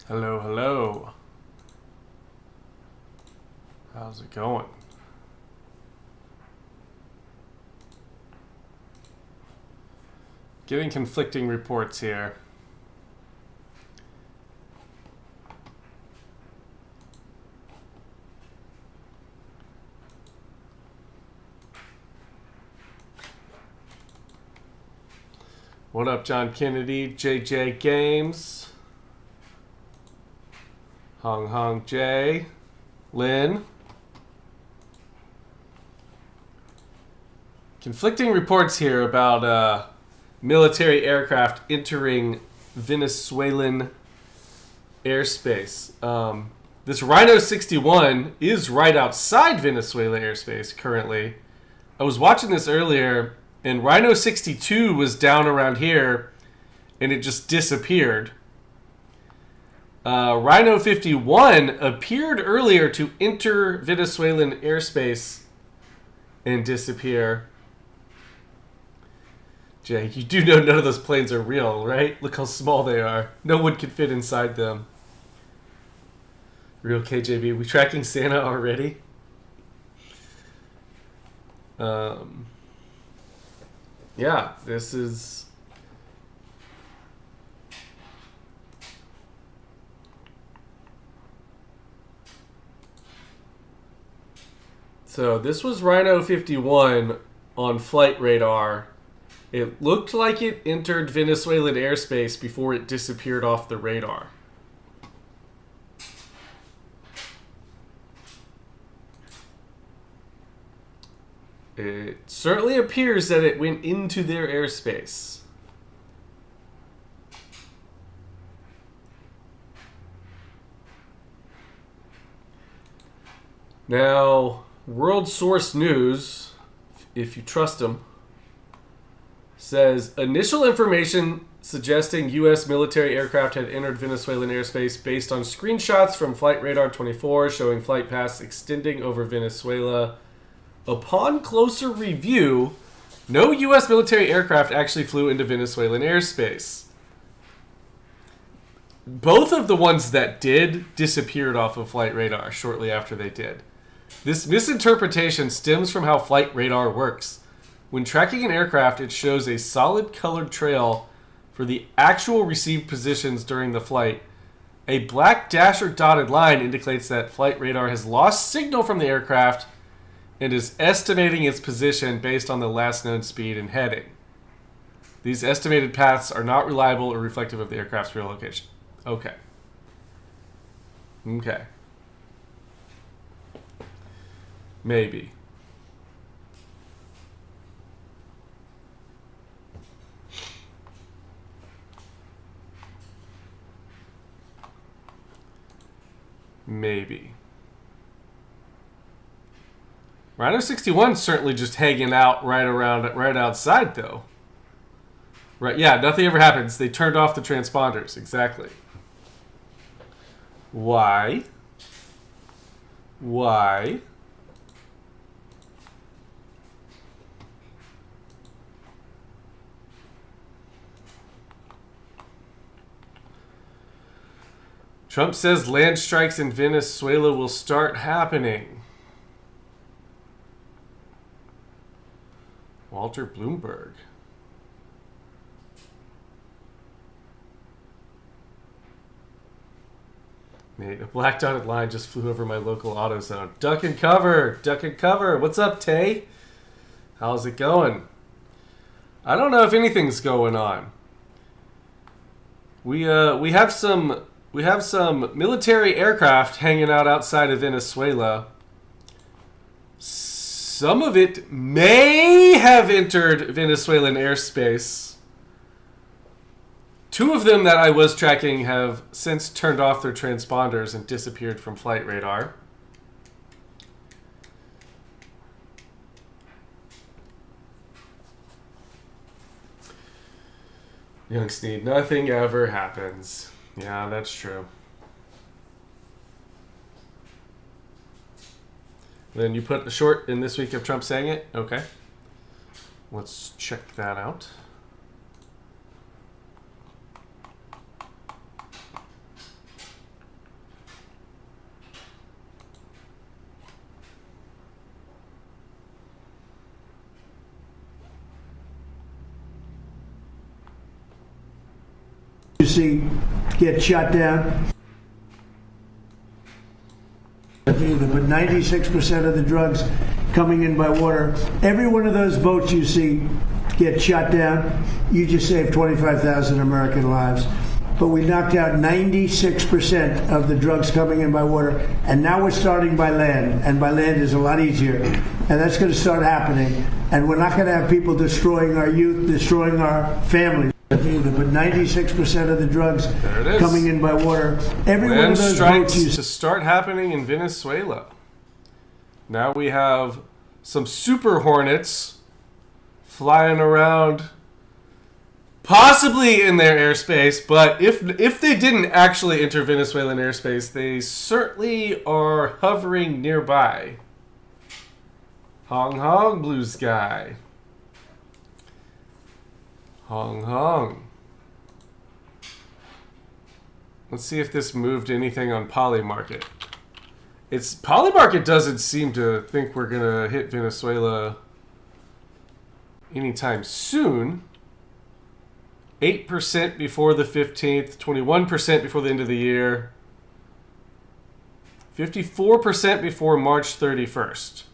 Hello, hello. How's it going? Getting conflicting reports here. What up, John Kennedy, JJ Games, Hong J, Lynn. Conflicting reports here about military aircraft entering Venezuelan airspace. This Rhino 61 is right outside Venezuela airspace currently. I was watching this earlier, and Rhino 62 was down around here, and it just disappeared. Rhino 51 appeared earlier to enter Venezuelan airspace and disappear. Jay, you do know none of those planes are real, right? Look how small they are. No one can fit inside them. Real KJB. We tracking Santa already? Yeah, this is... So this was Rhino 51 on flight radar. It looked like it entered Venezuelan airspace before it disappeared off the radar. It certainly appears that it went into their airspace. Now, World Source News, if you trust them, says initial information suggesting U.S. military aircraft had entered Venezuelan airspace based on screenshots from Flight Radar 24 showing flight paths extending over Venezuela. Upon closer review, no U.S. military aircraft actually flew into Venezuelan airspace. Both of the ones that did disappeared off of flight radar shortly after they did. This misinterpretation stems from how flight radar works. When tracking an aircraft, it shows a solid colored trail for the actual received positions during the flight. A black dash or dotted line indicates that flight radar has lost signal from the aircraft and is estimating its position based on the last known speed and heading. These estimated paths are not reliable or reflective of the aircraft's real location. Okay. Okay. Maybe. Maybe. Rhino 61's certainly just hanging out right outside, though. Right? Yeah, nothing ever happens. They turned off the transponders. Exactly. Why? Why? Trump says land strikes in Venezuela will start happening. Walter Bloomberg. Mate, a black dotted line just flew over my local auto zone. Duck and cover! Duck and cover! What's up, Tay? How's it going? I don't know if anything's going on. We have some military aircraft hanging out outside of Venezuela. Some of it may have entered Venezuelan airspace. Two of them that I was tracking have since turned off their transponders and disappeared from flight radar. Young Sneed, nothing ever happens. Yeah, that's true. Then you put a short in this week of Trump saying it? Okay. Let's check that out. You see, get shut down. But 96% of the drugs coming in by water, every one of those boats you see get shut down, you just saved 25,000 American lives. But we knocked out 96% of the drugs coming in by water, and now we're starting by land, and by land is a lot easier, and that's going to start happening, and we're not going to have people destroying our youth, destroying our families. But 96% of the drugs coming in by water, every one of those strikes boats to start happening in Venezuela. Now we have some super hornets flying around, possibly in their airspace, but if they didn't actually enter Venezuelan airspace, they certainly are hovering nearby. Hong Hong, blue sky. Hong Hong. Let's see if this moved anything on Polymarket. Polymarket doesn't seem to think we're gonna hit Venezuela anytime soon. 8% before the 15th, 21% before the end of the year, 54% before March 31st.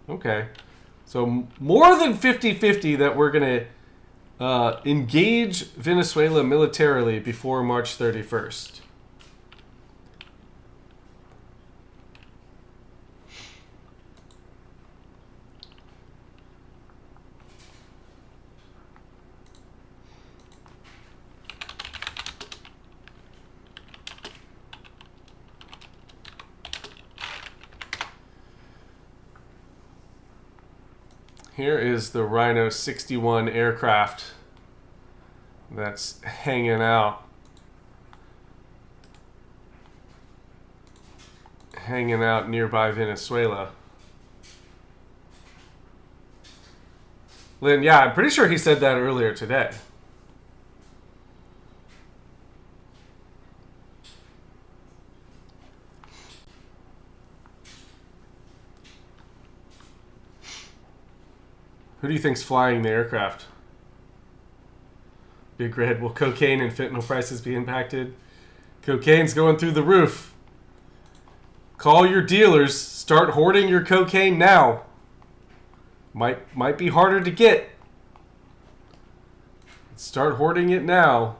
Okay. So more than 50-50 that we're going to engage Venezuela militarily before March 31st. Here is the Rhino 61 aircraft that's hanging out nearby Venezuela. Lynn, yeah, I'm pretty sure he said that earlier today. Who do you think's flying the aircraft? Big Red, will cocaine and fentanyl prices be impacted? Cocaine's going through the roof. Call your dealers. Start hoarding your cocaine now. Might be harder to get. Start hoarding it now.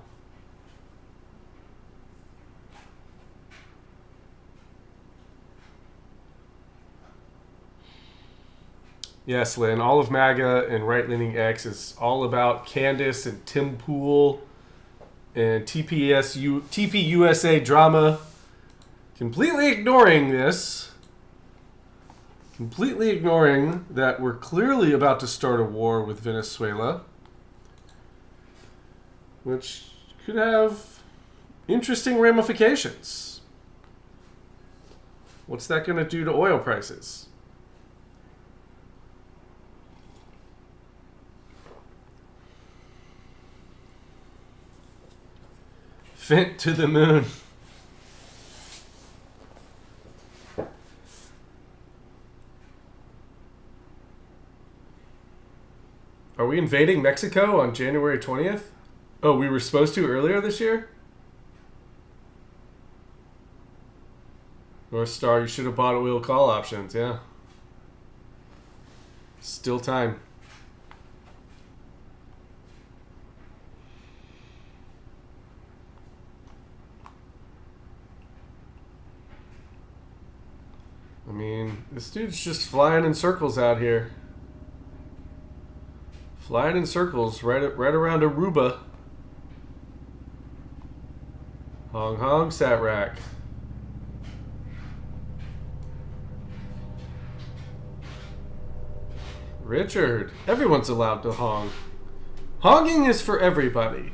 Yes, Lynn. All of MAGA and right-leaning X is all about Candace and Tim Pool and TPUSA drama. Completely ignoring this. Completely ignoring that we're clearly about to start a war with Venezuela, which could have interesting ramifications. What's that going to do to oil prices? Fent to the moon. Are we invading Mexico on January 20th? Oh, we were supposed to earlier this year? North Star, you should have bought oil call options, yeah. Still time. I mean, this dude's just flying in circles out here. Flying in circles right around Aruba. Hong Hong sat rack. Richard, everyone's allowed to hong. Honging is for everybody.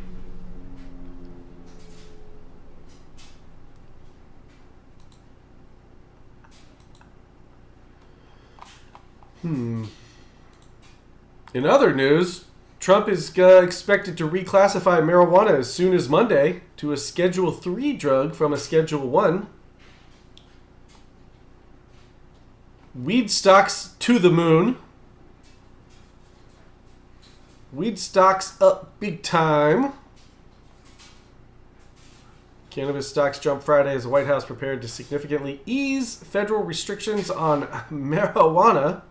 In other news, Trump is expected to reclassify marijuana as soon as Monday to a Schedule 3 drug from a Schedule 1. Weed stocks to the moon. Weed stocks up big time. Cannabis stocks jump Friday as the White House prepared to significantly ease federal restrictions on marijuana.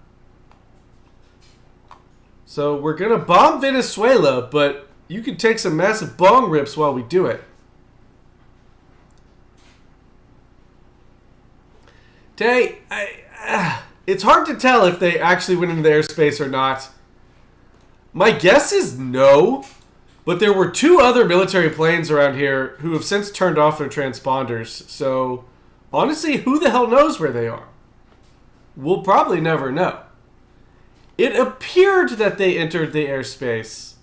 So we're going to bomb Venezuela, but you can take some massive bong rips while we do it. Today, it's hard to tell if they actually went into the airspace or not. My guess is no, but there were 2 other military planes around here who have since turned off their transponders. So, honestly, who the hell knows where they are? We'll probably never know. It appeared that they entered the airspace.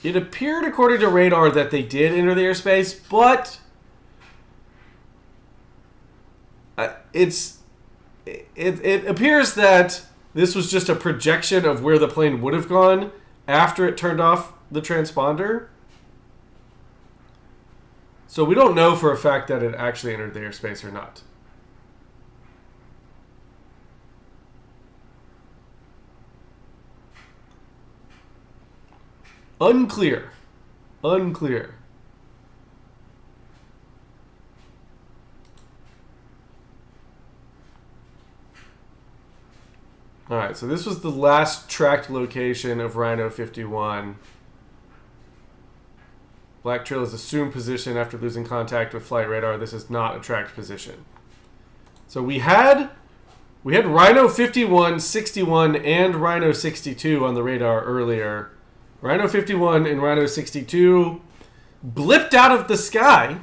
It appeared, according to radar, that they did enter the airspace, but it appears that this was just a projection of where the plane would have gone after it turned off the transponder. So we don't know for a fact that it actually entered the airspace or not. Unclear. Unclear. Alright, so this was the last tracked location of Rhino 51. Black Trail is assumed position after losing contact with flight radar. This is not a tracked position. So we had Rhino 51, 61, and Rhino 62 on the radar earlier. Rhino 51 and Rhino 62 blipped out of the sky.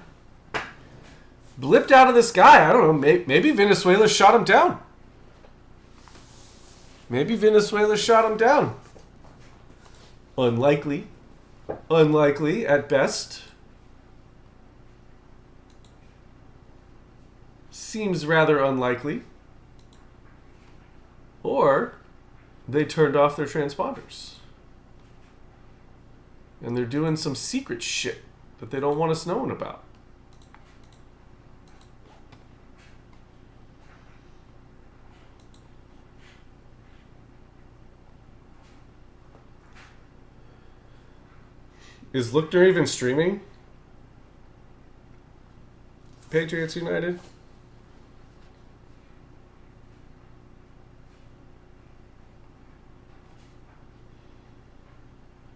Blipped out of the sky. I don't know. Maybe Venezuela shot him down. Maybe Venezuela shot him down. Unlikely. Unlikely at best. Seems rather unlikely. Or they turned off their transponders. And they're doing some secret shit that they don't want us knowing about. Is Lookner even streaming? Patriots United?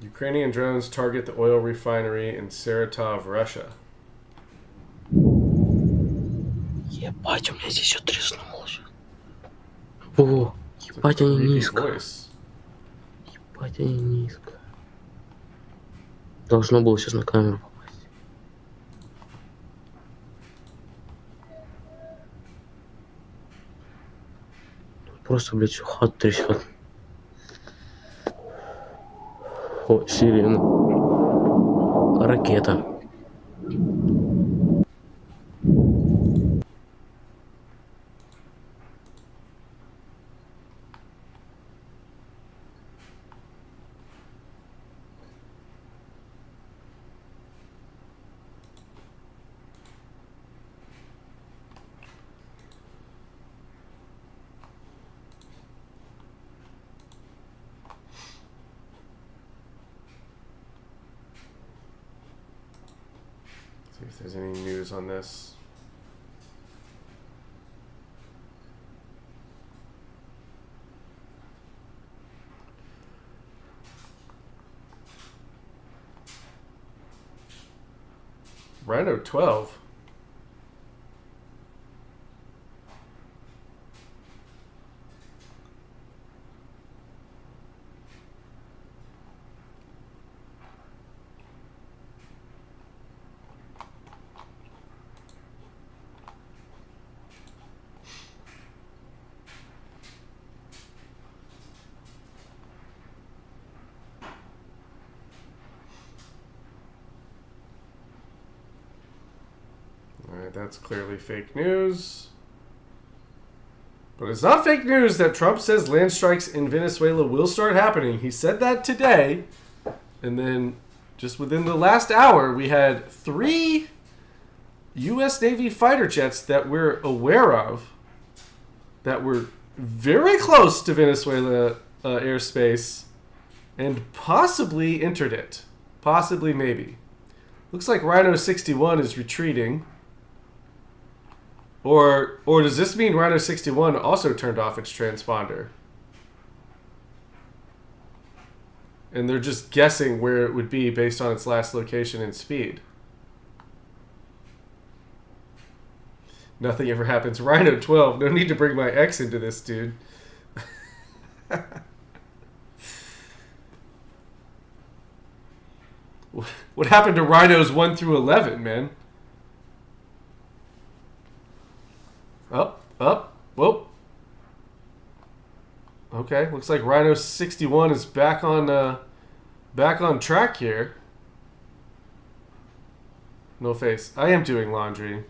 Ukrainian drones target the oil refinery in Saratov, Russia. Ебать, у меня здесь все треснуло сейчас. О, ебать, они низко. Ебать, они низко. Должно было сейчас на камеру попасть. Просто, блядь, всю хату трясет. О, сирена. Ракета. See if there's any news on this. Rhino 12. Alright, that's clearly fake news. But it's not fake news that Trump says land strikes in Venezuela will start happening. He said that today. And then just within the last hour, we had 3 U.S. Navy fighter jets that we're aware of that were very close to Venezuela airspace and possibly entered it. Possibly, maybe. Looks like Rhino 61 is retreating. Or does this mean Rhino 61 also turned off its transponder? And they're just guessing where it would be based on its last location and speed. Nothing ever happens. Rhino 12, no need to bring my ex into this, dude. What happened to Rhinos 1 through 11, man? Up, whoa. Okay, looks like Rhino 61 is back on track here. No face. I am doing laundry.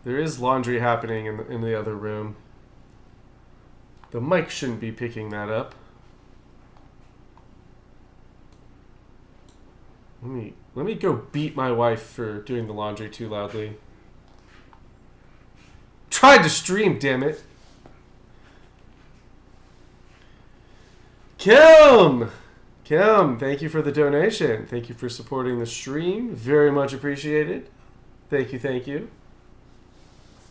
There is laundry happening in the other room. The mic shouldn't be picking that up. Let me go beat my wife for doing the laundry too loudly. Tried to stream, damn it. Kim, thank you for the donation. Thank you for supporting the stream. Very much appreciated. Thank you.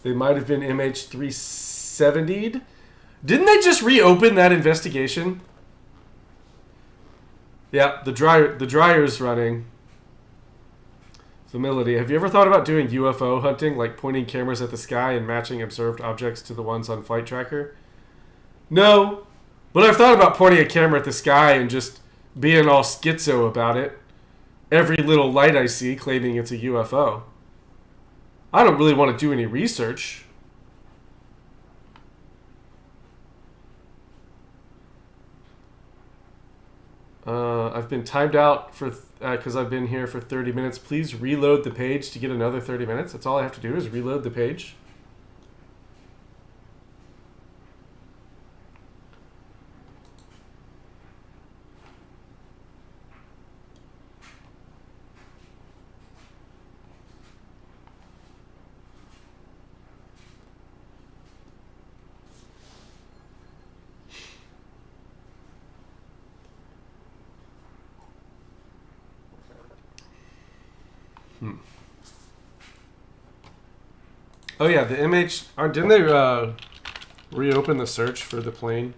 They might have been MH370'd. Didn't they just reopen that investigation? Yeah, the dryer's running. Familiarity. Have you ever thought about doing UFO hunting, like pointing cameras at the sky and matching observed objects to the ones on Flight Tracker? No, but I've thought about pointing a camera at the sky and just being all schizo about it. Every little light I see claiming it's a UFO. I don't really want to do any research. I've been timed out for because I've been here for 30 minutes. Please reload the page to get another 30 minutes. That's all I have to do is reload the page. Oh yeah, the MH... Didn't they reopen the search for the plane?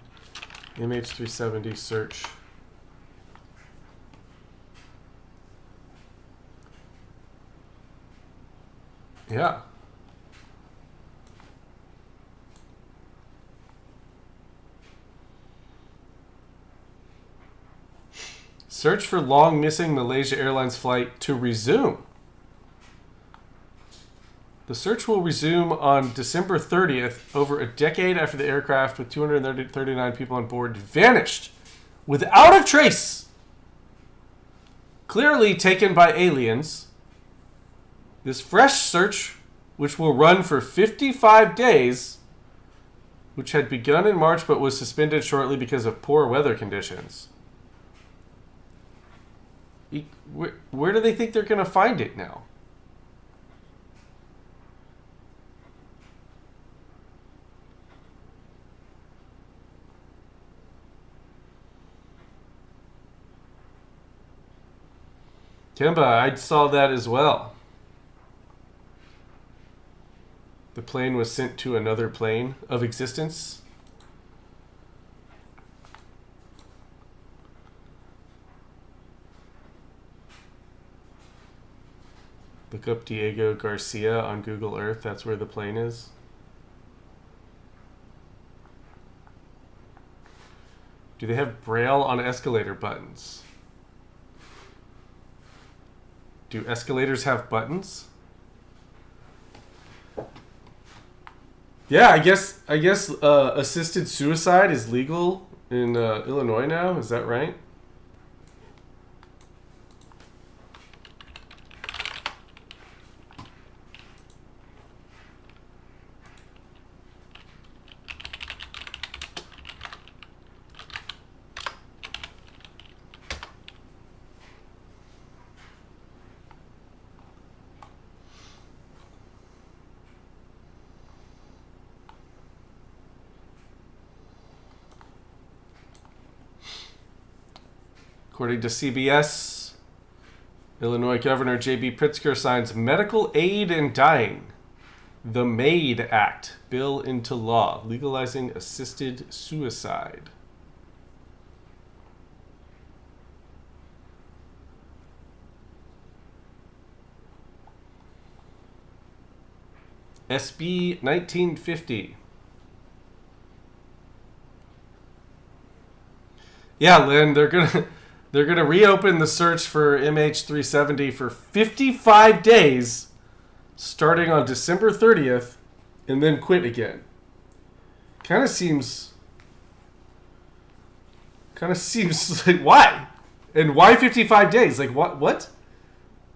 MH370 search. Yeah. Search for long missing Malaysia Airlines flight to resume. The search will resume on December 30th, over a decade after the aircraft with 239 people on board vanished without a trace. Clearly taken by aliens. This fresh search, which will run for 55 days, which had begun in March but was suspended shortly because of poor weather conditions. Where do they think they're going to find it now? Kimba, I saw that as well. The plane was sent to another plane of existence. Look up Diego Garcia on Google Earth. That's where the plane is. Do they have Braille on escalator buttons? Do escalators have buttons? Yeah, I guess assisted suicide is legal in Illinois now. Is that right? According to CBS, Illinois Governor J.B. Pritzker signs medical aid in dying. The MAID Act, bill into law, legalizing assisted suicide. SB 1950. Yeah, Lynn, they're gonna reopen the search for MH370 for 55 days, starting on December 30th, and then quit again. Kind of seems like why, and why 55 days? Like what?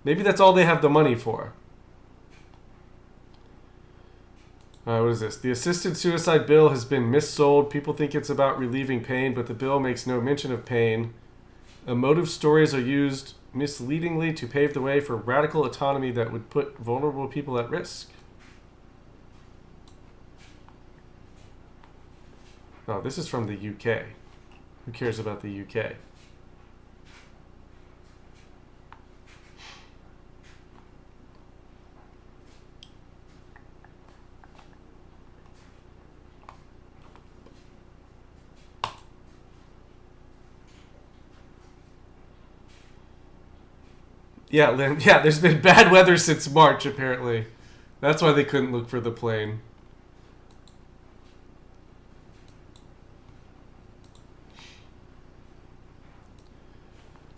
Maybe that's all they have the money for. What is this? The assisted suicide bill has been missold. People think it's about relieving pain, but the bill makes no mention of pain. Emotive stories are used misleadingly to pave the way for radical autonomy that would put vulnerable people at risk. Oh, this is from the UK. Who cares about the UK? Yeah, Lynn. Yeah, there's been bad weather since March, apparently. That's why they couldn't look for the plane.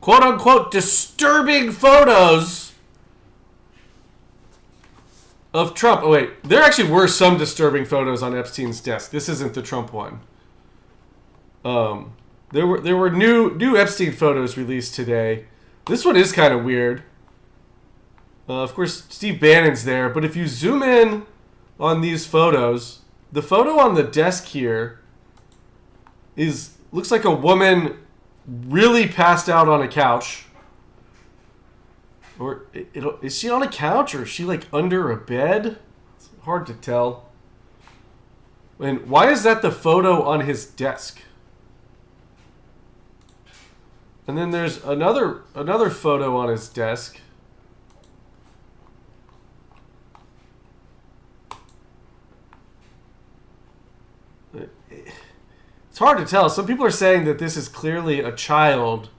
Quote-unquote disturbing photos of Trump. Oh, wait. There actually were some disturbing photos on Epstein's desk. This isn't the Trump one. There were new Epstein photos released today. This one is kind of weird. Of course, Steve Bannon's there, but if you zoom in on these photos, the photo on the desk here looks like a woman really passed out on a couch. Or is she on a couch, or is she like under a bed? It's hard to tell. And why is that the photo on his desk? And then there's another photo on his desk. It's hard to tell. Some people are saying that this is clearly a child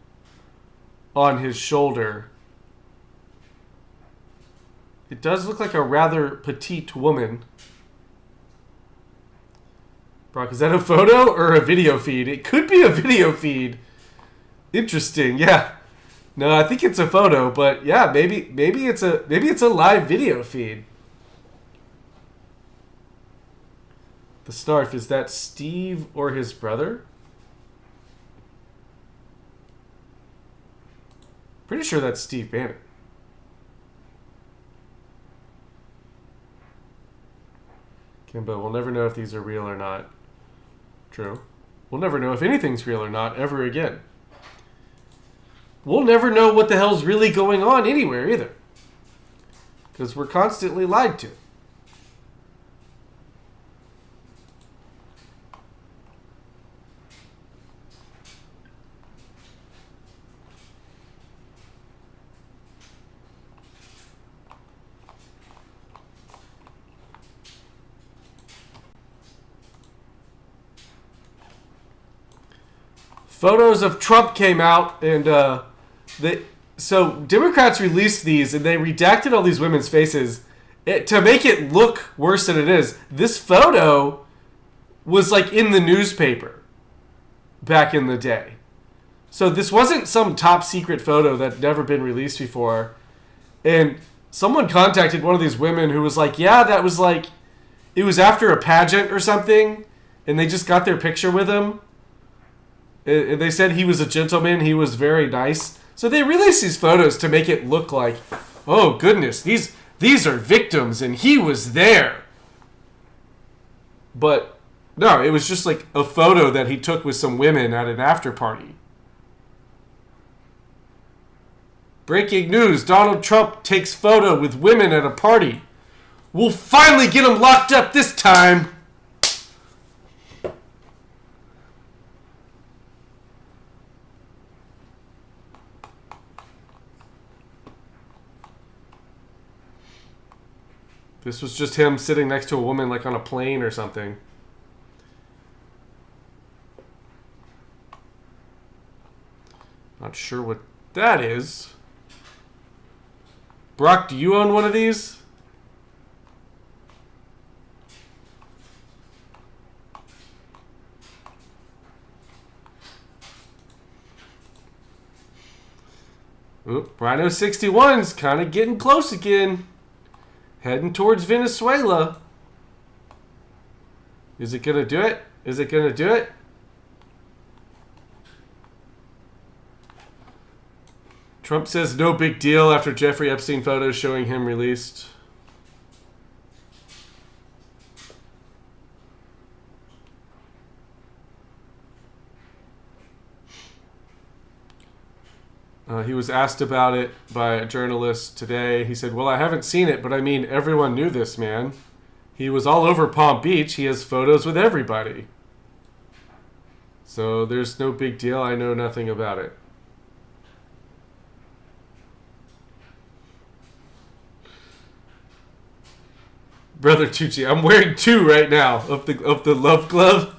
on his shoulder. It does look like a rather petite woman. Brock, is that a photo or a video feed? It could be a video feed. Interesting, yeah. No, I think it's a photo, but yeah, maybe it's a live video feed. The Snarf, is that Steve or his brother? Pretty sure that's Steve Bannon. Kimbo, we'll never know if these are real or not. True. We'll never know if anything's real or not ever again. We'll never know what the hell's really going on anywhere either. Because we're constantly lied to. Photos of Trump came out, and so Democrats released these, and they redacted all these women's faces to make it look worse than it is. This photo was like in the newspaper back in the day. So this wasn't some top secret photo that had never been released before. And someone contacted one of these women who was like, yeah, that was like, it was after a pageant or something, and they just got their picture with him. And they said he was a gentleman. He was very nice. So they released these photos to make it look like, oh goodness, these are victims and he was there. But no, it was just like a photo that he took with some women at an after party. Breaking news, Donald Trump takes photo with women at a party. We'll finally get him locked up this time. This was just him sitting next to a woman like on a plane or something. Not sure what that is. Brock, do you own one of these? Oop, Rhino 61's kind of getting close again. Heading towards Venezuela. Is it going to do it? Is it going to do it? Trump says no big deal after Jeffrey Epstein photos showing him released. He was asked about it by a journalist today. He said, well, I haven't seen it, but I mean, everyone knew this man. He was all over Palm Beach. He has photos with everybody. So there's no big deal. I know nothing about it. Brother Tucci, I'm wearing 2 right now of the love glove.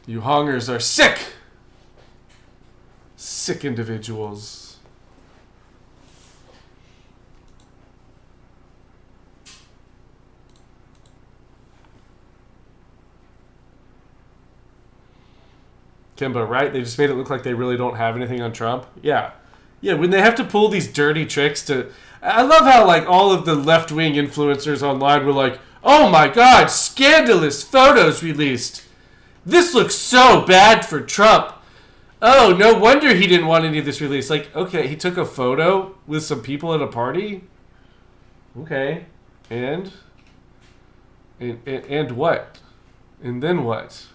You hongers are sick. Sick individuals. Kimba, right? They just made it look like they really don't have anything on Trump. Yeah. Yeah, when they have to pull these dirty tricks to... I love how, like, all of the left-wing influencers online were like, oh my god, scandalous photos released. This looks so bad for Trump. Oh, no wonder he didn't want any of this released. Like, okay, he took a photo with some people at a party? Okay. And what? And then what?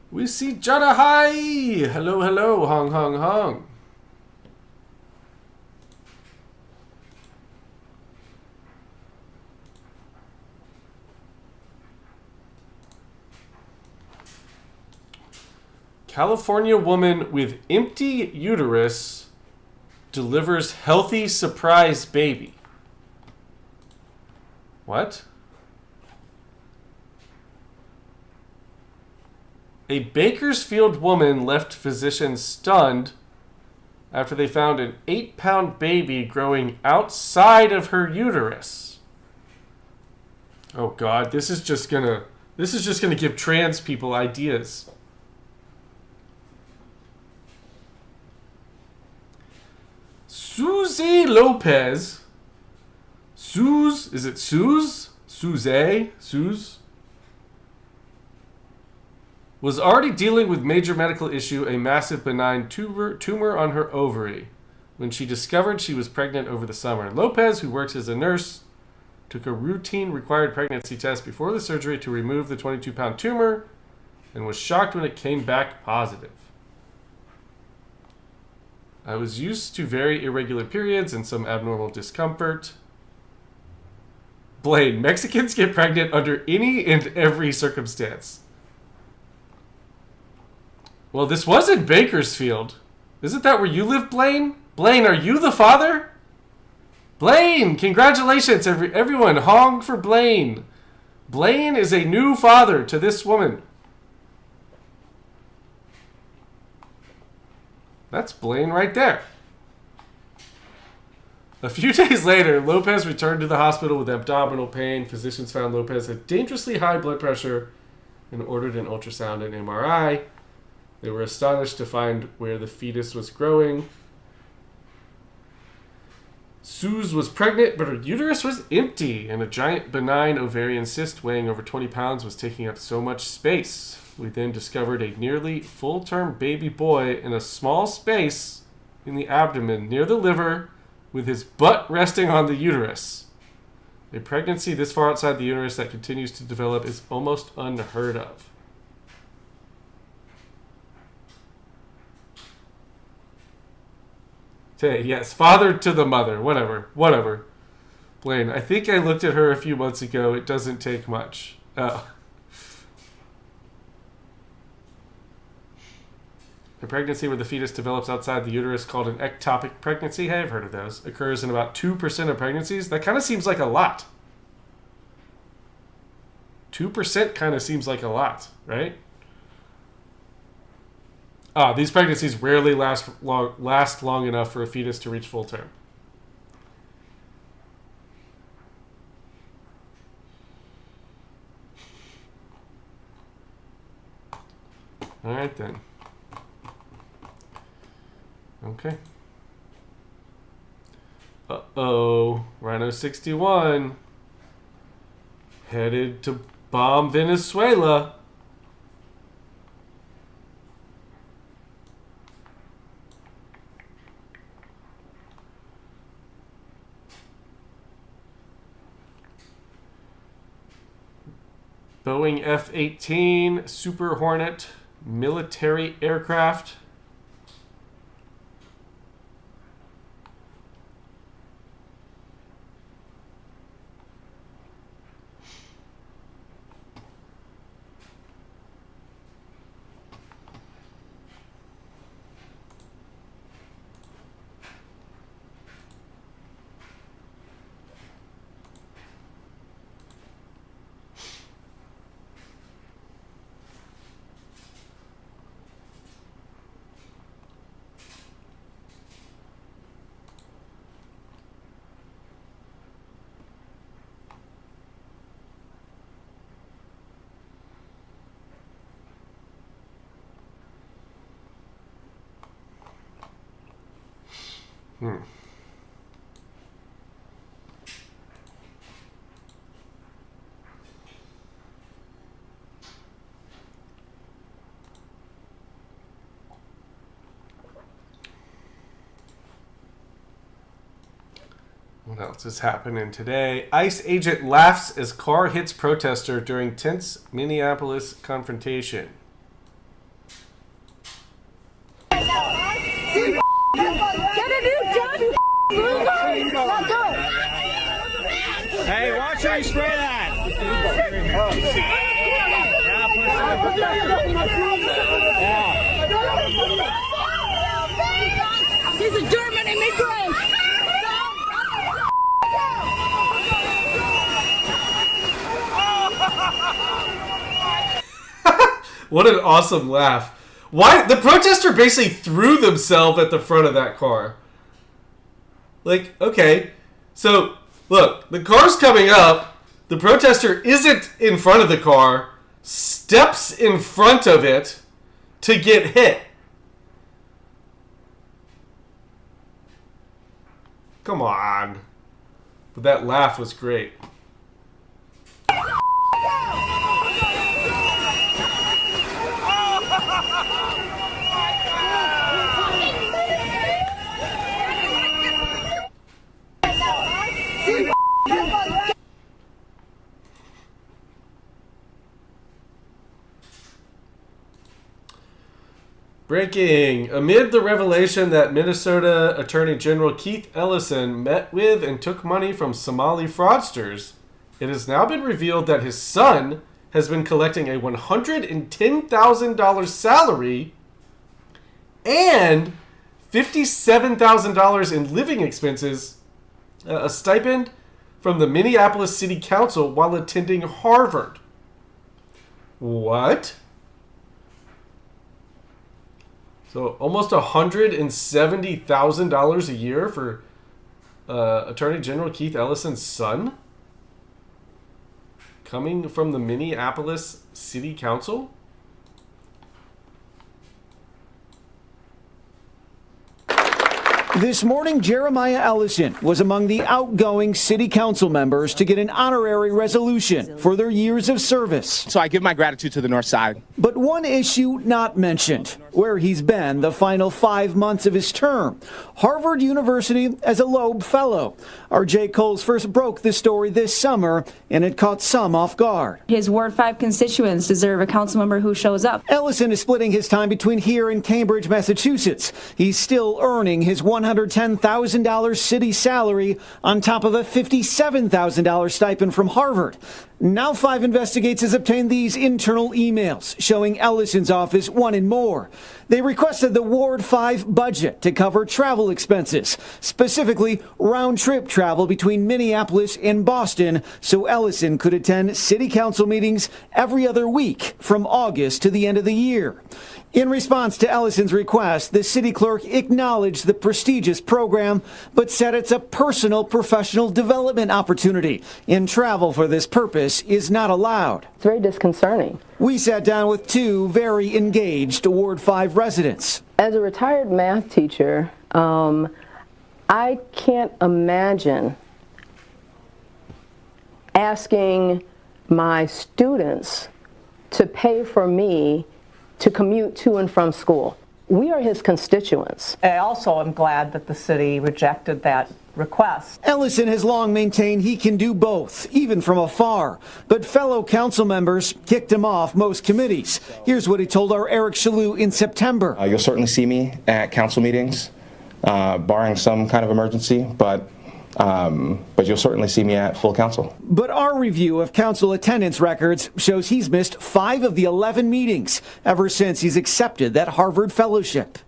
We see Jada Hai. Hello, hello, Hong, Hong, Hong. California woman with empty uterus delivers healthy surprise baby. What? A Bakersfield woman left physicians stunned after they found an 8-pound baby growing outside of her uterus. Oh God, this is just gonna give trans people ideas. Susie Lopez. Is it Suze? Suze? Was already dealing with major medical issue, a massive benign tumor on her ovary, when she discovered she was pregnant over the summer. Lopez, who works as a nurse, took a routine required pregnancy test before the surgery to remove the 22-pound tumor and was shocked when it came back positive. I was used to very irregular periods and some abnormal discomfort. Blaine, Mexicans get pregnant under any and every circumstance. Well, this was in Bakersfield. Isn't that where you live, Blaine? Blaine, are you the father? Blaine, congratulations, everyone. Hong for Blaine. Blaine is a new father to this woman. That's Blaine right there. A few days later, Lopez returned to the hospital with abdominal pain. Physicians found Lopez had dangerously high blood pressure and ordered an ultrasound and MRI. They were astonished to find where the fetus was growing. Suze was pregnant, but her uterus was empty, and a giant benign ovarian cyst weighing over 20 pounds was taking up so much space. We then discovered a nearly full-term baby boy in a small space in the abdomen near the liver with his butt resting on the uterus. A pregnancy this far outside the uterus that continues to develop is almost unheard of. Yes, father to the mother. Whatever. Wayne, I think I looked at her a few months ago. It doesn't take much. Oh. A pregnancy where the fetus develops outside the uterus, called an ectopic pregnancy, hey, I've heard of those, occurs in about 2% of pregnancies. That kind of seems like a lot. 2% kind of seems like a lot, right? These pregnancies rarely last long enough for a fetus to reach full term. All right, then. Okay. Uh-oh. Rhino 61 headed to bomb Venezuela. Boeing F-18 Super Hornet military aircraft. What else is happening today? ICE agent laughs as car hits protester during tense Minneapolis confrontation. Get a new job, Hey, watch how you spray that. He's a German immigrant. What an awesome laugh. Why? The protester basically threw themselves at the front of that car. Like, okay. So, look, the car's coming up. The protester isn't in front of the car. Steps in front of it to get hit. Come on. But that laugh was great. Breaking. Amid the revelation that Minnesota Attorney General Keith Ellison met with and took money from Somali fraudsters, it has now been revealed that his son has been collecting a $110,000 salary and $57,000 in living expenses, a stipend from the Minneapolis City Council while attending Harvard. What? So almost $170,000 a year for Attorney General Keith Ellison's son? Coming from the Minneapolis City Council? This morning, Jeremiah Ellison was among the outgoing city council members to get an honorary resolution for their years of service. So I give my gratitude to the North Side. But one issue not mentioned, where he's been the final 5 months of his term. Harvard University as a Loeb Fellow. Our Jay Coles first broke this story this summer, and it caught some off guard. His Ward 5 constituents deserve a council member who shows up. Ellison is splitting his time between here and Cambridge, Massachusetts. He's still earning his $110,000 city salary on top of a $57,000 stipend from Harvard. Now 5 Investigates has obtained these internal emails showing Ellison's office wanted more. They requested the Ward 5 budget to cover travel expenses, specifically round-trip travel between Minneapolis and Boston, so Ellison could attend city council meetings every other week from August to the end of the year. In response to Ellison's request, the city clerk acknowledged the prestigious program, but said it's a personal professional development opportunity, and travel for this purpose is not allowed. It's very disconcerting. We sat down with 2 very engaged Ward 5 residents. As a retired math teacher, I can't imagine asking my students to pay for me to commute to and from school. We are his constituents. I also am glad that the city rejected that request. Ellison has long maintained he can do both, even from afar, but fellow council members kicked him off most committees. Here's what he told our Eric Shalou in September. You'll certainly see me at council meetings, barring some kind of emergency, but you'll certainly see me at full council. But our review of council attendance records shows he's missed 5 of the 11 meetings ever since he's accepted that Harvard fellowship.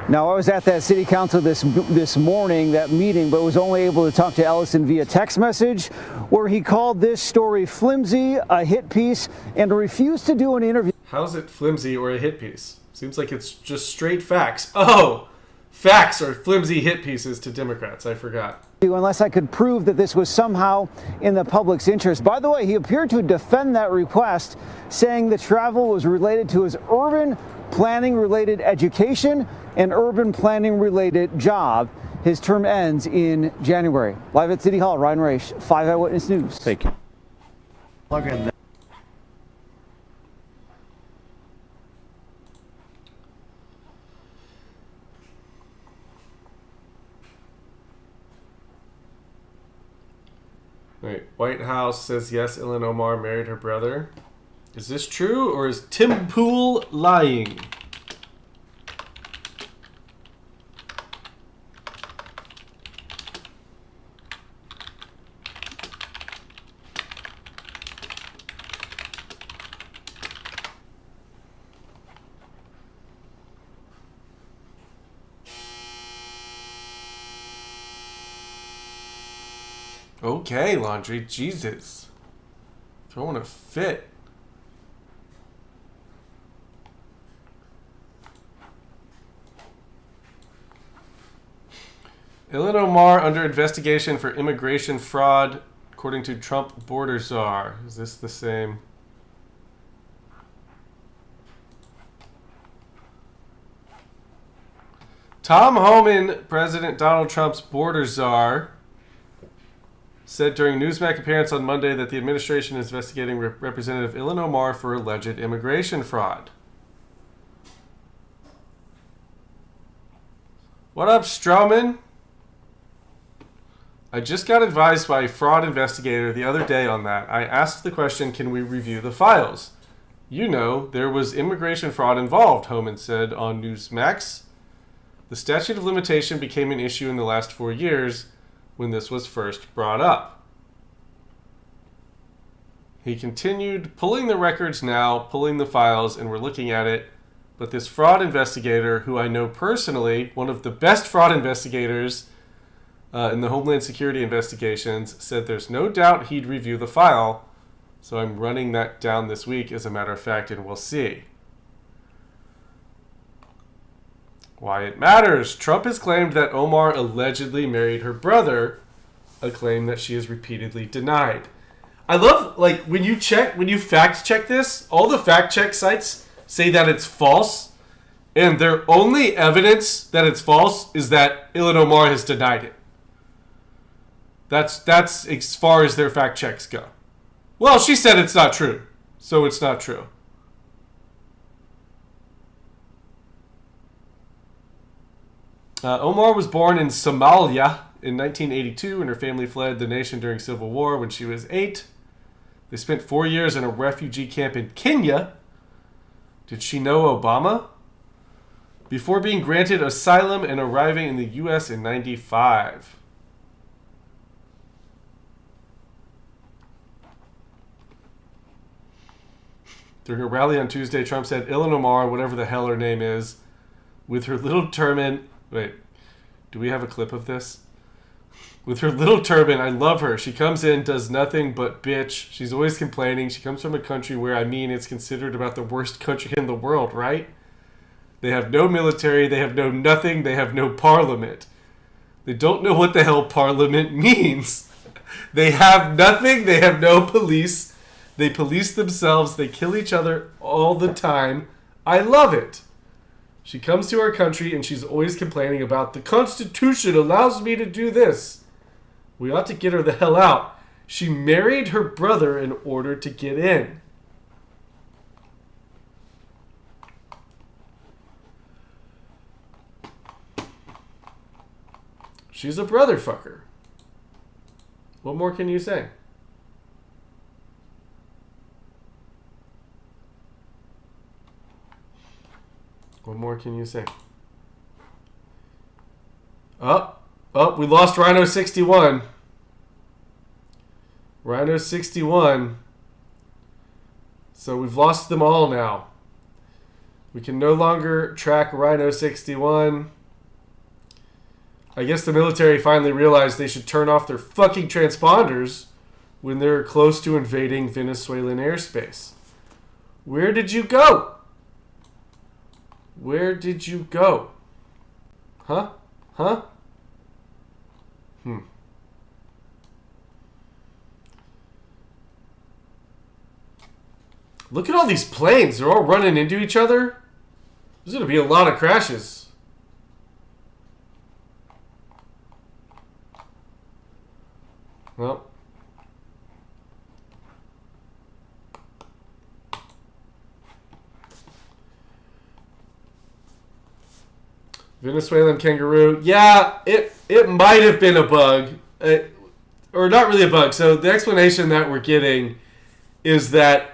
Now, I was at that city council this morning, that meeting, but was only able to talk to Ellison via text message, where he called this story flimsy, a hit piece, and refused to do an interview. How's it flimsy or a hit piece? Seems like it's just straight facts. Oh, facts are flimsy hit pieces to Democrats. I forgot. Unless I could prove that this was somehow in the public's interest. By the way, he appeared to defend that request, saying the travel was related to his urban planning related education and urban planning related job. His term ends in January. Live at City Hall, Ryan Raish, 5 Eyewitness News. Thank you. Plug in. Wait, White House says yes, Ilhan Omar married her brother. Is this true, or is Tim Pool lying? Okay, Laundry, Jesus. Throwing a fit. Ilhan Omar under investigation for immigration fraud, according to Trump border czar. Is this the same? Tom Homan, President Donald Trump's border czar, said during Newsmax appearance on Monday that the administration is investigating Representative Ilhan Omar for alleged immigration fraud. What up, Strawman? I just got advised by a fraud investigator the other day on that. I asked the question, can we review the files? You know, there was immigration fraud involved, Homan said on Newsmax. The statute of limitation became an issue in the last 4 years when this was first brought up. He continued, pulling the records now, pulling the files, and we're looking at it. But this fraud investigator, who I know personally, one of the best fraud investigators in the Homeland Security investigations, said there's no doubt he'd review the file. So I'm running that down this week, as a matter of fact, and we'll see. Why it matters. Trump has claimed that Omar allegedly married her brother, a claim that she has repeatedly denied. I love, like, when you fact check this, all the fact check sites say that it's false, and their only evidence that it's false is that Ilhan Omar has denied it. That's as far as their fact checks go. Well, she said it's not true, so it's not true. Omar was born in Somalia in 1982, and her family fled the nation during Civil War when she was 8. They spent 4 years in a refugee camp in Kenya. Did she know Obama? before being granted asylum and arriving in the U.S. in 95. During a rally on Tuesday, Trump said Ilhan Omar, whatever the hell her name is, with her little turban... Wait, do we have a clip of this? With her little turban, I love her. She comes in, does nothing but bitch. She's always complaining. She comes from a country where, I mean, it's considered about the worst country in the world, right? They have no military. They have no nothing. They have no parliament. They don't know what the hell parliament means. They have nothing. They have no police. They police themselves. They kill each other all the time. I love it. She comes to our country and she's always complaining about the Constitution allows me to do this. We ought to get her the hell out. She married her brother in order to get in. She's a brother fucker. What more can you say? What more can you say? We lost Rhino 61. Rhino 61. So we've lost them all now. We can no longer track Rhino 61. I guess the military finally realized they should turn off their fucking transponders when they're close to invading Venezuelan airspace. Where did you go? Where did you go? Huh? Look at all these planes. They're all running into each other. There's going to be a lot of crashes. Well. Venezuelan kangaroo. Yeah, it might have been a bug. Or not really a bug. So the explanation that we're getting is that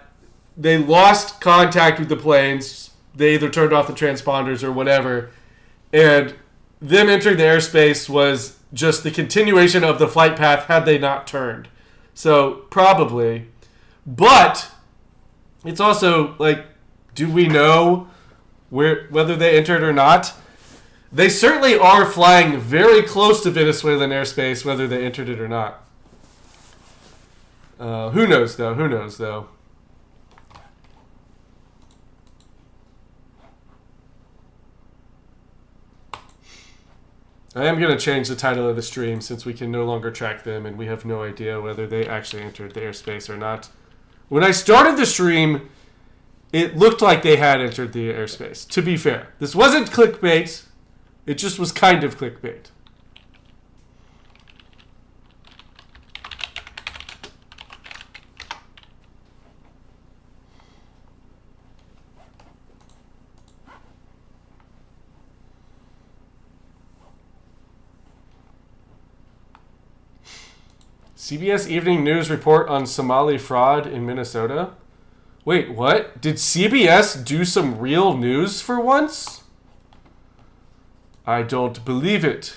they lost contact with the planes. They either turned off the transponders or whatever. And them entering the airspace was just the continuation of the flight path had they not turned. So probably. But it's also like, do we know whether they entered or not? They certainly are flying very close to Venezuelan airspace, whether they entered it or not. Who knows, though? I am going to change the title of the stream since we can no longer track them and we have no idea whether they actually entered the airspace or not. When I started the stream, it looked like they had entered the airspace, to be fair. This wasn't clickbait. It just was kind of clickbait. CBS Evening News report on Somali fraud in Minnesota. Wait, what? Did CBS do some real news for once? I don't believe it.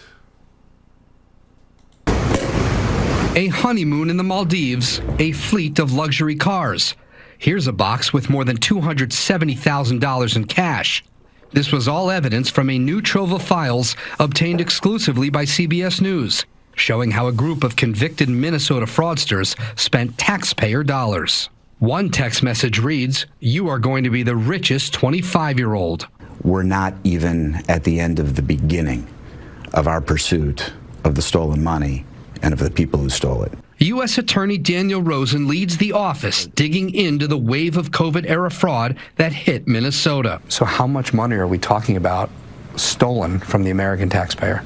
A honeymoon in the Maldives, a fleet of luxury cars. Here's a box with more than $270,000 in cash. This was all evidence from a new trove of files obtained exclusively by CBS News, showing how a group of convicted Minnesota fraudsters spent taxpayer dollars. One text message reads, "You are going to be the richest 25-year-old. We're not even at the end of the beginning of our pursuit of the stolen money and of the people who stole it." U.S. Attorney Daniel Rosen leads the office digging into the wave of COVID-era fraud that hit Minnesota. So how much money are we talking about stolen from the American taxpayer?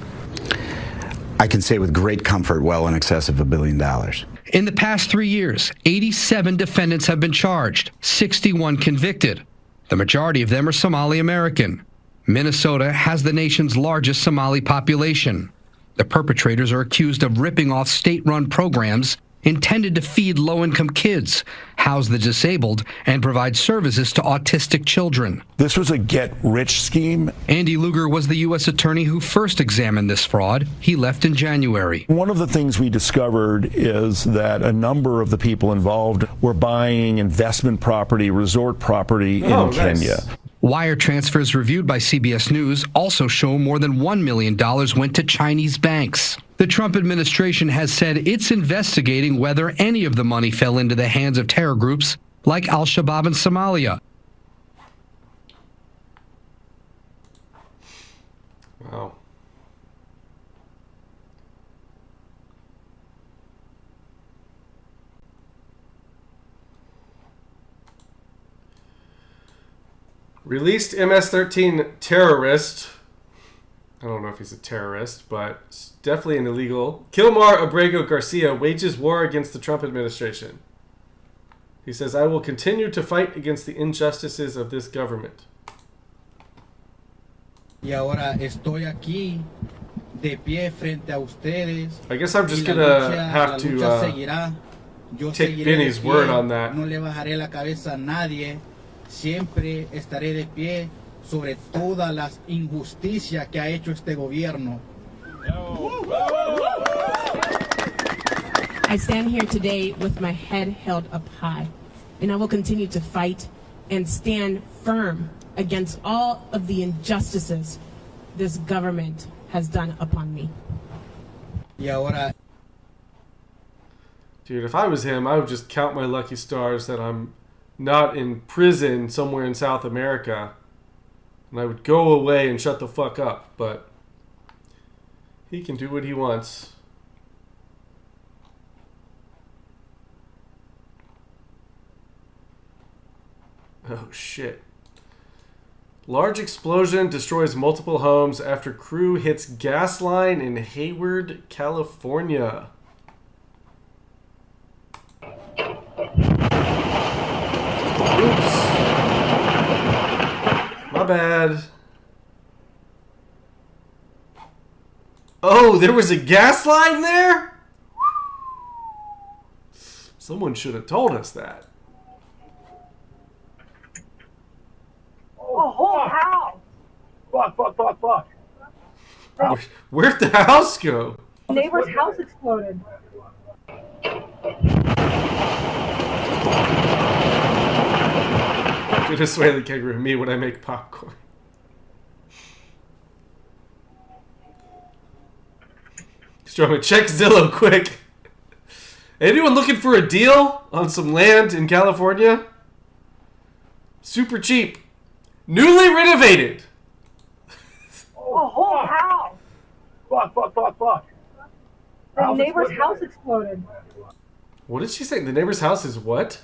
I can say with great comfort, well in excess of $1 billion. In the past 3 years, 87 defendants have been charged, 61 convicted. The majority of them are Somali American. Minnesota has the nation's largest Somali population. The perpetrators are accused of ripping off state-run programs intended to feed low-income kids, house the disabled, and provide services to autistic children. This was a get-rich scheme. Andy Luger was the U.S. attorney who first examined this fraud. He left in January. One of the things we discovered is that a number of the people involved were buying investment property, resort property in Kenya. Wire transfers reviewed by CBS News also show more than $1 million went to Chinese banks. The Trump administration has said it's investigating whether any of the money fell into the hands of terror groups like al-Shabaab in Somalia. Wow. Released MS-13 terrorist. I don't know if he's a terrorist, but definitely an illegal. Kilmar Abrego Garcia wages war against the Trump administration. He says, I will continue to fight against the injustices of this government. Y ahora estoy aquí de pie frente a ustedes. I guess I'm just gonna have to take Vinny's word on that. No le bajaré la cabeza a nadie. Siempre estaré de pie sobre todas las injusticias que ha hecho este gobierno. I stand here today with my head held up high, and I will continue to fight and stand firm against all of the injustices this government has done upon me. Y ahora, dude, if I was him, I would just count my lucky stars that I'm not in prison somewhere in South America, and I would go away and shut the fuck up. But he can do what he wants. Oh shit. Large explosion destroys multiple homes after crew hits gas line in Hayward, California. Oops. My bad. Oh, there was a gas line there? Someone should have told us that. A whole house. Fuck. Where'd the house go? Neighbor's house exploded. Venezuelan kangaroo, me when I make popcorn. Strowman, check Zillow quick. Anyone looking for a deal on some land in California? Super cheap. Newly renovated. A whole house. Fuck. The neighbor's house exploded. What did she say? The neighbor's house is what?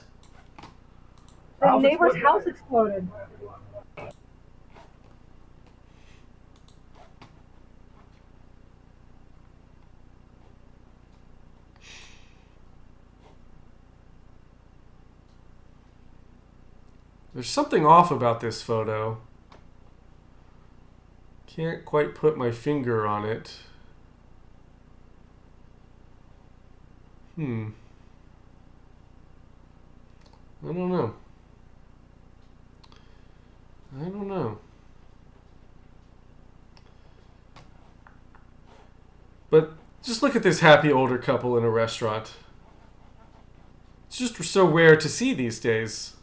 The neighbor's house exploded. There's something off about this photo. Can't quite put my finger on it. I don't know. But just look at this happy older couple in a restaurant. It's just so rare to see these days.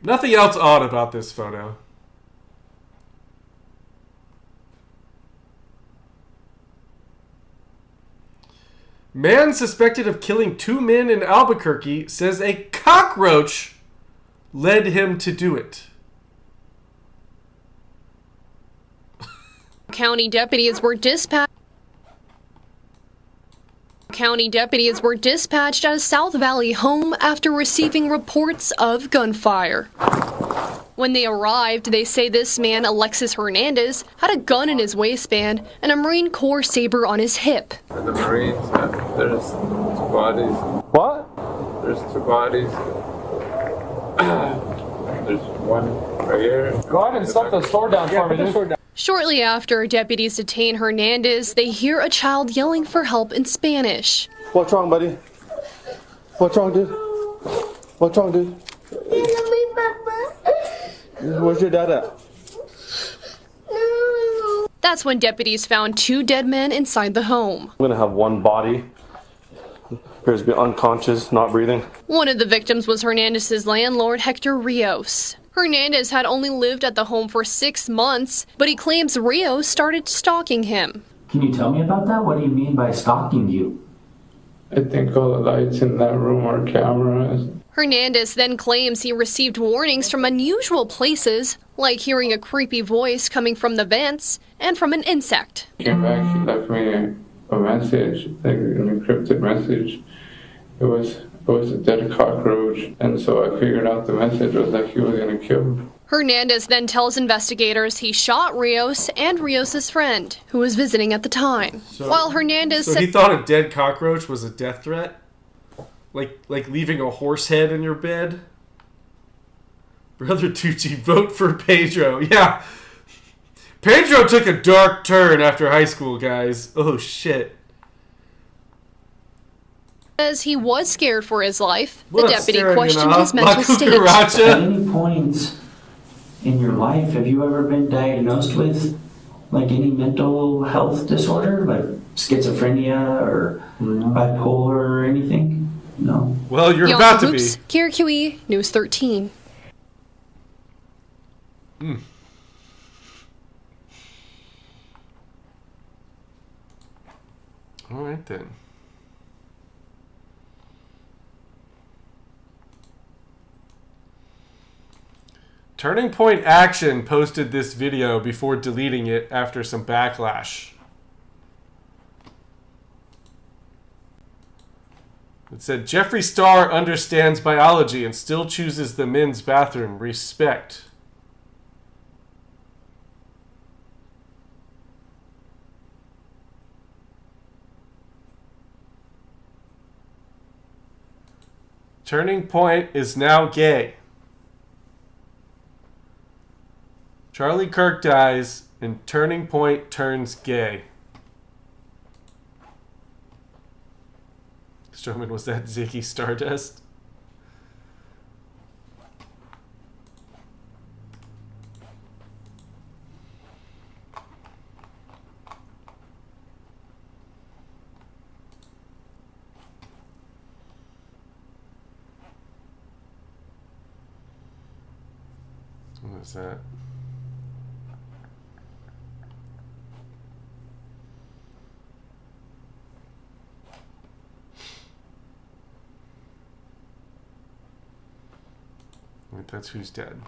Nothing else odd about this photo. Man suspected of killing 2 men in Albuquerque says a cockroach led him to do it. County deputies were dispatched at a South Valley home after receiving reports of gunfire. When they arrived, they say this man, Alexis Hernandez, had a gun in his waistband and a Marine Corps saber on his hip. The Marines, there's 2 bodies. What? There's 2 bodies. There's one right here. Go ahead and set the sword down for me. Shortly after deputies detain Hernandez, they hear a child yelling for help in Spanish. What's wrong, buddy? What's wrong, dude? What's wrong, dude? Where's your dad at? That's when deputies found 2 dead men inside the home. I'm gonna have one body. Appears to be unconscious, not breathing. One of the victims was Hernandez's landlord, Hector Rios. Hernandez had only lived at the home for 6 months, but he claims Rios started stalking him. Can you tell me about that? What do you mean by stalking you? I think all the lights in that room are cameras. Hernandez then claims he received warnings from unusual places, like hearing a creepy voice coming from the vents and from an insect. Came back, he left me a message, like an encrypted message. It was a dead cockroach, and so I figured out the message was that he was gonna kill me. Hernandez then tells investigators he shot Rios and Rios' friend, who was visiting at the time. While Hernandez So he thought a dead cockroach was a death threat? Like leaving a horse head in your bed? Brother Tucci, vote for Pedro. Yeah. Pedro took a dark turn after high school, guys. Oh, shit. says he was scared for his life. What the up, deputy staring questioned enough? his mental state. At any point in your life, have you ever been diagnosed with like any mental health disorder, like schizophrenia or bipolar or anything? No. Well, you're Bianca about to Hoops, be. KRQE News 13. All right, then. Turning Point Action posted this video before deleting it after some backlash. It said, Jeffree Star understands biology and still chooses the men's bathroom. Respect. Turning Point is now gay. Charlie Kirk dies and Turning Point turns gay. Strowman, was that Ziggy Stardust? What is that? Wait, that's who's dead.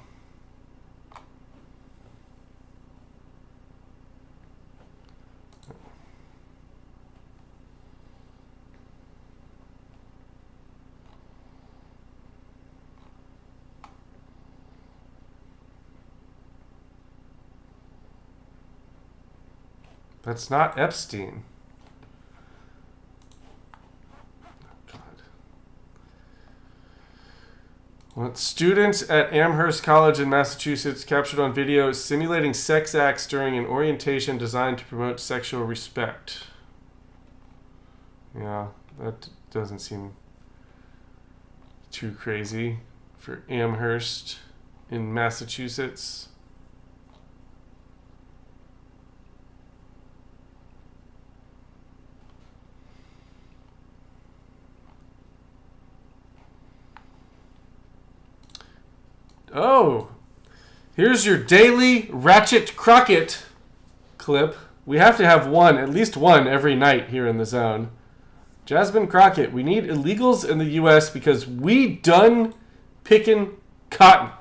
That's not Epstein. Well, students at Amherst College in Massachusetts captured on video simulating sex acts during an orientation designed to promote sexual respect. Yeah, that doesn't seem too crazy for Amherst in Massachusetts. Oh, here's your daily Ratchet Crockett clip. We have to have one, at least one, every night here in the zone. Jasmine Crockett, we need illegals in the U.S. because we done picking cotton.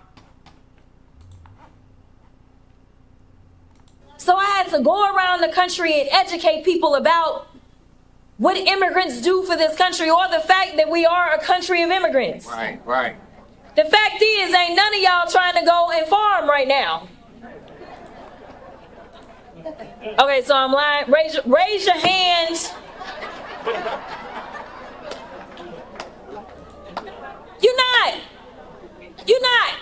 So I had to go around the country and educate people about what immigrants do for this country, or the fact that we are a country of immigrants. Right, right. The fact is, ain't none of y'all trying to go and farm right now. Okay, so I'm lying. Raise your hands. You're not. You're not.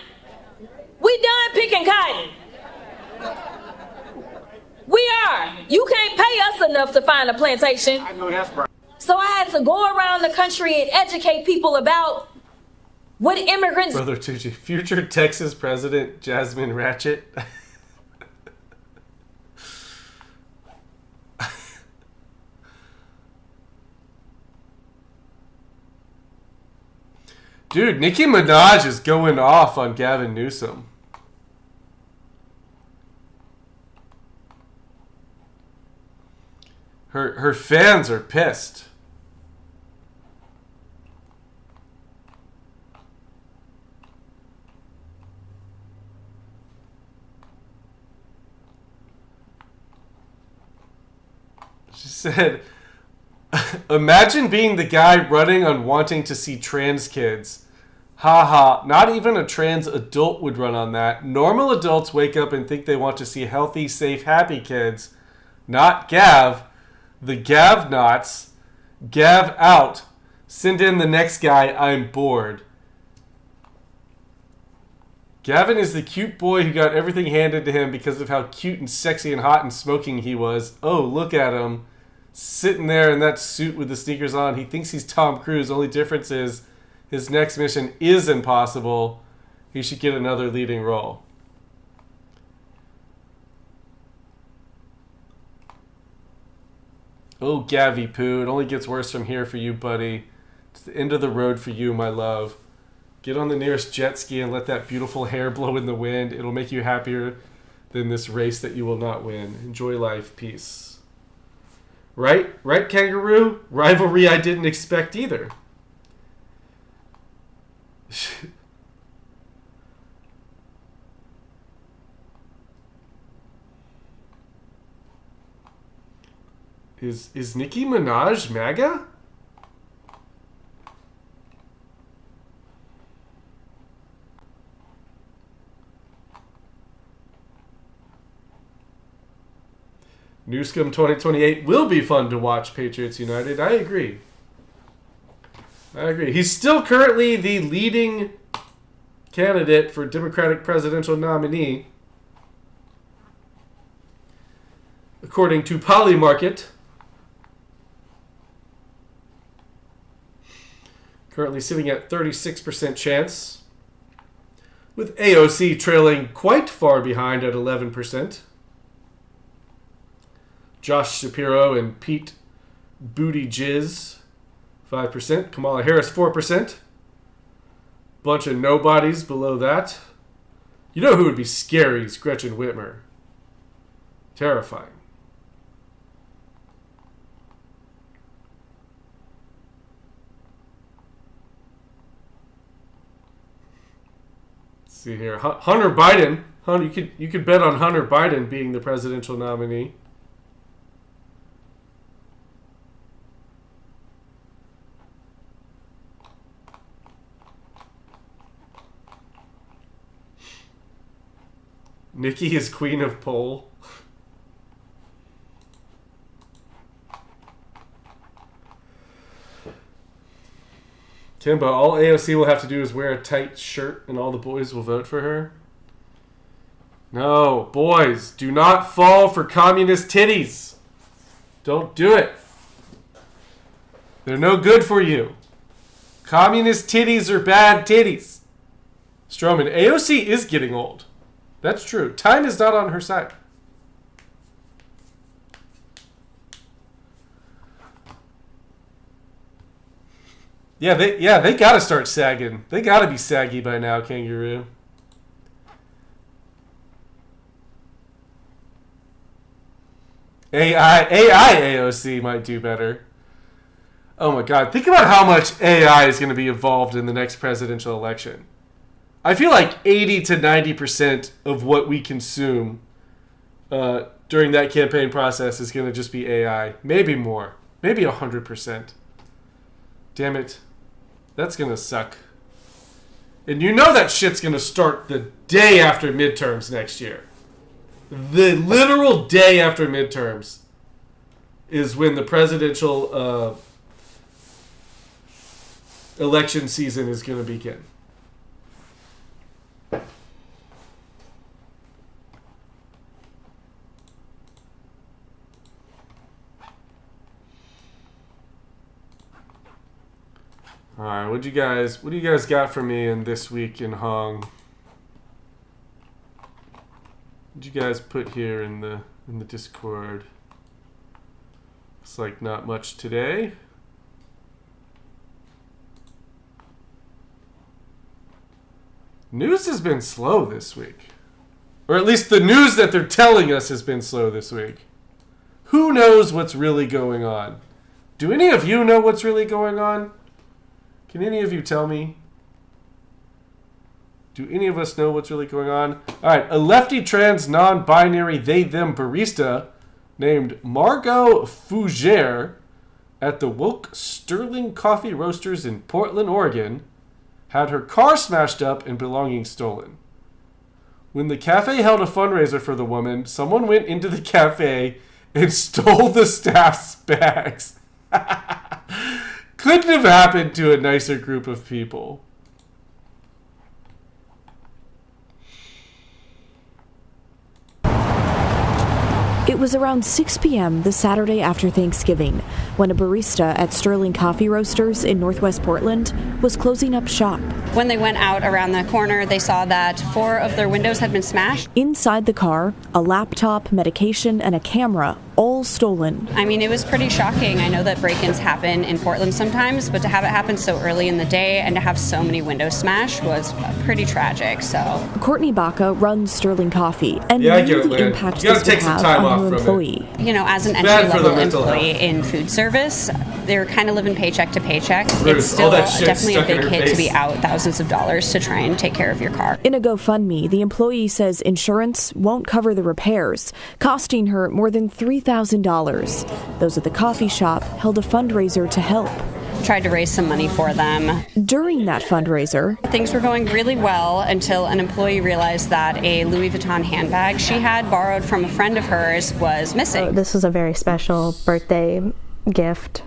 We done picking cotton. enough to find a plantation. I know that's right. So I had to go around the country and educate people about what immigrants. Brother Tucci, future Texas President Jasmine Ratchet. Dude, Nicki Minaj is going off on Gavin Newsom. Her fans are pissed. She said, imagine being the guy running on wanting to see trans kids. Haha, not even a trans adult would run on that. Normal adults wake up and think they want to see healthy, safe, happy kids. Not Gav. The Gav-nots. Gav out. Send in the next guy, I'm bored. Gavin is the cute boy who got everything handed to him because of how cute and sexy and hot and smoking he was. Oh, look at him. Sitting there in that suit with the sneakers on. He thinks he's Tom Cruise. Only difference is his next mission is impossible. He should get another leading role. Oh, Gavi Poo. It only gets worse from here for you, buddy. It's the end of the road for you, my love. Get on the nearest jet ski and let that beautiful hair blow in the wind. It'll make you happier than this race that you will not win. Enjoy life. Peace. Right? Right, Kangaroo? Rivalry I didn't expect either. Is Nicki Minaj MAGA? Newscom 2028 will be fun to watch, Patriots United. I agree. He's still currently the leading candidate for Democratic presidential nominee, according to Polymarket. Currently sitting at 36% chance, with AOC trailing quite far behind at 11%. Josh Shapiro and Pete Buttigieg, 5%. Kamala Harris, 4%. Bunch of nobodies below that. You know who would be scary is Gretchen Whitmer. Terrifying. Let's see here. Hunter Biden. You could bet on Hunter Biden being the presidential nominee. Nikki is queen of pole. Timba, all AOC will have to do is wear a tight shirt and all the boys will vote for her. No, boys, do not fall for communist titties. Don't do it. They're no good for you. Communist titties are bad titties. Stroman, AOC is getting old. That's true. Time is not on her side. Yeah, they gotta start sagging. They gotta be saggy by now, Kangaroo. AI AOC might do better. Oh my god, think about how much AI is going to be involved in the next presidential election. I feel like 80 to 90% of what we consume during that campaign process is going to just be AI. Maybe more. Maybe 100%. Damn it. That's going to suck. And you know that shit's going to start the day after midterms next year. The literal day after midterms is when the presidential election season is going to begin. All right, what do you guys got for me in this week in Hong? What you guys put here in the Discord? Looks like not much today. News has been slow this week. Or at least the news that they're telling us has been slow this week. Who knows what's really going on? Do any of you know what's really going on? Can any of you tell me? Do any of us know what's really going on? All right, a lefty trans non-binary they-them barista named Margot Fougere at the woke Sterling Coffee Roasters in Portland, Oregon, had her car smashed up and belongings stolen. When the cafe held a fundraiser for the woman, someone went into the cafe and stole the staff's bags. Couldn't have happened to a nicer group of people. It was around 6 p.m. the Saturday after Thanksgiving when a barista at Sterling Coffee Roasters in Northwest Portland was closing up shop. When they went out around the corner, they saw that 4 of their windows had been smashed. Inside the car, a laptop, medication, and a camera, all stolen. I mean, it was pretty shocking. I know that break-ins happen in Portland sometimes, but to have it happen so early in the day and to have so many windows smashed was pretty tragic. So Courtney Baca runs Sterling Coffee and Yeah, I knew get it, the man. impact You gotta this take would some have time on off her from it. employee. You know, as an It's bad for entry-level the mental employee health. in food service, they're kind of living paycheck to paycheck. Bruce, It's still all that shit definitely a stuck in big her hit to be face. out thousands of dollars to try and take care of your car. In a GoFundMe, the employee says insurance won't cover the repairs, costing her more than $3,000. Those at the coffee shop held a fundraiser to help. Tried to raise some money for them. During that fundraiser, Things were going really well until an employee realized that a Louis Vuitton handbag she had borrowed from a friend of hers was missing. This was a very special birthday gift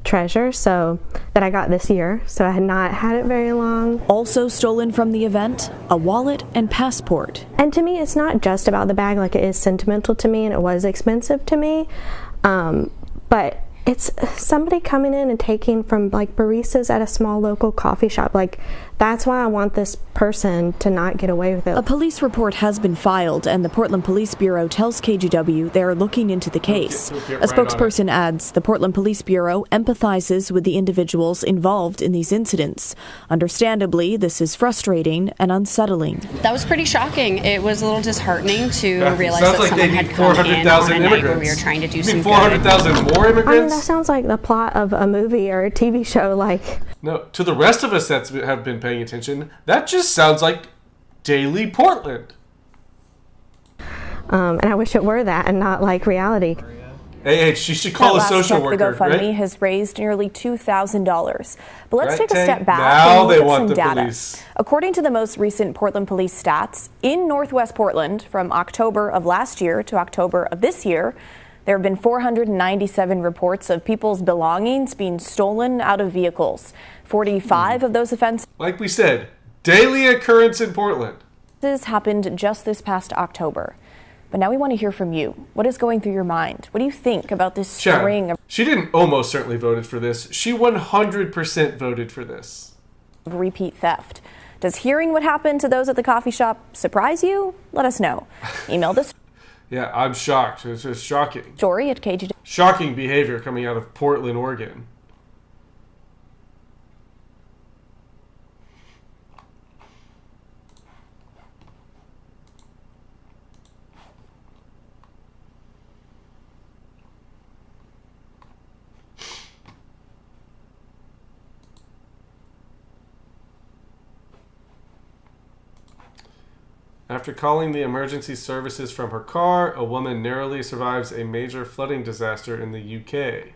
treasure that I got this year, so I had not had it very long. Also stolen from the event, a wallet and passport. And to me, it's not just about the bag, like it is sentimental to me and it was expensive to me, but it's somebody coming in and taking from like baristas at a small local coffee shop. Like, that's why I want this person to not get away with it. A police report has been filed, and the Portland Police Bureau tells KGW they are looking into the case. A spokesperson adds the Portland Police Bureau empathizes with the individuals involved in these incidents. Understandably, this is frustrating and unsettling. That was pretty shocking. It was a little disheartening to Yeah, realize sounds that like someone they had need come in 400,000 on a night where immigrants. we were trying to do You some mean good. 400,000 more I mean, immigrants? that sounds like the plot of a movie or a TV show. Like, No, to the rest of us that have been paying attention, that just sounds like daily Portland. and I wish it were that and not like reality. Hey, she should call a That last social check, worker, the GoFundMe right? has raised nearly $2,000. But let's Right, take a Tay? step back Now and they look at want some the data. police. According to the most recent Portland Police stats, in Northwest Portland, from October of last year to October of this year, there have been 497 reports of people's belongings being stolen out of vehicles. 45 of those offenses Like we said, daily occurrence in Portland. happened just this past October. But now we want to hear from you. What is going through your mind? What do you think about this Chad, string of she didn't almost certainly voted for this. She 100% voted for this. repeat theft? Does hearing what happened to those at the coffee shop surprise you? Let us know. Email this Yeah, I'm shocked. It's just shocking. story at KGW. Shocking behavior coming out of Portland, Oregon. After calling the emergency services from her car, a woman narrowly survives a major flooding disaster in the UK.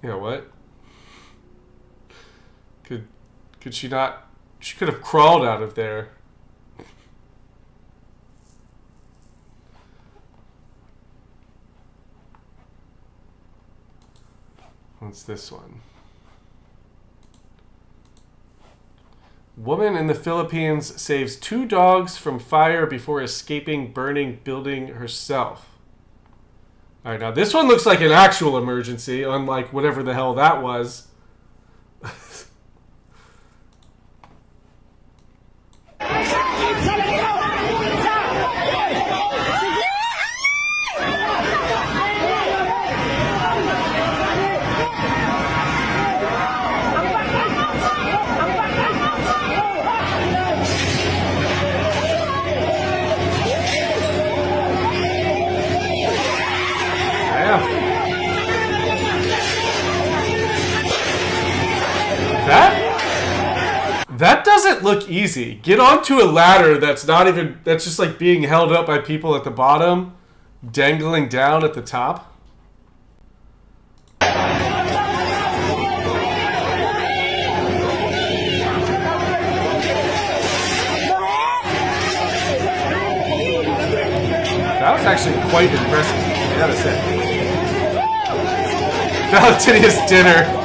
Yeah, what? Could she not? She could have crawled out of there. What's this one? Woman in the Philippines saves 2 dogs from fire before escaping burning building herself. All right, now this one looks like an actual emergency, unlike whatever the hell that was. That doesn't look easy. Get onto a ladder that's just like being held up by people at the bottom, dangling down at the top. That was actually quite impressive, I gotta say. Valentinia's dinner.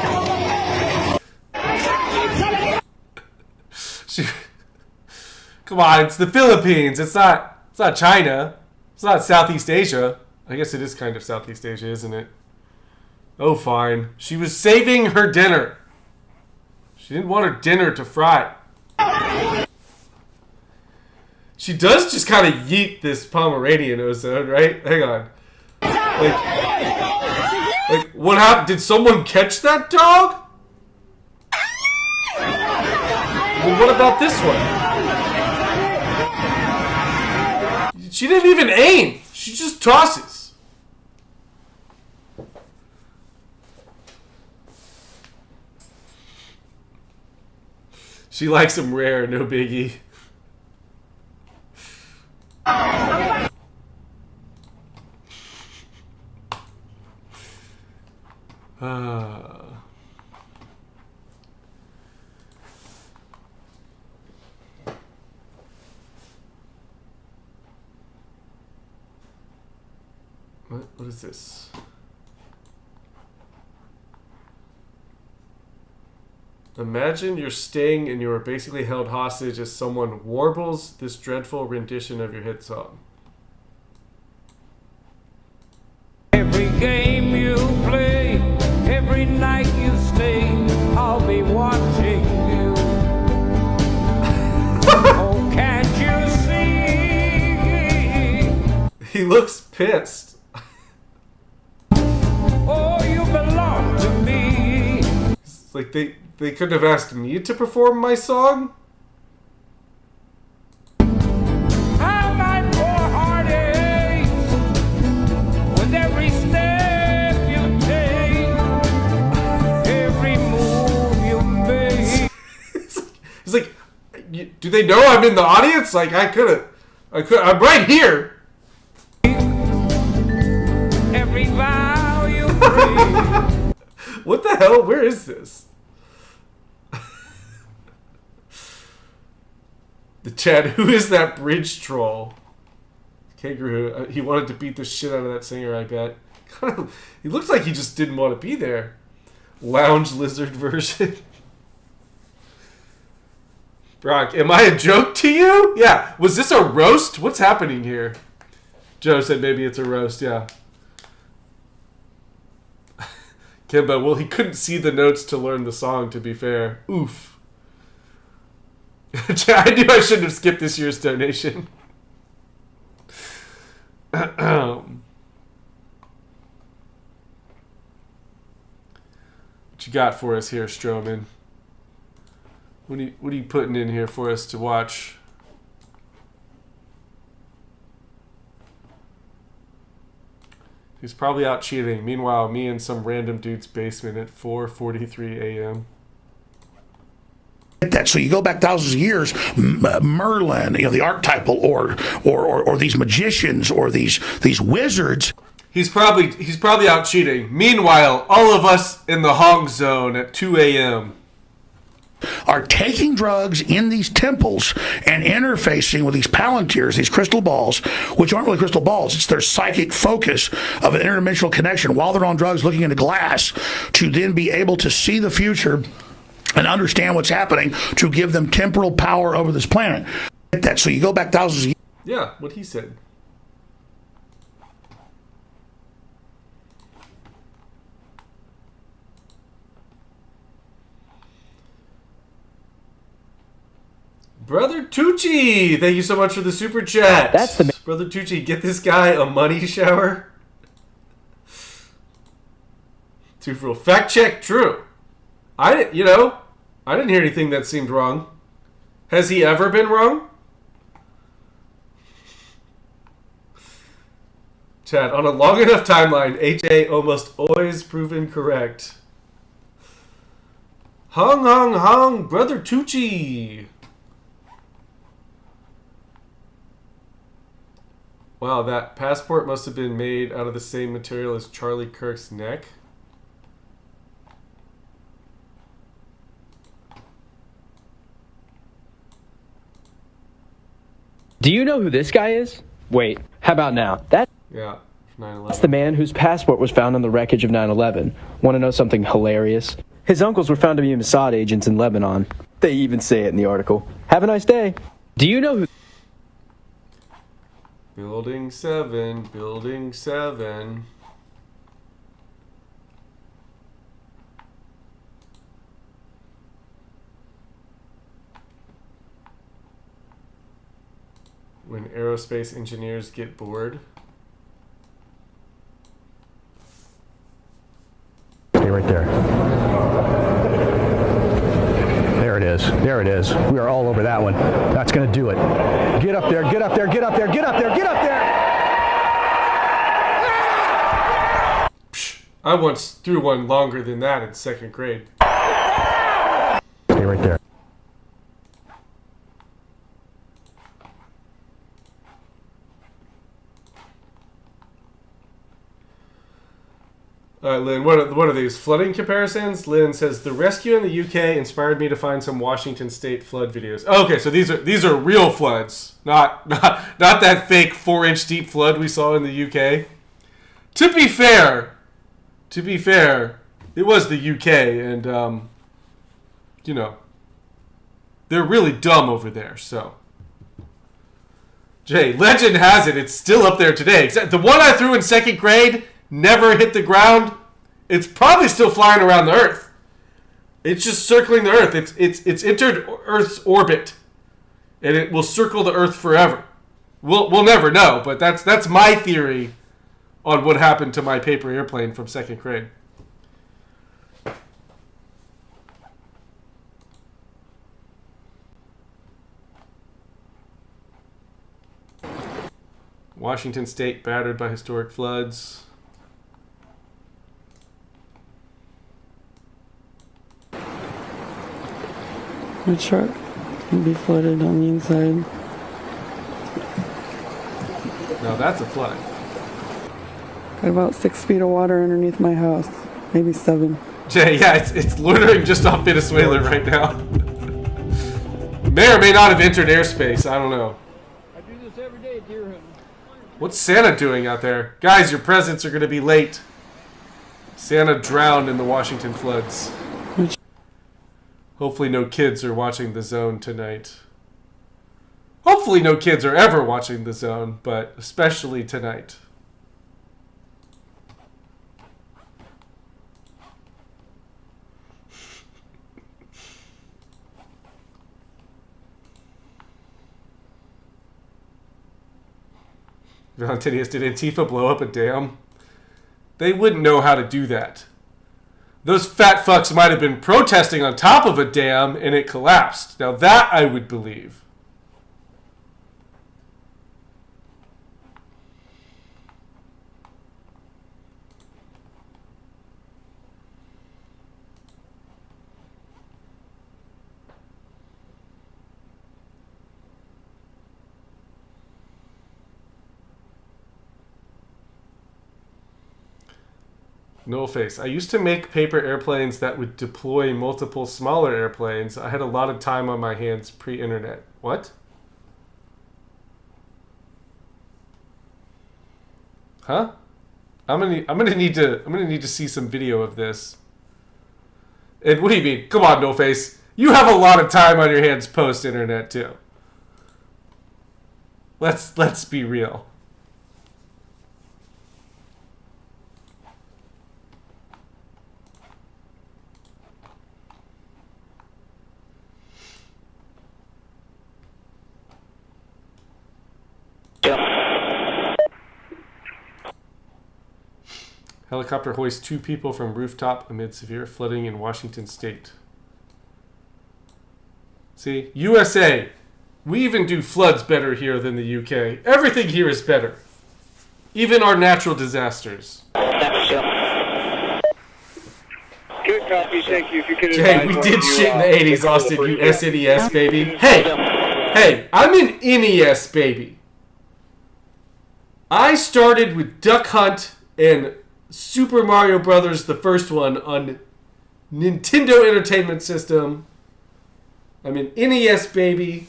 Come on, it's the Philippines. It's not China. It's not Southeast Asia. I guess it is kind of Southeast Asia, isn't it? Oh, fine. She was saving her dinner. She didn't want her dinner to fry. She does just kind of yeet this Pomeranian ozone, right? Hang on. Like, what happened? Did someone catch that dog? Well, what about this one? She didn't even aim. She just tosses. She likes them rare, no biggie. What is this? Imagine you're staying and you are basically held hostage as someone warbles this dreadful rendition of your hit song. Every game you play, every night you stay, I'll be watching you. Oh, can't you see? He looks pissed. Oh, you belong to me. It's like they couldn't have asked me to perform my song? How my poor heart aches with every step you take, every move you make. It's like, do they know I'm in the audience? Like, I'm right here. Every vow you breathe. What the hell? Where is this? The chat, who is that bridge troll? Kangaroo, he wanted to beat the shit out of that singer, I bet. He looks like he just didn't want to be there. Lounge lizard version. Brock, am I a joke to you? Yeah. Was this a roast? What's happening here? Joe said maybe it's a roast, yeah. Kimba, well, he couldn't see the notes to learn the song, to be fair. Oof. I knew I shouldn't have skipped this year's donation. What you got for us here, Stroman? What are you putting in here for us to watch? He's probably out cheating. Meanwhile, me in some random dude's basement at 4:43 a.m. That so you go back thousands of years, Merlin, the archetypal, or these magicians, or these wizards. He's probably out cheating. Meanwhile, all of us in the Hong zone at 2 a.m. are taking drugs in these temples and interfacing with these palantirs, these crystal balls, which aren't really crystal balls. It's their psychic focus of an interdimensional connection while they're on drugs, looking into glass, to then be able to see the future and understand what's happening, to give them temporal power over this planet. So you go back thousands of years. Yeah, what he said. Brother Tucci, thank you so much for the super chat. That's the Brother Tucci, get this guy a money shower. Two for real. Fact check, true. I didn't hear anything that seemed wrong. Has he ever been wrong? Chad, on a long enough timeline, HA almost always proven correct. Hong, Brother Tucci. Wow, that passport must have been made out of the same material as Charlie Kirk's neck. Do you know who this guy is? Wait, how about now? Yeah, 9/11. That's the man whose passport was found on the wreckage of 9/11. Want to know something hilarious? His uncles were found to be Mossad agents in Lebanon. They even say it in the article. Have a nice day. Do you know who... Building 7, Building 7. When aerospace engineers get bored. Stay right there. There it is. There it is. We are all over that one. That's going to do it. Get up there. Get up there. Get up there. Get up there. Get up there. I once threw one longer than that in second grade. Stay right there. Lynn, what are these flooding comparisons? Lynn says the rescue in the UK inspired me to find some Washington State flood videos. Okay, so these are real floods, not that fake 4-inch deep flood we saw in the UK. To be fair, it was the UK, and they're really dumb over there. So, Jay, legend has it it's still up there today. Except the one I threw in second grade never hit the ground. It's probably still flying around the Earth. It's just circling the Earth. It's entered Earth's orbit, and it will circle the Earth forever. We'll never know, but that's my theory on what happened to my paper airplane from second grade. Washington State battered by historic floods. My truck can be flooded on the inside. Now that's a flood. Got about 6 feet of water underneath my house, maybe 7. Jay, yeah, it's loitering just off Venezuela right now. May or may not have entered airspace. I don't know. I do this every day, deer hunting. What's Santa doing out there? Guys, your presents are going to be late. Santa drowned in the Washington floods. Hopefully no kids are watching The Zone tonight. Hopefully no kids are ever watching The Zone, but especially tonight. Valentinius, did Antifa blow up a dam? They wouldn't know how to do that. Those fat fucks might have been protesting on top of a dam and it collapsed. Now that I would believe. No face. I used to make paper airplanes that would deploy multiple smaller airplanes. I had a lot of time on my hands pre-internet. What? Huh? I'm gonna need to see some video of this. And what do you mean? Come on, No Face. You have a lot of time on your hands post-internet too. Let's be real. Helicopter hoists 2 people from rooftop amid severe flooding in Washington state. See? USA. We even do floods better here than the UK. Everything here is better. Even our natural disasters. Good copy, thank you. If you could Jay, we did shit in the 80s, Austin, you SNES baby. Hey, I'm an NES baby. I started with Duck Hunt and Super Mario Brothers, the first one, on Nintendo Entertainment System. I'm an NES baby.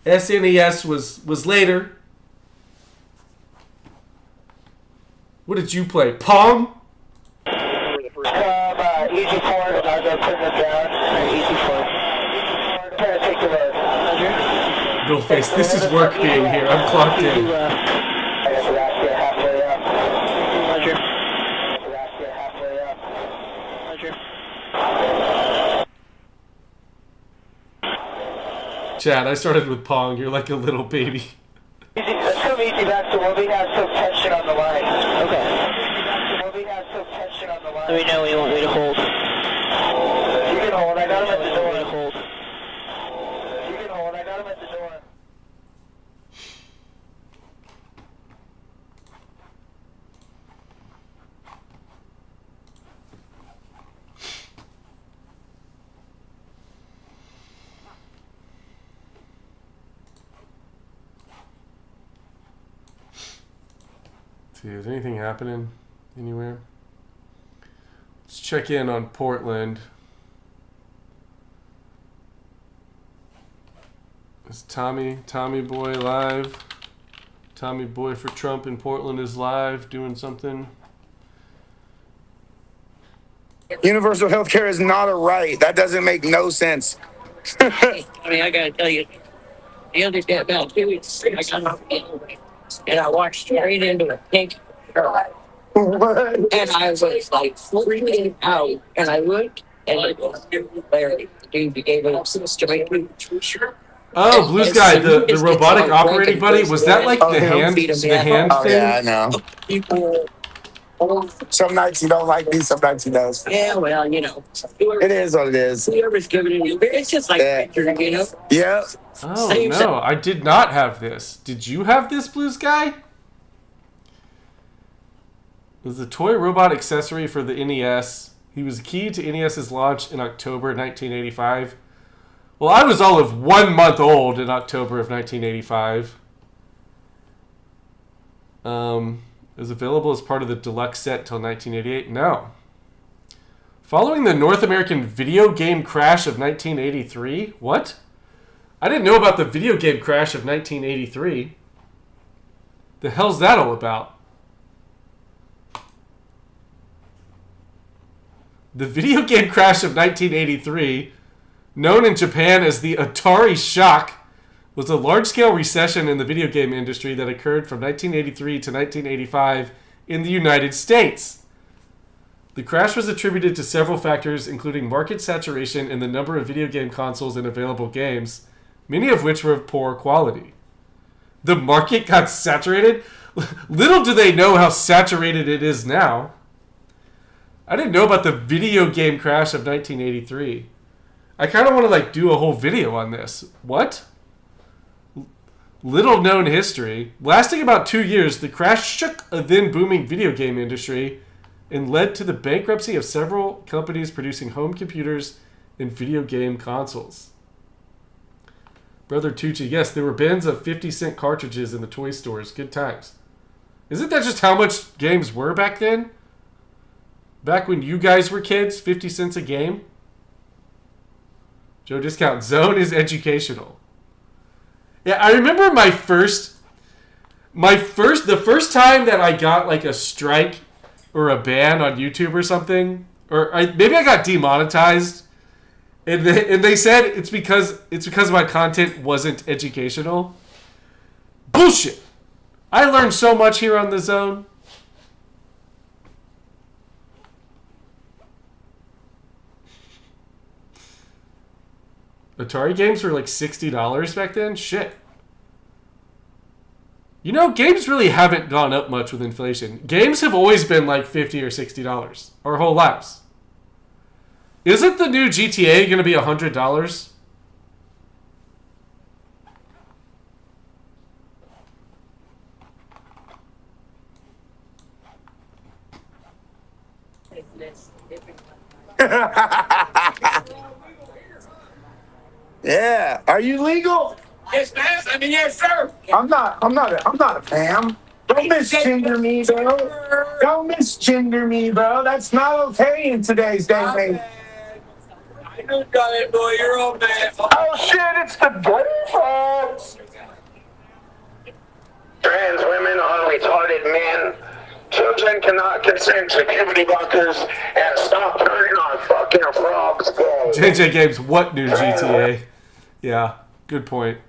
SNES was later. What did you play? Pong? Easy 4, I'll go put them down. Easy 4. Try to take the road. No Face, this is work being here. I'm clocked in. Chad, I started with Pong. You're like a little baby. Let's go easy back to what we have some tension on the line. Okay. What we have some tension on the line. Let me know when you want me to hold. You can hold. I got him at the door. Hold. You can hold. I got him at the door. See, is anything happening anywhere? Let's check in on Portland. Is Tommy Boy live? Tommy Boy for Trump in Portland is live doing something. Universal health care is not a right. That doesn't make no sense. I mean, I gotta tell you, the other day, about 2 weeks ago, I got off the elevator, and I walked straight into a pink girl. And I was like freaking out. And I looked, and it was Larry, the dude who gave us to make me shirt. Oh, Blue Sky, the robotic operating buddy. Was that like the hand thing? Oh, yeah, I know. Some nights you don't like me, some nights you does. Yeah, well, you know. It is what it is. Whoever's giving it you, it's just like a picture, you know? Yeah. Oh, no, I did not have this. Did you have this, Blue Sky? It was a toy robot accessory for the NES. He was key to NES's launch in October 1985. Well, I was all of 1 month old in October of 1985. It was available as part of the deluxe set till 1988. No. Following the North American video game crash of 1983? What? I didn't know about the video game crash of 1983. The hell's that all about? The video game crash of 1983, known in Japan as the Atari Shock, was a large-scale recession in the video game industry that occurred from 1983 to 1985 in the United States. The crash was attributed to several factors, including market saturation in the number of video game consoles and available games, many of which were of poor quality. The market got saturated? Little do they know how saturated it is now. I didn't know about the video game crash of 1983. I kind of want to do a whole video on this. What? Little known history. Lasting about 2 years, the crash shook a then booming video game industry and led to the bankruptcy of several companies producing home computers and video game consoles. Brother Tucci, yes, there were bins of 50-cent cartridges in the toy stores. Good times. Isn't that just how much games were back then? Back when you guys were kids, 50 cents a game? Joe Discount, Zone is educational. Yeah, I remember the first time that I got like a strike or a ban on YouTube or something, maybe I got demonetized, and they said it's because my content wasn't educational. Bullshit. I learned so much here on the Zone. Atari games were like $60 back then? Shit. You know, games really haven't gone up much with inflation. Games have always been like $50 or $60 our whole lives. Isn't the new GTA going to be $100? Yeah. Are you legal? Yes, man. I mean, yes, sir. I'm not a fam. Don't misgender me, bro. Don't misgender me, bro. That's not okay in today's day and age. I know, it, boy. You're all bad. Oh shit, it's the gay folks. Trans women are retarded men. Children cannot consent to puberty blockers and stop turning our fucking frogs gay. JJ Games, what new GTA? Yeah, good point.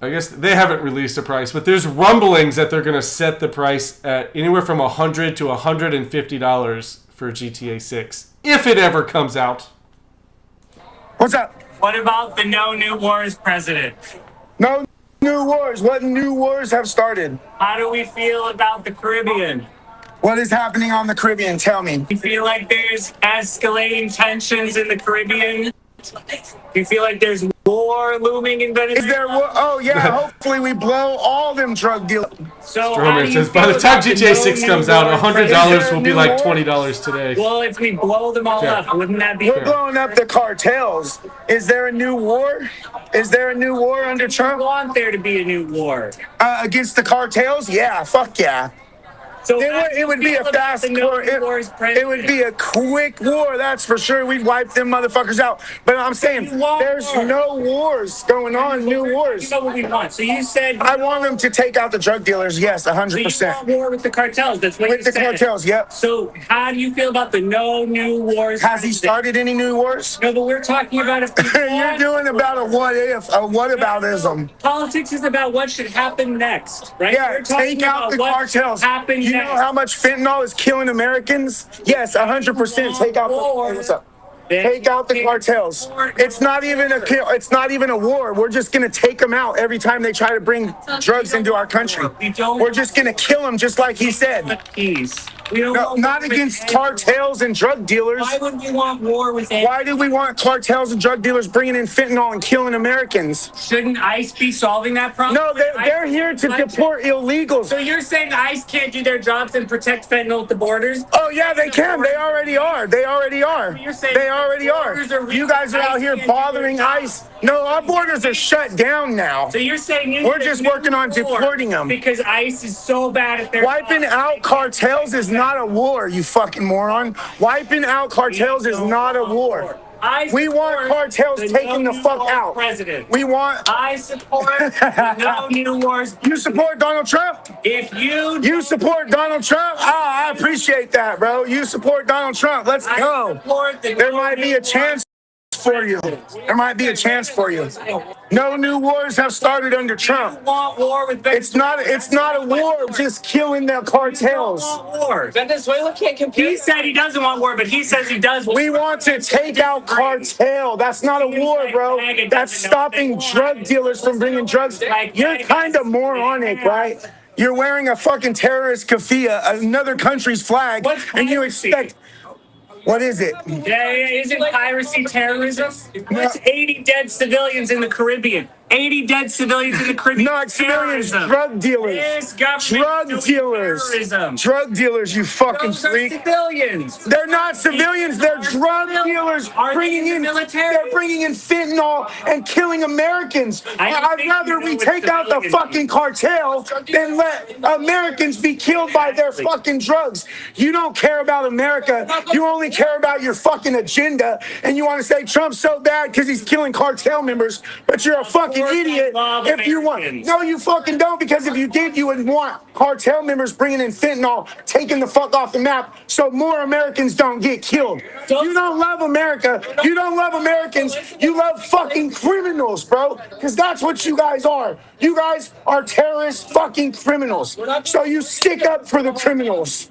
I guess they haven't released a price, but there's rumblings that they're going to set the price at anywhere from $100 to $150 for GTA 6, if it ever comes out. What's up? What about the No New Wars president? No new wars. What new wars have started? How do we feel about the Caribbean? What is happening on the Caribbean? Tell me. Do you feel like there's escalating tensions in the Caribbean? Do you feel like there's war looming in Venezuela? Is there war? Oh, yeah. Hopefully we blow all them drug dealers. So Stromer says, by the time GTA 6 comes out, $100 will be like $20 today. Well, if we blow them all up, wouldn't that be... We're blowing up the cartels. Is there a new war? Is there a new war under Trump? I want there to be a new war. Against the cartels? Yeah, fuck yeah. So it would be a fast war. It would be a quick war, that's for sure. We'd wipe them motherfuckers out. But I'm saying there's no wars going on, new wars. You know what we want. So you said... I want them to take out the drug dealers, yes, 100%. So you want war with the cartels, that's what you said. With the cartels, yep. So how do you feel about the no new wars? Has he started any new wars? No, but we're talking about if you're doing about a what if, a whataboutism. Politics is about what should happen next, right? Yeah, take out the cartels. You know how much fentanyl is killing Americans? Yes, 100%. Take out what's up? Take out the cartels. It's not even a war. We're just gonna take them out every time they try to bring drugs into our country. We're just gonna kill them, just like he said. No, not against cartels and drug dealers. Why would we want war with them? Why do we want cartels and drug dealers bringing in fentanyl and killing Americans? Shouldn't ICE be solving that problem? No, they're here to deport illegals. So you're saying ICE can't do their jobs and protect fentanyl at the borders? Oh yeah, they can. They already are. They already are. They already are. You guys are out here bothering ICE. No, our borders are shut down now. So you're saying we're just working on deporting them because ICE is so bad at their wiping out cartels is not a war, you fucking moron. Wiping out cartels is not a war. We want cartels taken the fuck out. President. We want. I support the no new wars. You support Donald Trump? If you support Donald Trump? I appreciate that, bro. You support Donald Trump. Let's go. There might be a chance for you. There might be a chance for you. No new wars have started under Trump. Want war with Venezuela? It's not a war. Just killing the cartels. War. Venezuela can't compete. He said he doesn't want war, but he says he does. We want to take out cartel. That's not a war, bro. That's stopping drug dealers from bringing drugs. You're kind of moronic, right? You're wearing a fucking terrorist keffiyeh, another country's flag, and you expect. What is it? Yeah, isn't piracy terrorism? What's 80 dead civilians in the Caribbean? 80 dead civilians in the Caribbean. Not civilians, drug dealers. This government Drug doing dealers. terrorism. Drug dealers, you fucking Those are freak. civilians. They're not civilians, they're drug dealers bringing in they're bringing in fentanyl and killing Americans. I'd rather we take out the fucking cartel than let Americans be killed by their fucking drugs. You don't care about America. You only care about your fucking agenda, and you want to say Trump's so bad because he's killing cartel members, but you're a fucking idiot if you want. No, you fucking don't, because if you did, you would want cartel members bringing in fentanyl, taking the fuck off the map so more Americans don't get killed. You don't love America. You don't love Americans. You love fucking criminals, bro, because that's what you guys are. You guys are terrorist fucking criminals. So you stick up for the criminals.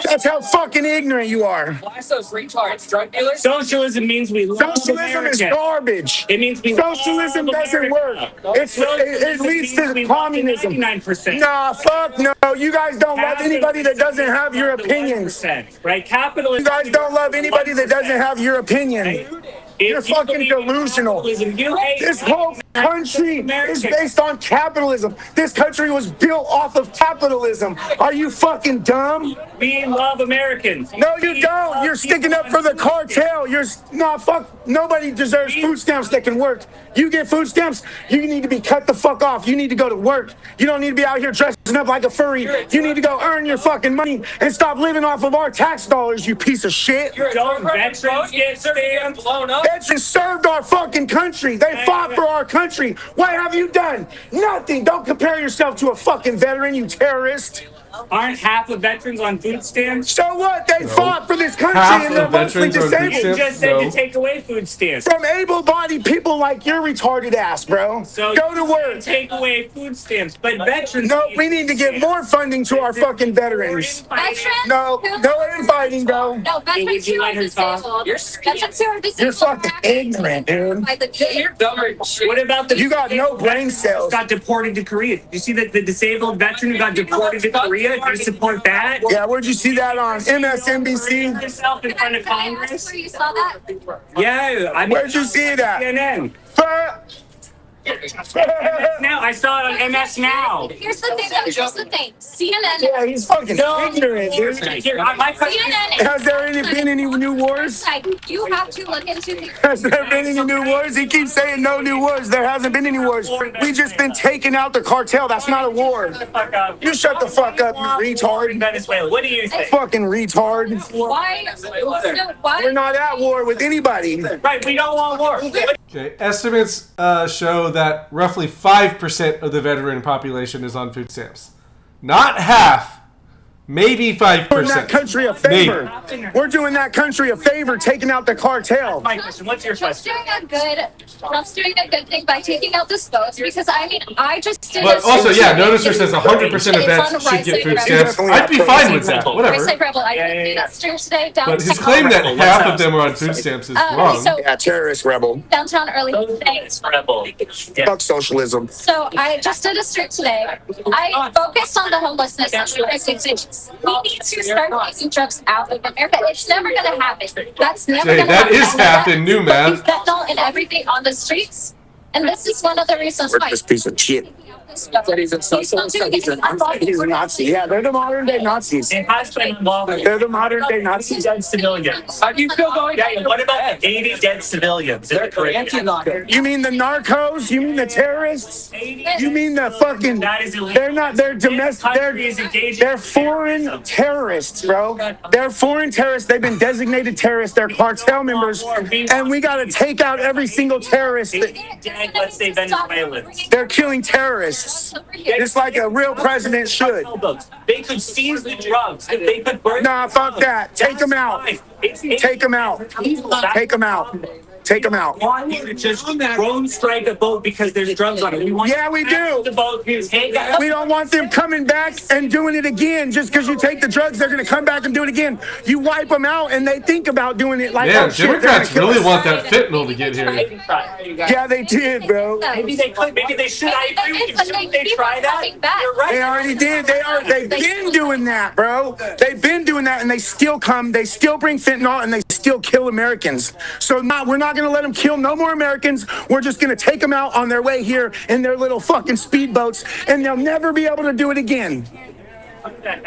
That's how fucking ignorant you are. Blast those retards, drug dealers. Socialism means we love Socialism America. is garbage. It means we Socialism love doesn't work. America. It leads to communism. 99%. Nah, fuck no. You guys don't love anybody that doesn't have your opinions. Right? Capitalism. You guys don't love anybody that doesn't have your opinion. You're fucking delusional. This whole country is based on capitalism. This country was built off of capitalism. Are you fucking dumb? We love Americans. No, you don't. You're sticking up for the cartel. Fuck. Nobody deserves food stamps that can work. You get food stamps, you need to be cut the fuck off. You need to go to work. You don't need to be out here dressing up like a furry. You need to go earn your fucking money and stop living off of our tax dollars, you piece of shit. Don't veterans get stamped, blown up? Veterans served our fucking country. They fought for our country. What have you done? Nothing. Don't compare yourself to a fucking veteran, you terrorist. Aren't half of veterans on food stamps? So what? They fought for this country Half and they're of mostly veterans are on food disabled. You stamps? just said No. to take away food stamps. From able-bodied people like your retarded ass, bro. So go to work. Take away food stamps, but veterans. No, we need to give more funding to our fucking veterans. Veterans? No infighting, bro. No, veterans who are disabled. Veterans who are disabled. You're fucking ignorant, dude. You're dumber. What about the? You got no brain cells. Got deported to Korea. Did you see that the disabled veteran who got deported to Korea? Do you support that? Yeah, where'd you see that on? MSNBC? Yourself in front of Congress? Where you saw that? Yeah, I mean, Where'd you see that? CNN. Now I saw it on MS Now. Here's the thing. Here's the thing. CNN. Yeah, he's fucking ignorant, dude. CNN. Has there been any new wars? You have to look into the. Has there been any new wars? He keeps saying no new wars. There hasn't been any wars. We just been taking out the cartel. That's not a war. You shut the fuck up, you retard. Venezuela. What do you think? Fucking retard. Why? We're not at war with anybody. Right, we don't want war. Okay, estimates show that roughly 5% of the veteran population is on food stamps. Not half, maybe 5%. We're doing that country a favor. We're doing that country a favor, taking out the cartel. My question. What's your question? Trump's doing a good thing by taking out the votes, because I mean, I just did. But also, yeah, Noticer says 100% of vets should get food stamps. I'd be fine with that, whatever. I did that stairs today downtown. But his claim that half of them are on food stamps is wrong. Yeah, terrorist rebel. Downtown early today. Fuck socialism. So I just did a street today. I focused on the homelessness issue. We need to start taking drugs out of America. It's never going to happen. That's never Jay, going to that happen. is half in new math. Fentanyl and everything on the streets. And this is one of the reasons why. This piece of shit. He's a Nazi. Yeah, they're the modern day Nazis. It has been involved. They're the modern day Nazis. Dead civilians. How do you feel going? Yeah, what about the 80 dead civilians? You mean the narcos? You mean the terrorists? You mean the fucking? That is illegal. They're not. They're domestic. They're foreign terrorists, bro. They're foreign terrorists. They've been designated terrorists. They're cartel members, and we got to take out every single terrorist. Dead, let's say Venezuelans. They're killing terrorists. Just like a real president should. They could seize the drugs. They could burn. Nah, fuck that. Take them out. Take them out. Take them out. Take them out. We want you to just drone strike a boat because there's drugs on it. We want Yeah, we do. the boat. We don't want them coming back and doing it again. Just because you take the drugs, they're going to come back and do it again. You wipe them out, and they think about doing it like, Yeah, oh, shit, Democrats they're gonna really kill want us. that fentanyl to get here. Yeah, they did, bro. Maybe they could. Maybe they should. I agree with you. Shouldn't they try that? You're right. They already did. They've been doing that, bro. They've been doing that, and they still come. They still bring fentanyl, and they still kill Americans. So we're not going to let them kill no more Americans. We're just going to take them out on their way here in their little fucking speedboats, and they'll never be able to do it again.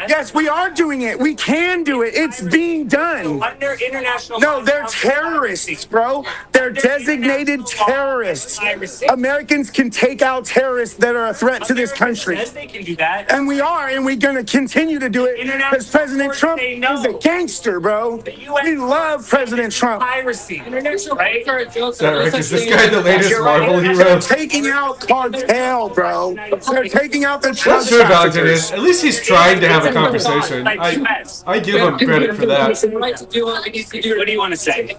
Yes, we are doing it. We can do it. It's being done. Under international No, they're terrorists, bro. They're designated terrorists. Americans can take out terrorists that are a threat to this country. They can do that. And we are, and we're going to continue to do it because President Trump is a gangster, bro. We love President Trump. Piracy. International right? Is this guy the latest Marvel hero? They're taking out cartel, bro. They're taking out the drug That's true about traffickers. it. At least he's trying to have a conversation. I give him credit for that. What do you want to say?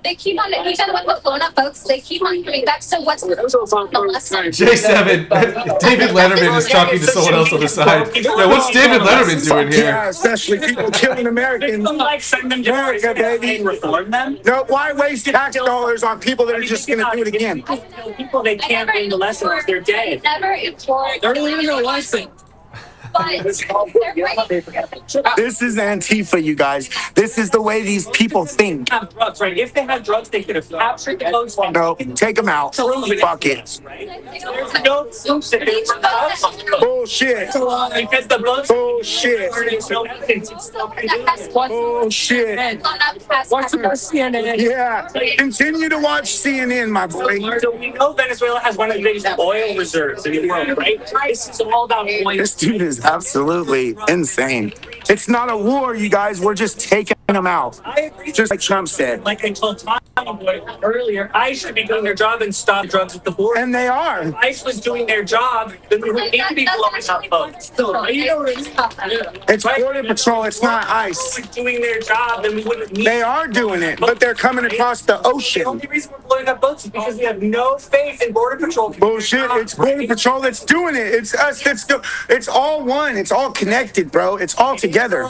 They keep on, even with the blown up boats, they keep on coming back. So what's the lesson? J7, David Letterman is talking to someone else on the side. Yeah, what's David Letterman doing here? Yeah, especially people killing Americans. Like send them to America, baby. reform them. No, why waste tax dollars on people that are just going to do it again? People they can't learn the lesson if they're dead. Never implored. They're learning a lesson. But This is Antifa, you guys. This is the way these people think. Have drugs, right? If they had drugs, they could have captured the boats. No, take them out. Fuck it. There's no proof that they were drugs. Bullshit. Because the boats. Bullshit. There's no evidence. It's still Bullshit. Watch CNN. Yeah. Continue to watch CNN, my boy. So we know Venezuela has one of the biggest oil reserves in the world, right? This is all about oil. This dude is absolutely insane. It's not a war, you guys. We're just taking them out. I agree. Just like Trump said. Like I told Tom earlier, ICE should be doing their job and stop drugs at the border. And they are. If ICE was doing their job, then we wouldn't need to be blowing up boats. It's Border Patrol. It's not ICE. If doing their job, then we wouldn't need. They are doing it, but they're coming across the The ocean. only reason we're blowing up boats is because we have no faith in Border Patrol. Bullshit. It's Border Patrol that's doing it. It's us that's it's all one. It's all connected, bro. It's all together.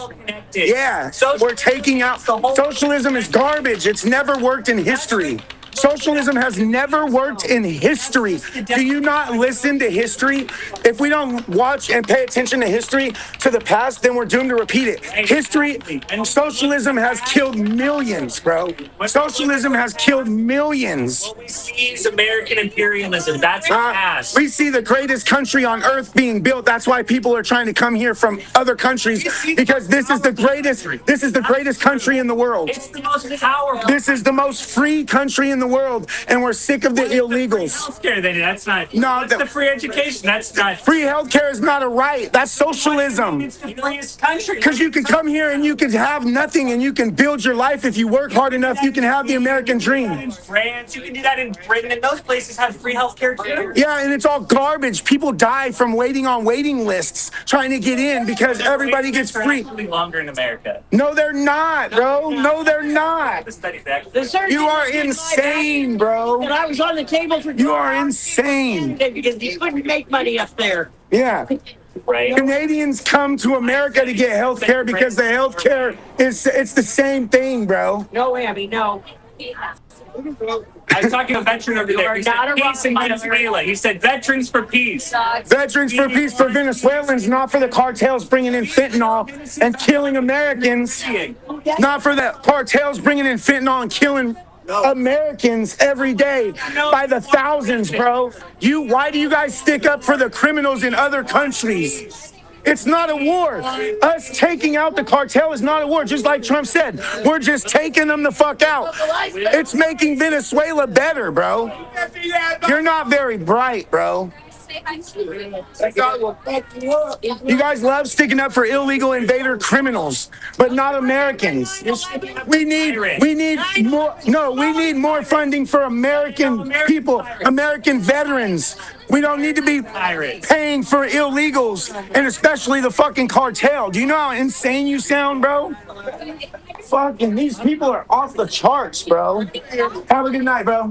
Yeah. We're taking out socialism is garbage. It's never worked in history. Socialism has never worked in history. Do you not listen to history? If we don't watch and pay attention to history, to the past, then we're doomed to repeat it. History and socialism has killed millions, bro. Socialism has killed millions. What we see is American imperialism. That's the past. We see the greatest country on earth being built. That's why people are trying to come here from other countries, because this is the greatest country in the world. It's the most powerful. This is the most free country in the world, and we're sick of the illegals. Healthcare, then that's not. No, What's the free education? That's not. Free healthcare is not a right. That's socialism. It's the freest country. Because you can come here and you can have nothing, and you can build your life if you work hard enough. You can have the American dream. In France, you can do that in Britain, and those places have free healthcare too. Yeah, and it's all garbage. People die from waiting on waiting lists trying to get in because everybody gets free. Longer in America. No, they're not, bro. No, they're not. You are insane, bro. And I was on the table for. You are insane. Because you couldn't make money up there. Yeah. Right. Canadians come to America to get health care because the health care it's the same thing, bro. No, Abby, no. I was talking to a veteran over there. He said peace in Venezuela. He said veterans for peace. Veterans for peace for Venezuelans, not for the cartels bringing in fentanyl and killing Americans. Not for the cartels bringing in fentanyl and killing Americans every day by the thousands, bro. Why do you guys stick up for the criminals in other countries? It's not a war. Us taking out the cartel is not a war. Just like Trump said, we're just taking them the fuck out. It's making Venezuela better, bro. You're not very bright, bro. You guys love sticking up for illegal invader criminals, but not Americans. We need more. No, we need more funding for American people, American veterans. We don't need to be paying for illegals, and especially the fucking cartel. Do you know how insane you sound, bro? Fucking these people are off the charts, bro. Have a good night, bro.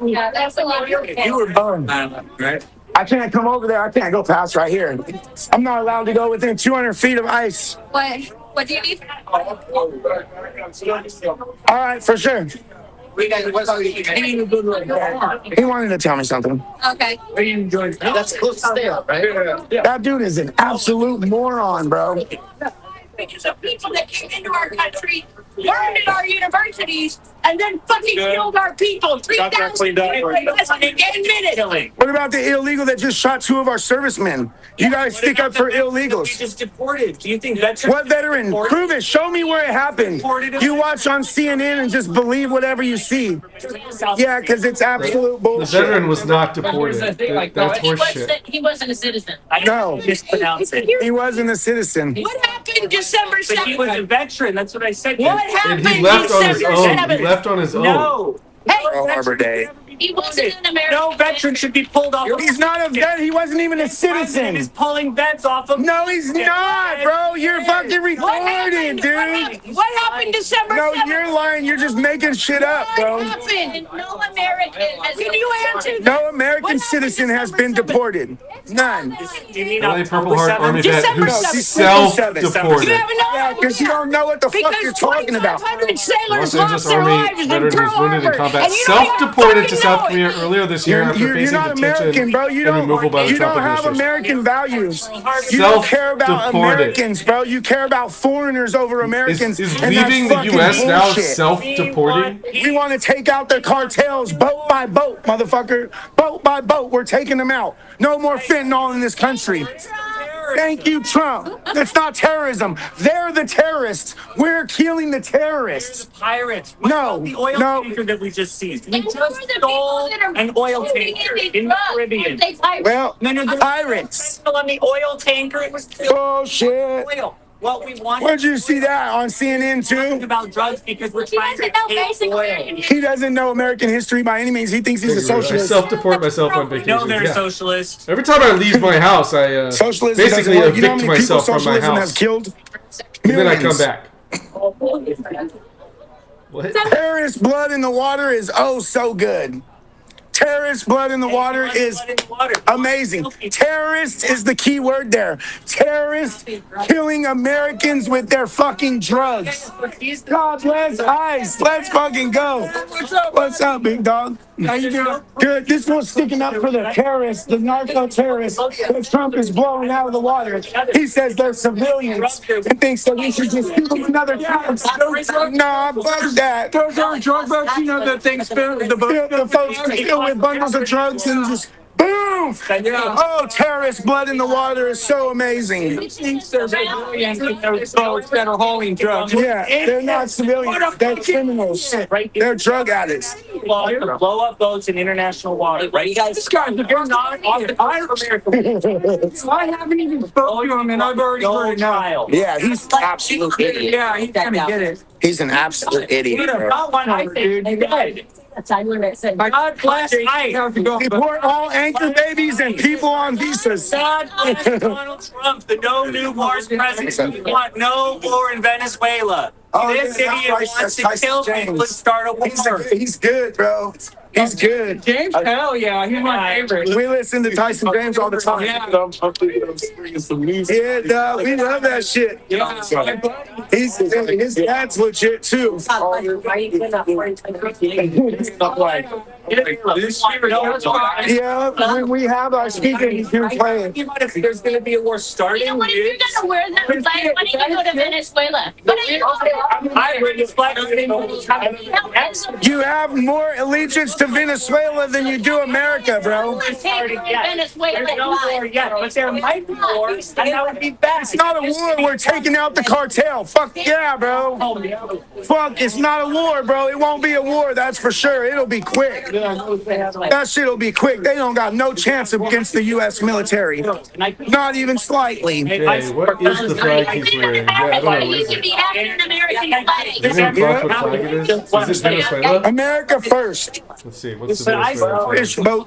Yeah, that's a lot. You were bummed, right? I can't come over there. I can't go past right here. I'm not allowed to go within 200 feet of ice. What do you need? All right, for sure. He wanted to tell me something. Okay. That's close to there, right? Yeah. That dude is an absolute moron, bro. Because of people that came into our country learned at our universities, and then fucking killed our people. 3,000 people in less than 10 minutes. What about the illegal that just shot 2 of our servicemen? You guys stick up for illegals. Just deported. Do you think veterans? What veteran? Prove it. Show me where it happened. You watch on CNN and just believe whatever you see. Yeah, because it's absolute The bullshit. veteran was not deported. That's horseshit. He wasn't a citizen. No, Mispronounce it. he wasn't a citizen. What happened December 7th? But he was a veteran. That's what I said. What And happened he left on his December own. 7th? He left on his own. No. Pearl Harbor Day. He wasn't an American. No veteran should be pulled off. He's not a vet. He wasn't even a citizen. He's pulling vets off of. No, he's not, bro. You're fucking retarded, dude. What happened December 7th? No, you're lying. You're just making shit up, bro. What happened? No American has. Can you answer that? No American citizen has been deported. None. LA Purple Heart Army vet who December 7th. self-deported. You have no Yeah, because you don't know what the fuck you're talking about. 2,500 sailors Los Angeles lost their Army lives in veteran who Pearl was wounded in Harbor. combat And you don't even self-deported to fucking South know Korea it. earlier this year after You're facing not American, detention bro. You and removal by the don't Trump have administration. American values. You don't care about Self-deported. Americans, bro. You care about foreigners over Americans. Is and that's leaving the fucking U.S. now bullshit. self-deporting? We want to take out the cartels boat by boat, motherfucker. Boat by boat. We're taking them out. No more fentanyl in this country. Thank you, Trump. That's not terrorism. They're the terrorists. We're killing the terrorists. Pirates. No, The oil no. tanker that we just seized. We And who just are the stole people that are an oil moving tanker these in the drugs? Caribbean. They pirates. Well, No, pirates. on the oil tanker. It was Bullshit. oil. What we want. Where'd you see that? On CNN too? About drugs because we're He trying to doesn't know take basic oil. American He doesn't know American history by any means. He thinks he's a I socialist. self-deport myself on vacation. No, they're socialists. Every time I leave my house, I Socialism basically doesn't work. You know how evict many people myself from my socialism has house. killed? And then I Millions. come back. What? Terrorist blood in the water is oh so good. Terrorist blood in the water is amazing. Terrorist is the key word there. Terrorists killing Americans with their fucking drugs. God bless ICE. Let's fucking go. What's up, big dog? How you doing? Good. This one's sticking up for the terrorists, the narco terrorists that Trump is blowing out of the water. He says they're civilians and thinks that we should just give them another chance. Nah, fuck that. Those aren't drug boats, you know, the things filled with The folks filled with bundles of drugs and just boom! Oh, terrorist blood in the water is so amazing. He thinks they're civilians in those boats that are hauling drugs. Yeah, they're not civilians. They're criminals. They're drug addicts. Blow up boats in international water, right? You guys, you're not on the America. I haven't even spoken to him, and I've already heard now. Yeah, he's an absolute idiot. Yeah, he's gonna get it. He's an absolute idiot. Dude, not one dude. You dead. God bless ICE. Deport all anchor babies and people on visas. God bless Donald Trump, the no new wars president. We want no war in Venezuela. This idiot wants to kill people and start a war. He's good, bro. He's good. James, hell yeah, he's my favorite. We listen to Tyson James all the time. Yeah. Yeah, dog, we love that shit. His dad's legit too. Yeah, we have our speaker here playing. There's going to be a war starting. You know, what if you're gonna wear that flag? Why don't you go to Venezuela? Why don't you go I wear this flag. You have more allegiance to Venezuela than you do America, bro. There's no war yet, but there might be war, and that would be bad. It's not a war. We're taking out the cartel. Fuck yeah, bro. Fuck, it's not a war, bro. It won't be a war, that's for sure. It'll be quick. That shit'll be quick. They don't got no chance against the U.S. military. Not even slightly. Hey, what is the flag he's wearing? Yeah, I don't know. What is it? be having an American flag? Is it what flag it is? Is it Venezuela? America first. Let's see. What's the Venezuela flag? Fish boat.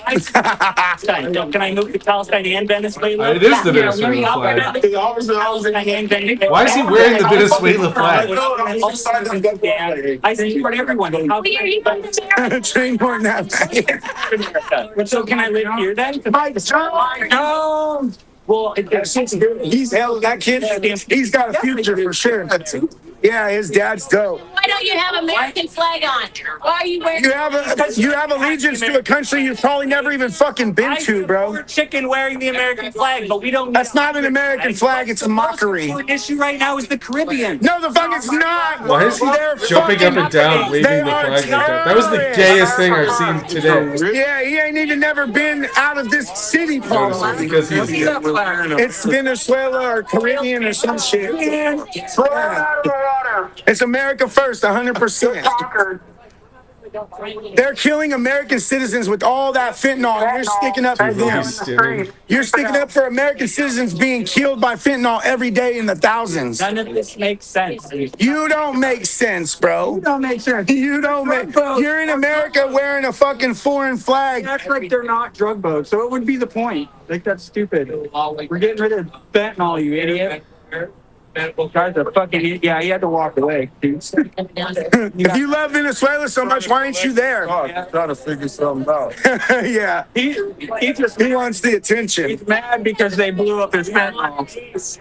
Can I move to Palestine and Venezuela? It is the Venezuela flag. Why is he wearing the Venezuela flag? I support everyone. Train more than that. So can I live here then? No. Well, he's held that kid. He's got a future for sure. Yeah, his dad's dope. Why don't you have American flag on? Why are you wearing? You have allegiance to a country you've probably never even fucking been to, bro. Chicken wearing the American flag, but we don't. That's not an American flag. It's a mockery. The issue right now is the Caribbean. No, the fuck it's not. Why is he jumping up and down, waving the flag like that? That was the gayest thing I've seen today. Yeah, he ain't even never been out of this city, probably. Because he's gay. It's Venezuela or Caribbean or some shit. It's America first, 100%. They're killing American citizens with all that fentanyl. And you're sticking up for them. You're sticking up for American citizens being killed by fentanyl every day in the thousands. None of this makes sense. You don't make sense, bro. You don't make sense. You don't make. You're in America wearing a fucking foreign flag. They act like they're not drug boats, so it would be the point. Like, that's stupid. We're getting rid of fentanyl, you idiot. Guy's a fucking, yeah, he had to walk away, dude. If you love Venezuela so much, why ain't you there? Trying to figure something out. Yeah. He wants the attention. He's mad because they blew up his fentanyl.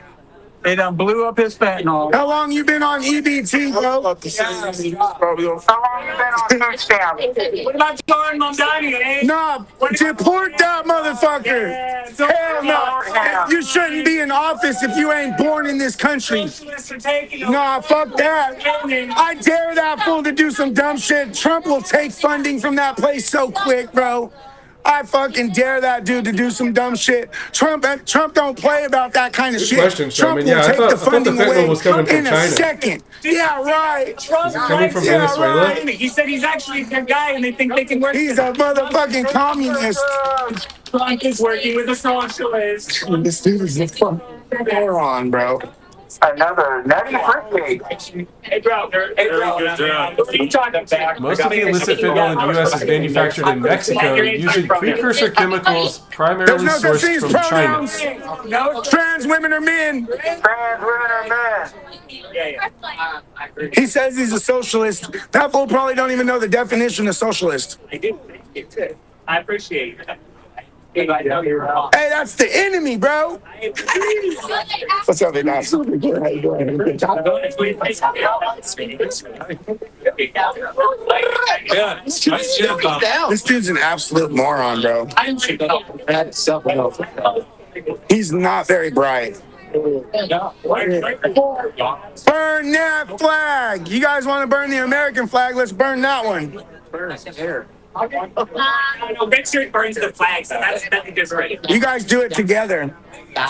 They done blew up his fentanyl. How long you been on EBT, bro? How long you been on touchdown? What about Torn Mamdani, eh? Nah, deport that motherfucker. Hell no. You shouldn't be in office if you ain't born in this country. Nah, fuck that. I dare that fool to do some dumb shit. Trump will take funding from that place so quick, bro. I fucking dare that dude to do some dumb shit. Trump don't play about that kind of shit. Question, Trump Sherman. Yeah, will take the funding fentanyl away was coming from in a China. second. Yeah, right. Is it coming from Venezuela? He said he's actually a good guy and they think they can work. He's a motherfucking communist. Trump is working with a socialist. This dude is a fucking moron, bro. Another nutty fruitcake. Hey, bro. You talking back? Most of the illicit fentanyl in the U.S. is manufactured in Mexico using precursor chemicals primarily sourced from China. No, trans women are men. He says he's a socialist. That fool probably don't even know the definition of socialist. I do. I appreciate it. I know you're wrong. Hey, that's the enemy, bro. What's up, big guys? How you doing? Good job. This dude's an absolute moron, bro. He's not very bright. Burn that flag. You guys want to burn the American flag? Let's burn that one. Big Street burns the flags, so that's nothing different. You guys do it together. They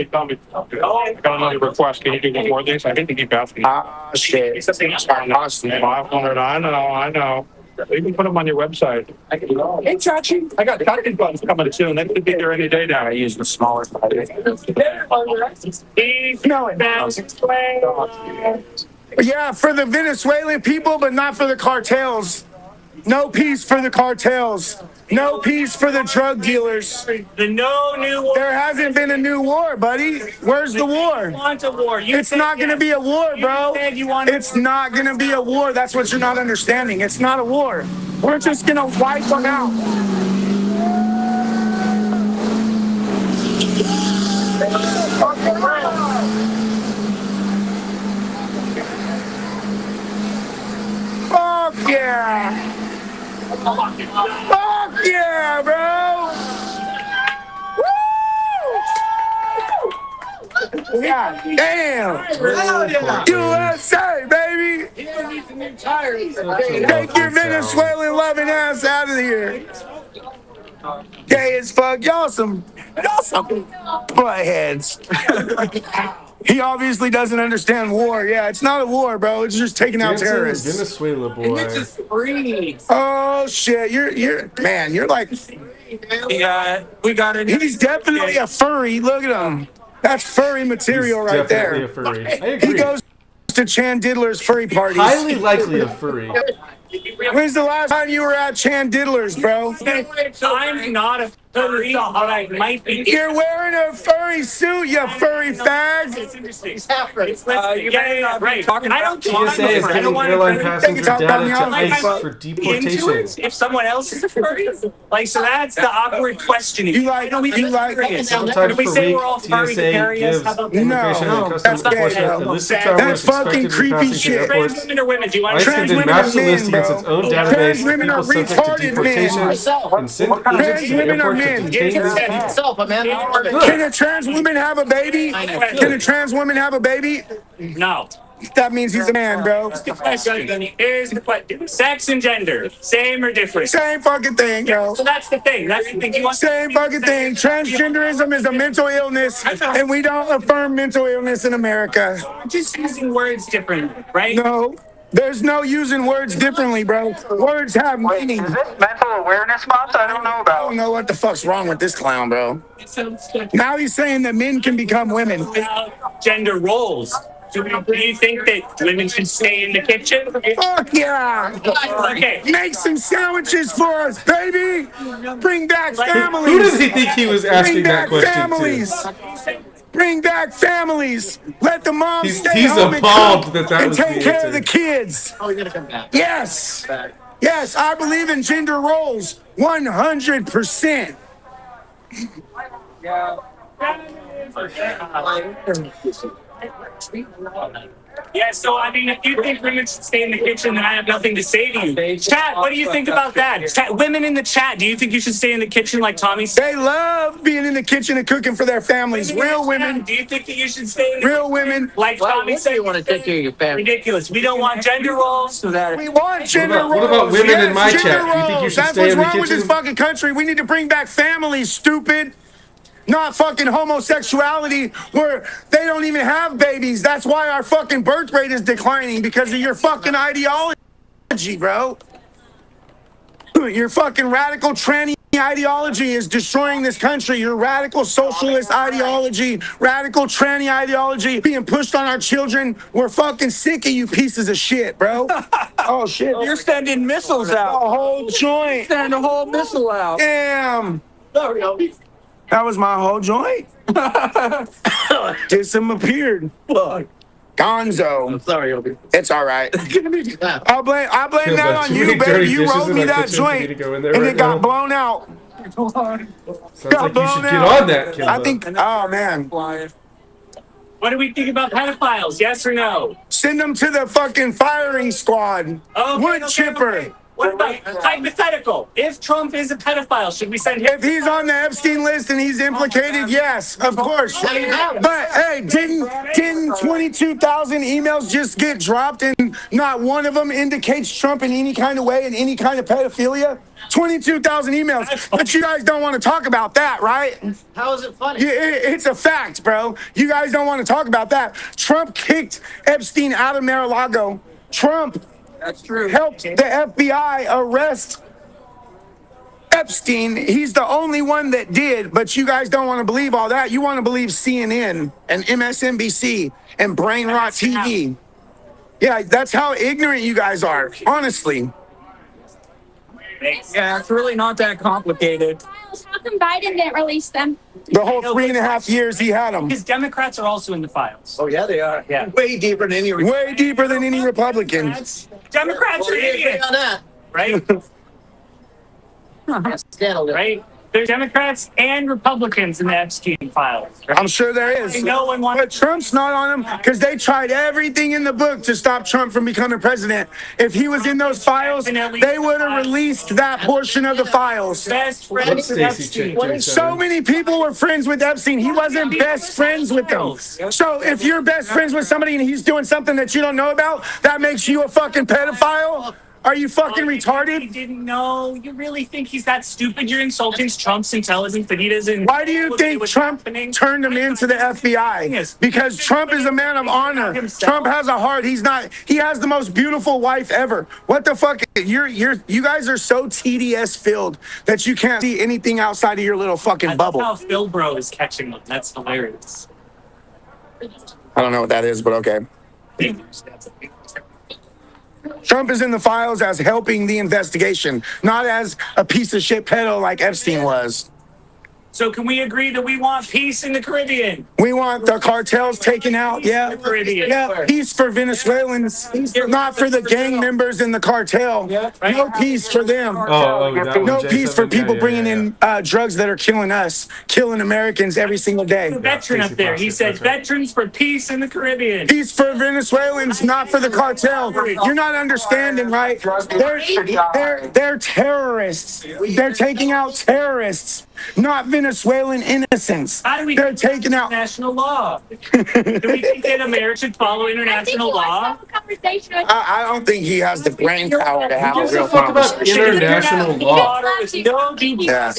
told me, I got another request. Can you do one more of these? I think they keep asking. Ah, shit. It's 500. I know. You can put them on your website. Hey, Chachi. I got cotton buns coming soon. They could be there any day now. I use the smaller size. Yeah, for the Venezuelan people, but not for the cartels. No peace for the cartels. No peace for the drug dealers. The no new war. There hasn't been a new war, buddy. Where's the war? You want a war. It's not going to be a war, bro. It's not going to be a war. That's what you're not understanding. It's not a war. We're just going to wipe them out. Fuck yeah! Fuck yeah, bro! Woo! Yeah, damn! USA, baby! Take your Venezuelan loving ass out of here! Gay as fuck, y'all some buttheads. He obviously doesn't understand war. Yeah, it's not a war, bro. It's just taking out terrorists. Venezuela, boy. Oh shit, you're like. Yeah, we got it. He's definitely a furry. Look at him. That's furry material right there. Definitely a furry. I agree. He goes to Chan Diddler's furry parties. Highly likely a furry. When's the last time you were at Chan Diddler's, bro? I'm not a Furry, all right, might be. You're wearing a furry suit, you furry fag. It's interesting. Right. I don't TSA is giving airline passenger data to ICE for deportation. If someone else is a furry, like, so that's the awkward question. You like? Sometimes we per say week, we're all furry TSA areas. gives How about immigration and customs enforcement a list of travelers fucking expected to be creepy passing shit. through airports. Trans women or women? Do you want ICE can Trans then women match are the list men, against bro. its own Trans database of women are people subject to retarded men. deportation and send agents to the Trans airport women to are men. detain them. Can a trans woman have a baby? Can a trans woman have a baby? No. That means he's a man, bro. Here's the question. Sex and gender, same or different? Same fucking thing, bro. So that's the thing. That's the thing. You want Same fucking thing. Transgenderism is a mental illness, and we don't affirm mental illness in America. We're just using words differently, right? No. There's no using words differently, bro. Words have meaning. Is this mental awareness month? I don't know I about. don't know what the fuck's wrong with this clown, bro. Now he's saying that men can become women. Gender roles. Do you think that women should stay in the kitchen? Fuck yeah! Okay. Make some sandwiches for us, baby! Bring back families! Who does he think he was asking Bring that back question families! to? Bring back families! Let the moms stay He's home appalled and, that and was take the care answer. of the kids. Oh, you're gonna come back. Yes! Yes, I believe in gender roles 100%. Yeah, so I mean, if you think women should stay in the kitchen, then I have nothing to say to you. Chat, what do you think about that? Chat, women in the chat, do you think you should stay in the kitchen like Tommy said? They love being in the kitchen and cooking for their families. Real women. Do you think that you should stay in the Real women. like Tommy said? You want to take care of your family? Ridiculous. We don't want gender roles. We want gender roles. What about women in my gender chat? You think you roles. should That's stay what's in the wrong with this kitchen? fucking country. We need to bring back families, stupid. Not fucking homosexuality where they don't even have babies. That's why our fucking birth rate is declining, because of your fucking ideology, bro. Your fucking radical tranny ideology is destroying this country. Your radical socialist ideology, radical tranny ideology being pushed on our children. We're fucking sick of you pieces of shit, bro. Oh shit. You're sending missiles out. A whole joint. Sending a whole missile out. Damn. That was my whole joint. Disappeared. Gonzo. I'm sorry, Obi. It's all right. I blame that on you, baby. You rolled me that joint, and it got blown out. Sounds like you should get on that, Kimbo. I think. Oh man. What do we think about pedophiles? Yes or no? Send them to the fucking firing squad. Wood chipper. Okay. What about hypothetical? If Trump is a pedophile, should we send him? If he's on the Epstein list and he's implicated, yes, of course. But hey, didn't 22,000 emails just get dropped and not one of them indicates Trump in any kind of way, in any kind of pedophilia? 22,000 emails. But you guys don't want to talk about that, right? How is it funny? It's a fact, bro. You guys don't want to talk about that. Trump kicked Epstein out of Mar-a-Lago. Trump helped the FBI arrest Epstein. He's the only one that did, but you guys don't want to believe all that. You want to believe CNN and MSNBC and Brain Rot TV. Yeah, that's how ignorant you guys are, honestly. Yeah, it's really not that complicated. How come Biden didn't release them? The whole 3.5 years he had them. Because Democrats are also in the files. Oh yeah, they are. Yeah. Way deeper than any. Way deeper than any Republican. Democrats are idiots. On that. Right? Scandal. Right? There's Democrats and Republicans in the Epstein files. Right? I'm sure there is. No one wants. But Trump's not on them because they tried everything in the book to stop Trump from becoming president. If he was in those files, they would have released that portion of the files. Best friends with Epstein. So many people were friends with Epstein. He wasn't best friends with them. So if you're best friends with somebody and he's doing something that you don't know about, that makes you a fucking pedophile? Are you fucking retarded? You didn't know. You really think he's that stupid? You're insulting Trump's intelligence that he doesn't. Why do you think Trump turned him into the FBI? Because Trump is a man of honor. Trump has a heart. He has the most beautiful wife ever. What the fuck? You guys are so TDS filled that you can't see anything outside of your little fucking bubble. That's how Phil Bro is catching them. That's hilarious. I don't know what that is, but okay. Trump is in the files as helping the investigation, not as a piece of shit pedo like Epstein was. So can we agree that we want peace in the Caribbean? We want the cartels taken out. Yeah. Yeah. Peace for Venezuelans, not for the gang members in the cartel. No peace for them. No peace for people bringing in drugs that are killing us, killing Americans every single day. The veteran up there, he said, veterans for peace in the Caribbean. Peace for Venezuelans, not for the cartel. You're not understanding, right? They're terrorists. They're taking out terrorists, not Venezuelan innocents. How do we They're taking out international law? Do we think that America should follow international law? I don't think he has the brain power to have a real conversation. International law. Yeah.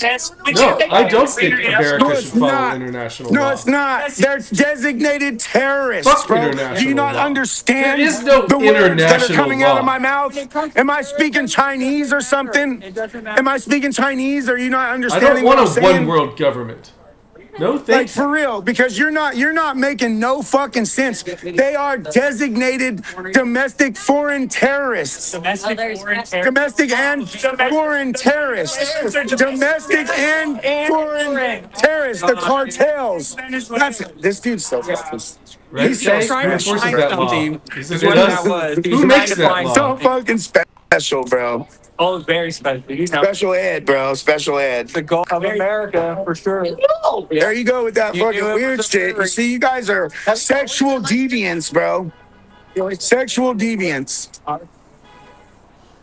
No, I don't think America should follow international law. No, it's not. They're designated terrorists, Fuck bro. international Do you not law. understand There is no the words that are international coming out law. of my mouth? Am I speaking Chinese or something? Am I speaking Chinese? Are you not I understanding don't want what a I'm saying? one world government. No, Like thanks. for real, because you're not making no fucking sense. They are designated domestic foreign terrorists. Domestic and foreign terrorists. Domestic and foreign terrorists. The cartels. This dude's so fucking. Right? He's so Who enforces that law? He said it does. Who makes that law? So fucking special, bro. Oh, very special. You know. Special ed, bro. Special ed. The goal of America, for sure. There you go with that fucking weird shit. You see, you guys are sexual deviants, bro. Sexual deviants.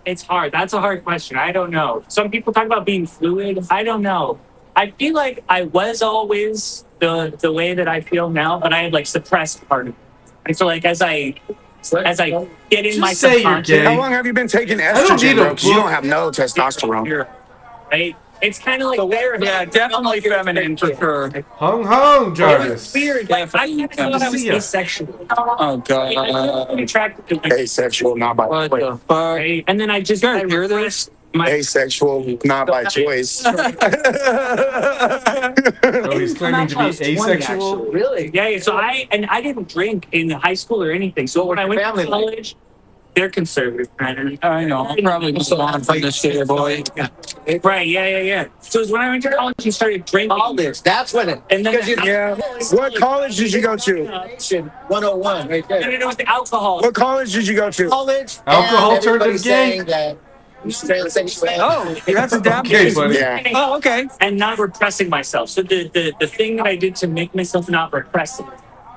It's hard. That's a hard question. I don't know. Some people talk about being fluid. I don't know. I feel like I was always the way that I feel now, but I had like suppressed part of it. And so like as I get in my subconscious. How long have you been taking estrogen, bro? 'Cause you don't have no testosterone. Right? It's kind of like there. Yeah, definitely feminine for sure. Hong, Jarvis. It's weird. Like, I kind of thought I was asexual. Oh, God. I'm attracted to women. Asexual, not by What the fuck? Right? And then I just You guys hear this? Asexual, not by choice. Oh, he's claiming to be asexual? Really? Yeah, so I didn't drink in high school or anything. So when I went to college, they're conservative. I know. I'm probably just on from this shit, boy. Right, yeah. So it was when I went to college and started drinking. College, that's when it. And then What college did you go to? 101, right there. And it was the alcohol. What college did you go to? College. Alcohol and turned everybody's him gay. saying that you should say the sexuality. Oh, that's a damn Okay, buddy. Yeah. Oh, okay. And not repressing myself. So the thing that I did to make myself not repressive,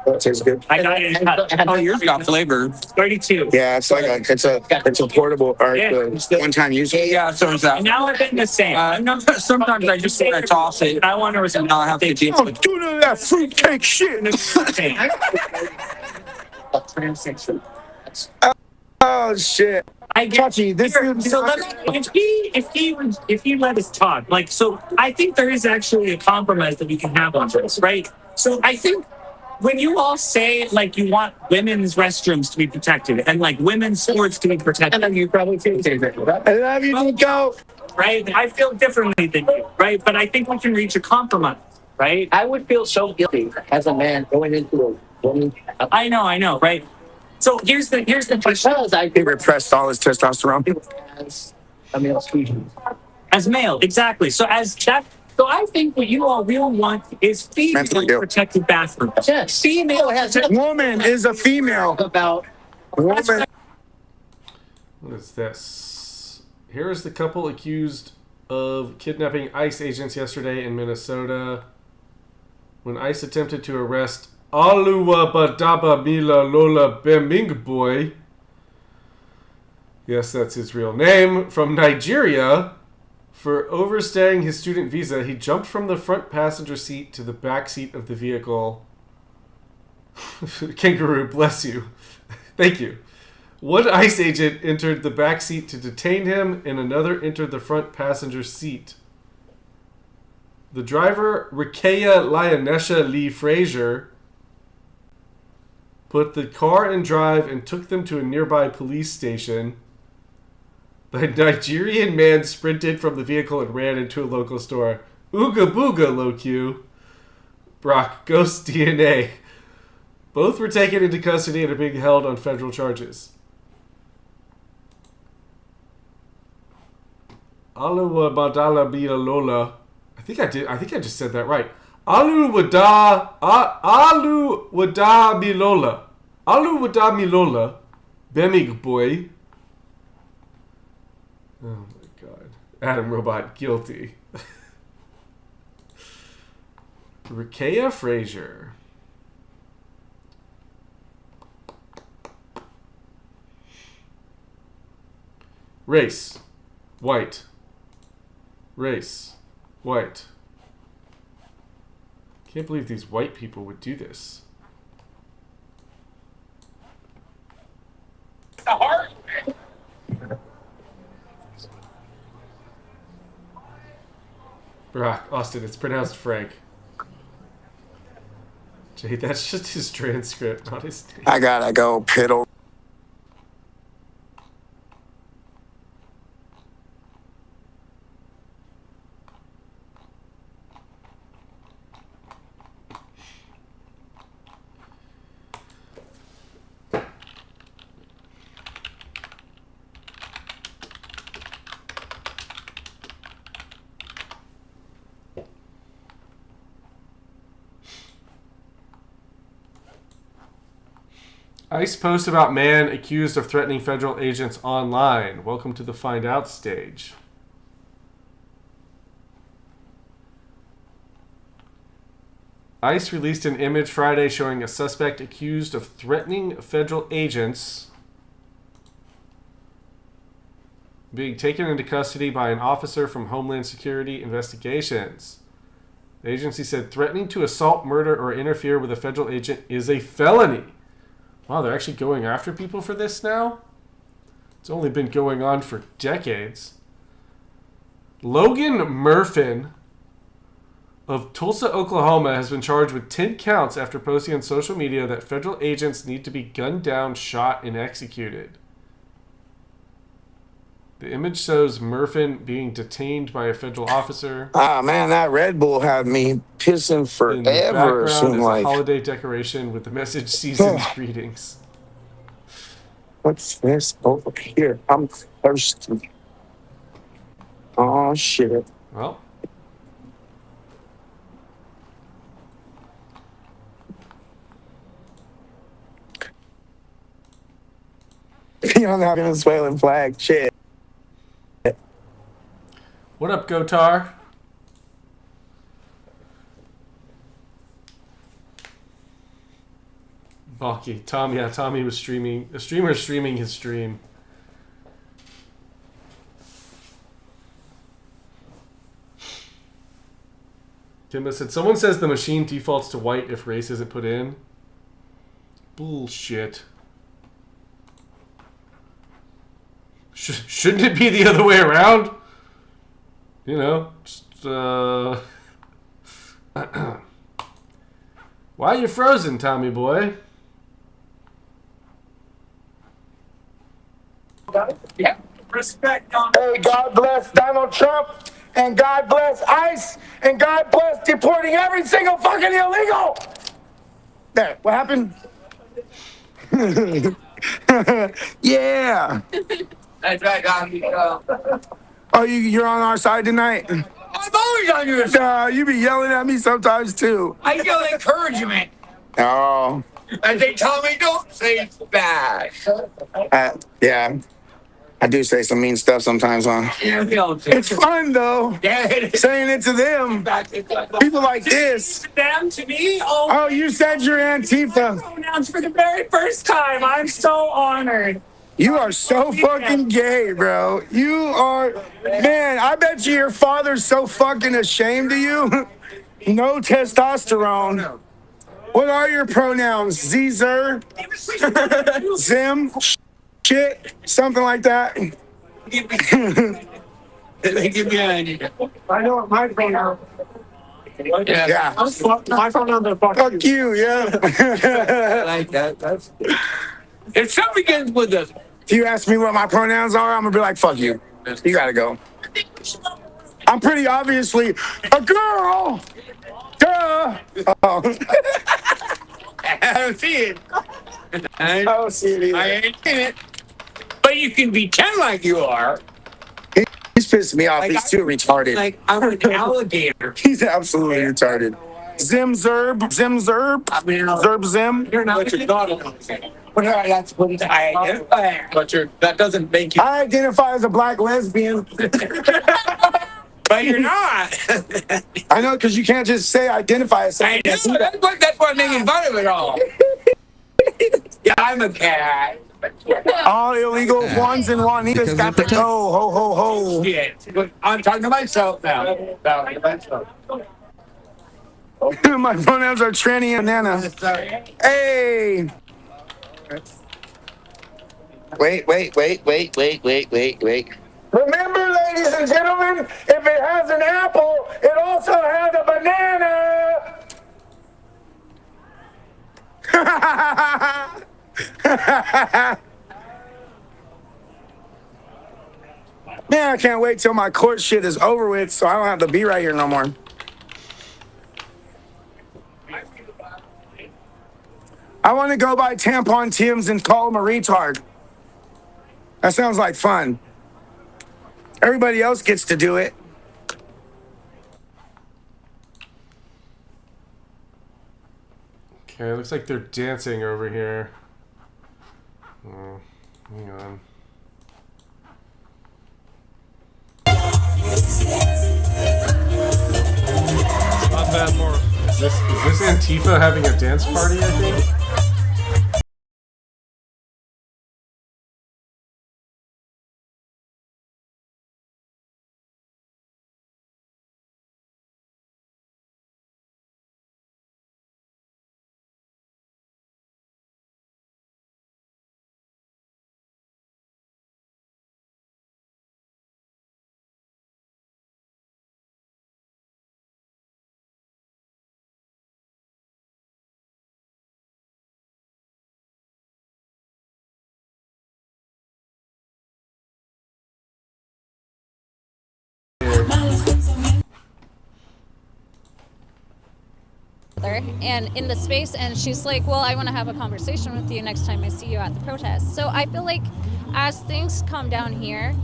That tastes good. I got it in cut. Oh, yours got flavor. 32. Yeah, it's like it's a portable or one-time use. Yeah, so is that. And now I've been the same. Sometimes I just want to toss it. I want to Not have to deal Oh, with it. do none of that fruitcake shit. Transsexual. Oh shit. I get Chachi, this dude. so if he let us talk, like, so I think there is actually a compromise that we can have on this, right? So I think when you all say like you want women's restrooms to be protected and like women's sports to be protected, and then you probably feel I love you, Nico. right? I feel differently than you, right? But I think we can reach a compromise, right? I would feel so guilty as a man going into a woman. I know, right? So here's the question. Because I He repressed all his testosterone. as a male species. As male, exactly. So so I think what you all really want is Mentally female ill. protected bathrooms. Yes. Female has Woman is a female. about Woman. What is this? Here is the couple accused of kidnapping ICE agents yesterday in Minnesota. When ICE attempted to arrest Aluwa Badaba Mila Lola Bemingboy, yes, that's his real name, from Nigeria, for overstaying his student visa, he jumped from the front passenger seat to the back seat of the vehicle. Kangaroo, bless you. Thank you. One ICE agent entered the back seat to detain him, and another entered the front passenger seat. The driver, Rikeya Lionesha Lee Frazier, put the car in drive and took them to a nearby police station. The Nigerian man sprinted from the vehicle and ran into a local store. Ooga booga, Loq. Brock, ghost DNA. Both were taken into custody and are being held on federal charges. Alawa Badala Bila Lola. I I think I just said that right. Alu wada milola. Alu wada milola. Bemig boy. Oh my god. Adam Robot guilty. Rakea Frazier. Race. White. Race. White. Can't believe these white people would do this. Brock, Austin, it's pronounced Frank. Jay, that's just his transcript, not his name. I gotta go, piddle. ICE post about man accused of threatening federal agents online. Welcome to the find out stage. ICE released an image Friday showing a suspect accused of threatening federal agents being taken into custody by an officer from Homeland Security Investigations. The agency said threatening to assault, murder, or interfere with a federal agent is a felony. Wow, they're actually going after people for this now? It's only been going on for decades. Logan Murfin of Tulsa, Oklahoma has been charged with 10 counts after posting on social media that federal agents need to be gunned down, shot, and executed. The image shows Murfin being detained by a federal officer. Ah, man, that Red Bull had me pissing forever. In the background is like a holiday decoration with the message "Season's Greetings." What's this over here? I'm thirsty. Oh, shit. Well. You don't have a Venezuelan flag. Shit. What up, Gotar? Balky. Tommy was streaming. A streamer streaming his stream. Timba said, someone says the machine defaults to white if race isn't put in. Bullshit. Shouldn't it be the other way around? You know, just, why are you frozen, Tommy boy? Yeah. Respect on. Hey, God bless Donald Trump, and God bless ICE, and God bless deporting every single fucking illegal. There, what happened? Yeah. That's right, Oh, you're on our side tonight? I'm always on your side. You be yelling at me sometimes too. I yell encouragement. Oh. And they tell me don't say it's bad. Yeah. I do say some mean stuff sometimes, huh? Yeah, it's fun though. Yeah, it is. Saying it to them. People like this. To them, to me. Oh, you said you're Antifa. Pronouns for the very first time. I'm so honored. You are so fucking gay, bro. You are, man, I bet you your father's so fucking ashamed of you. No testosterone. What are your pronouns? Zer? Zim? Shit? Something like that? Give me an idea. I know what my pronoun. Yeah. My pronoun is fuck you, yeah. I like that. That's. If something begins with a. If you ask me what my pronouns are, I'm gonna be like, fuck you. You gotta go. I'm pretty obviously a girl. Duh. Oh. I don't see it. I don't see it either. I ain't in it. But you can pretend like you are. He's pissing me off. He's too retarded. Like, I'm an alligator. He's absolutely retarded. Zim Zerb. I mean, Zerb Zim. You're not what you're not an alligator. Well, no, that's what I identify. But that doesn't make you. I identify as a black lesbian. But you're not. I know, because you can't just say identify as something. I know, that's what making fun of it all. Yeah, I'm a cat. All illegal ones and Juanitas got to go. Ho, ho, ho. Shit. I'm talking to myself now. My pronouns are tranny and nana. Hey. Wait. Remember, ladies and gentlemen, if it has an apple, it also has a banana. Man, I can't wait till my court shit is over with so I don't have to be right here no more. I want to go buy tampon Tims and call him a retard. That sounds like fun. Everybody else gets to do it. Okay, looks like they're dancing over here. Oh, hang on. Not that more. Is this Antifa having a dance party, I think? And in the space, and she's like, well, I want to have a conversation with you next time I see you at the protest. So I feel like as things calm down here,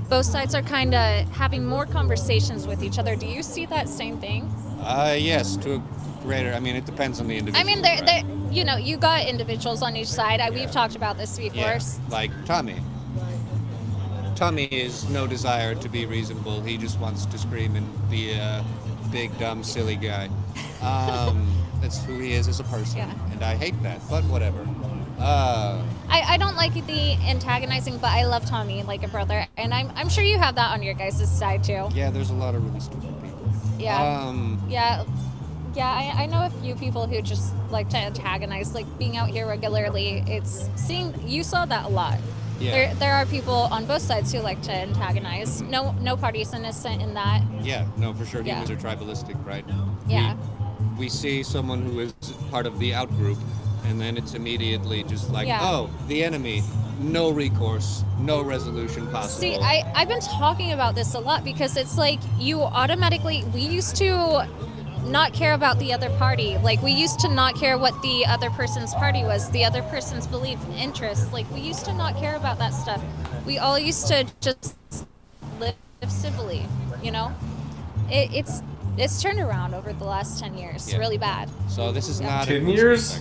both sides are kind of having more conversations with each other. Do you see that same thing? Yes, to a greater. I mean, it depends on the individual. I mean, you know, you got individuals on each side. We've talked about this before. Yeah, like Tommy. Tommy is no desire to be reasonable. He just wants to scream and be a big, dumb, silly guy. That's who he is as a person, and I hate that, but whatever. I don't like the antagonizing, but I love Tommy like a brother, and I'm sure you have that on your guys' side too. Yeah, there's a lot of really stupid people. Yeah. I know a few people who just like to antagonize, like being out here regularly. You saw that a lot. Yeah. There are people on both sides who like to antagonize. No party's innocent in that. Yeah, no, for sure. Humans are tribalistic, right? Yeah. We see someone who is part of the out-group, and then it's immediately just like, oh, the enemy, no recourse, no resolution possible. See, I've been talking about this a lot because it's like you automatically, we used to not care about the other party. Like, we used to not care what the other person's party was, the other person's belief, interests. Like, we used to not care about that stuff. We all used to just live civilly, you know? It's turned around over the last 10 years. Really bad. So this is not 10 years?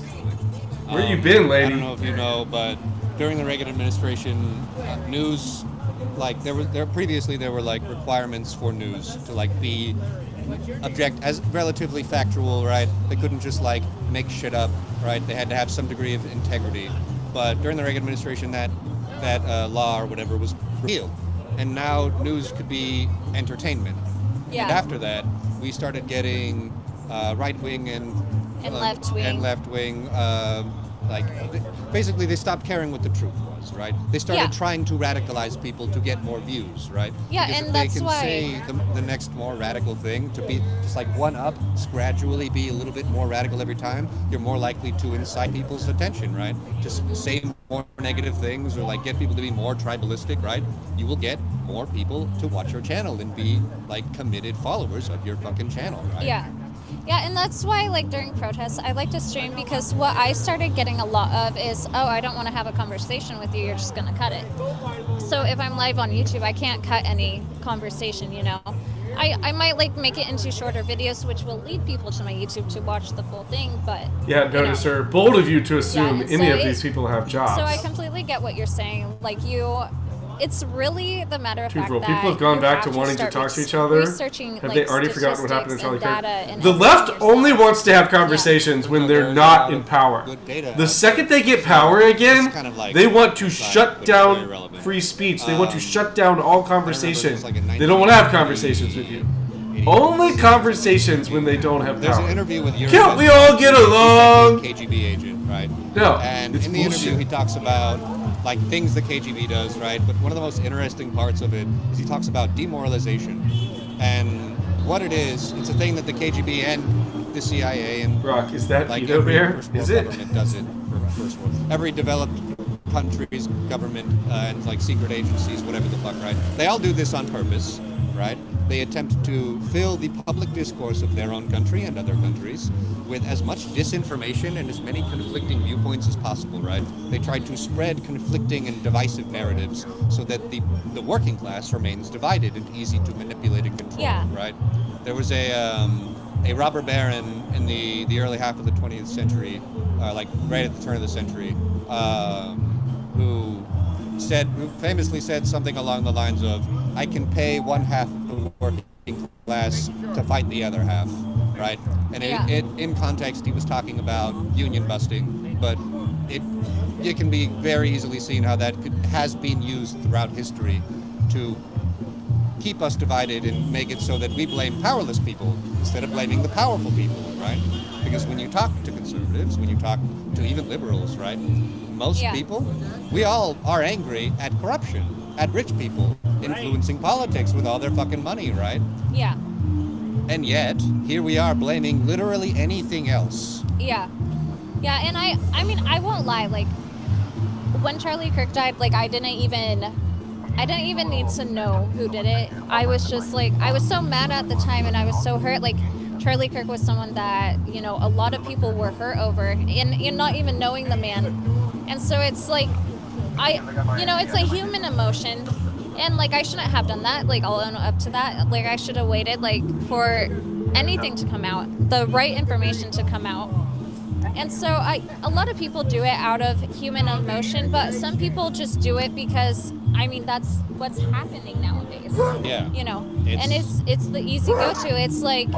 Where you been, lady? I don't know if you know, but during the Reagan administration, news, like there were like requirements for news to like be object as relatively factual, right? They couldn't just like make shit up, right? They had to have some degree of integrity. But during the Reagan administration, that law or whatever was repealed, and now news could be entertainment. Yeah. And after that, we started getting right wing and left wing. Basically, they stopped caring what the truth was, right? They started trying to radicalize people to get more views, right? Yeah, because and if that's they can why say the next more radical thing, to be just like one up, gradually be a little bit more radical every time, you're more likely to incite people's attention, right? Just say more negative things or like get people to be more tribalistic, right? You will get more people to watch your channel and be like committed followers of your fucking channel, right? Yeah. Yeah, and that's why, like, during protests, I like to stream because what I started getting a lot of is, oh, I don't want to have a conversation with you, you're just going to cut it. So if I'm live on YouTube, I can't cut any conversation, you know. I might, like, make it into shorter videos, which will lead people to my YouTube to watch the full thing, but... Yeah, notice, sir, bold of you to assume Yeah, any of these people have jobs. So I completely get what you're saying. Like, it's really the matter of fact that people have gone back to wanting to talk to each other. Have they already forgotten what happened in Charlie Kirk? The left only wants to have conversations when they're not in power. The second they get power again, they want to shut down free speech. They want to shut down all conversation. They don't want to have conversations with you. Only conversations when they don't have power. There's an interview with Can't we all get along? KGB agent, right? No, and it's in the bullshit. interview he talks about like things the KGB does, right? But one of the most interesting parts of it is he talks about demoralization. And what it is, it's a thing that the KGB and the CIA and Brock, is that like Edo Bear? First world Is it? government does it for first world. Every developed country's government and like secret agencies, whatever the fuck, right? They all do this on purpose, right? They attempt to fill the public discourse of their own country and other countries with as much disinformation and as many conflicting viewpoints as possible, right? They try to spread conflicting and divisive narratives so that the working class remains divided and easy to manipulate and control, right? There was a robber baron in the early half of the 20th century, like right at the turn of the century, who famously said something along the lines of, I can pay one half of the working class to fight the other half, right? And in context, he was talking about union busting, but it can be very easily seen how that has been used throughout history to keep us divided and make it so that we blame powerless people instead of blaming the powerful people, right? Because when you talk to conservatives, when you talk to even liberals, right, most people, we all are angry at corruption, at rich people influencing politics with all their fucking money, right? Yeah. And yet, here we are blaming literally anything else. Yeah. Yeah, and I mean, I won't lie, like, when Charlie Kirk died, like, I didn't even need to know who did it. I was just, like, I was so mad at the time, and I was so hurt, like, Charlie Kirk was someone that, you know, a lot of people were hurt over, and not even knowing the man. And so it's like, it's a human emotion, and, like, I shouldn't have done that. Like, I'll own up to that. Like, I should have waited, like, for anything to come out, the right information to come out. And so a lot of people do it out of human emotion, but some people just do it because, I mean, that's what's happening nowadays. Yeah. You know, and it's the easy go-to. It's like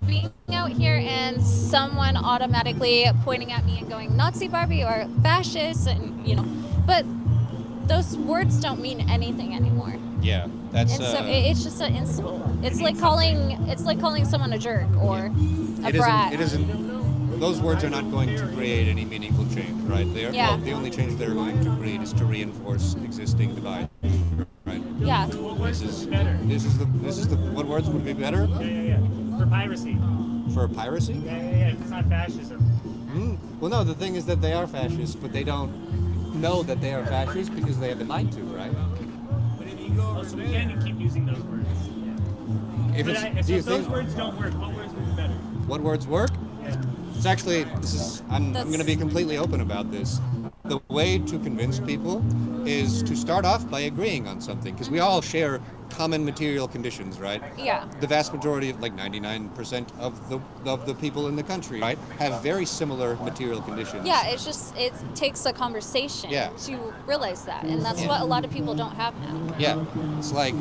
being out here and someone automatically pointing at me and going Nazi Barbie or fascist, and you know, but those words don't mean anything anymore. Yeah, that's. And so it's just an insult. It's like calling someone a jerk or a brat. It isn't. Those words are not going to create any meaningful change, right? They are, the only change they're going to create is to reinforce existing divides, right? Yeah. This is the what words would be better? Yeah. For piracy. For piracy? Yeah. It's not fascism. Well, no. The thing is that they are fascists, but they don't know that they are fascists because they have been lied to, right? So we can't keep using those words. If those words don't work, what words would be better? What words work? It's actually, I'm going to be completely open about this. The way to convince people is to start off by agreeing on something, because we all share common material conditions, right? Yeah. The vast majority of, like 99% of the people in the country, right, have very similar material conditions. Yeah, it takes a conversation to realize that, and that's what a lot of people don't have now. Yeah, it's like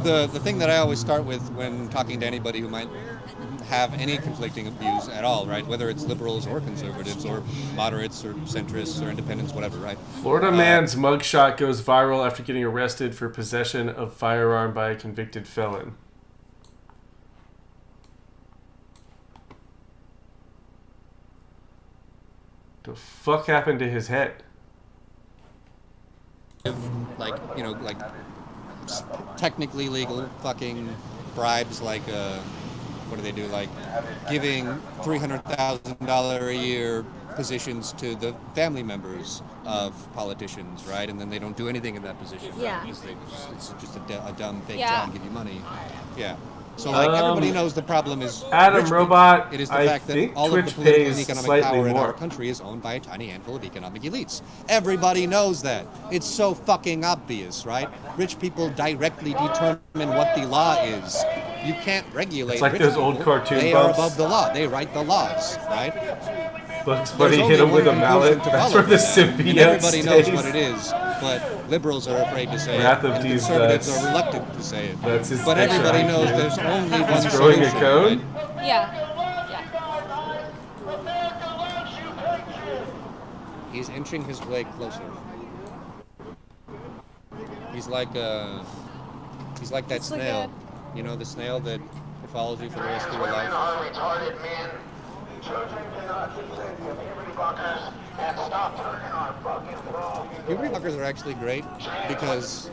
the thing that I always start with when talking to anybody who might have any conflicting views at all, right? Whether it's liberals or conservatives or moderates or centrists or independents, whatever, right? Florida man's mugshot goes viral after getting arrested for possession of firearm by a convicted felon. The fuck happened to his head? Like, technically legal fucking bribes, like, what do they do? Like giving $300,000 a year positions to the family members of politicians, right? And then they don't do anything in that position. Yeah. Right? It's just a dumb fake Yeah. job and give you money. Yeah. So like everybody knows the problem is Adam rich Robot. people. It is the I fact that think all Twitch of the political pays and economic slightly power in more. our country is owned by a tiny handful of economic elites. Everybody knows that. It's so fucking obvious, right? Rich people directly determine what the law is. You can't regulate. It's like rich those old people. cartoon They bumps. are above the law. They write the laws, right? Bugs There's Bunny hit only him with a one mallet. conclusion to That's follow where the from that. And symbiote everybody knows stays. what it is, but liberals are afraid to say Wrath it, of and these conservatives nuts. are reluctant to say it. That's his But everybody special knows IQ. there's only He's one growing a solution, code? right? Yeah. He's inching his way closer. He's like that It's like snail. You know the snail that follows you for the rest of your life? retarded men. Children cannot consent to puberty blockers and stop turning on fucking frogs. Puberty blockers are actually great because,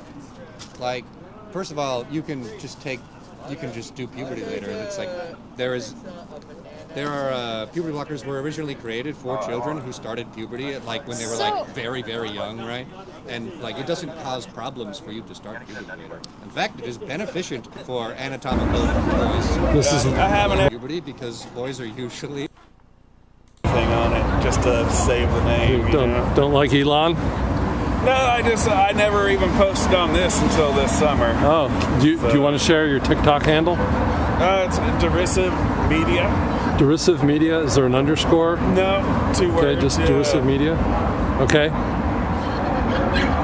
like, first of all, you can just do puberty later, and it's like there are puberty blockers were originally created for children who started puberty at like when they were like very, very young, right? And like it doesn't cause problems for you to start puberty later. In fact, it is beneficent for anatomical boys. This is I haven't puberty because boys are usually thing on it just to save the name. Don't like Elon? No, I never even posted on this until this summer. Oh, do you want to share your TikTok handle? It's Derisive Media. Derisive Media. Is there an underscore? No, 2 words. Okay, just Derisive Media. Okay.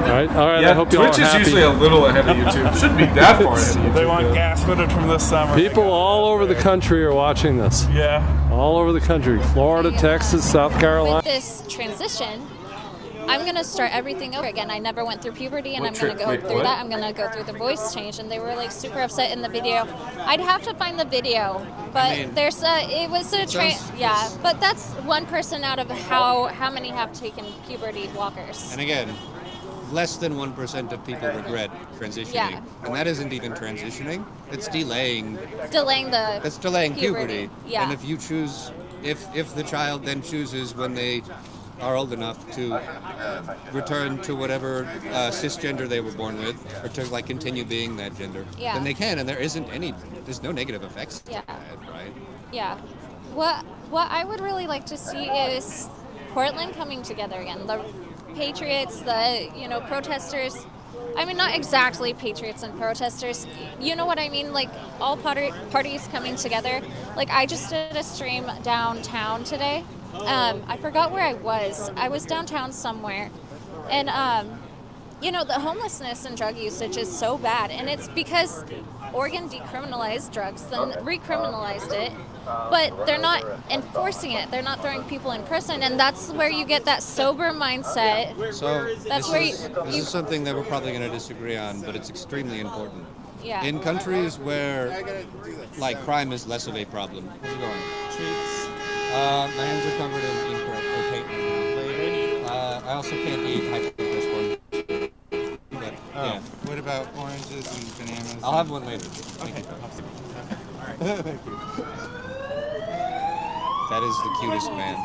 All right. Yeah, I hope you all are Twitch is happy. usually a little ahead of YouTube. Shouldn't be that far ahead of YouTube. They want gas footage from this summer. People all over the country are watching this. Yeah. All over the country. Florida, Texas, South Carolina. With this transition, I'm going to start everything over again. I never went through puberty, and I'm going to go through that. I'm going to go through the voice change, and they were like super upset in the video. I'd have to find the video, but yeah, but that's one person out of how many have taken puberty blockers. And again, less than 1% of people regret transitioning. Yeah. And that isn't even transitioning. It's delaying That's delaying puberty. Yeah. And if you choose, if the child then chooses when they are old enough to return to whatever cisgender they were born with, or to like continue being that gender, Yeah. then they can, and there's no negative effects to Yeah. that, right? Yeah. What I would really like to see is Portland coming together again. The patriots, the protesters. I mean, not exactly patriots and protesters. You know what I mean? Like all parties coming together. Like I just did a stream downtown today. I forgot where I was. I was downtown somewhere, and the homelessness and drug usage is so bad, and it's because Oregon decriminalized drugs, then recriminalized it, but they're not enforcing it. They're not throwing people in prison, and that's where you get that sober mindset. So that's this is something that we're probably going to disagree on, but it's extremely important. Yeah. In countries where like crime is less of a problem. How's it going? My hands are covered in ink or paint. I also can't eat high fructose corn. But yeah. What about oranges and bananas? I'll have one later. Okay. Thank you. That is the cutest man.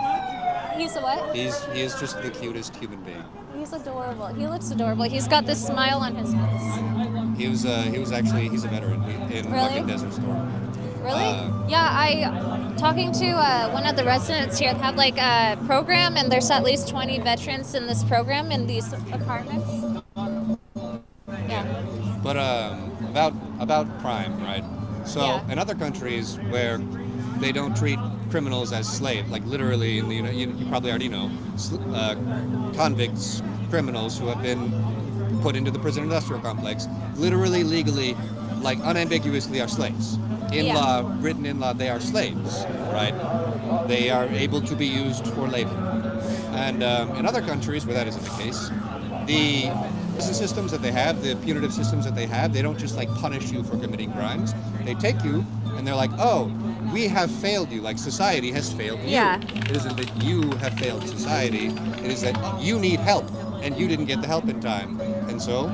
He's a what? He is just the cutest human being. He's adorable. He looks adorable. He's got this smile on his face. He's a veteran in fucking Desert Storm. Really? Yeah, talking to one of the residents here, they have like a program, and there's at least 20 veterans in this program in these apartments. Yeah. But about crime, right? So in other countries where they don't treat criminals as slaves, like literally in the you probably already know, convicts, criminals who have been put into the prison industrial complex, literally, legally, like unambiguously are slaves. In law, written in law, they are slaves, right? They are able to be used for labor. And in other countries where that isn't the case, the prison systems that they have, the punitive systems that they have, they don't just like punish you for committing crimes. They take you and they're like, oh, we have failed you, like society has failed you. Yeah. It isn't that you have failed society, it is that you need help and you didn't get the help in time. And so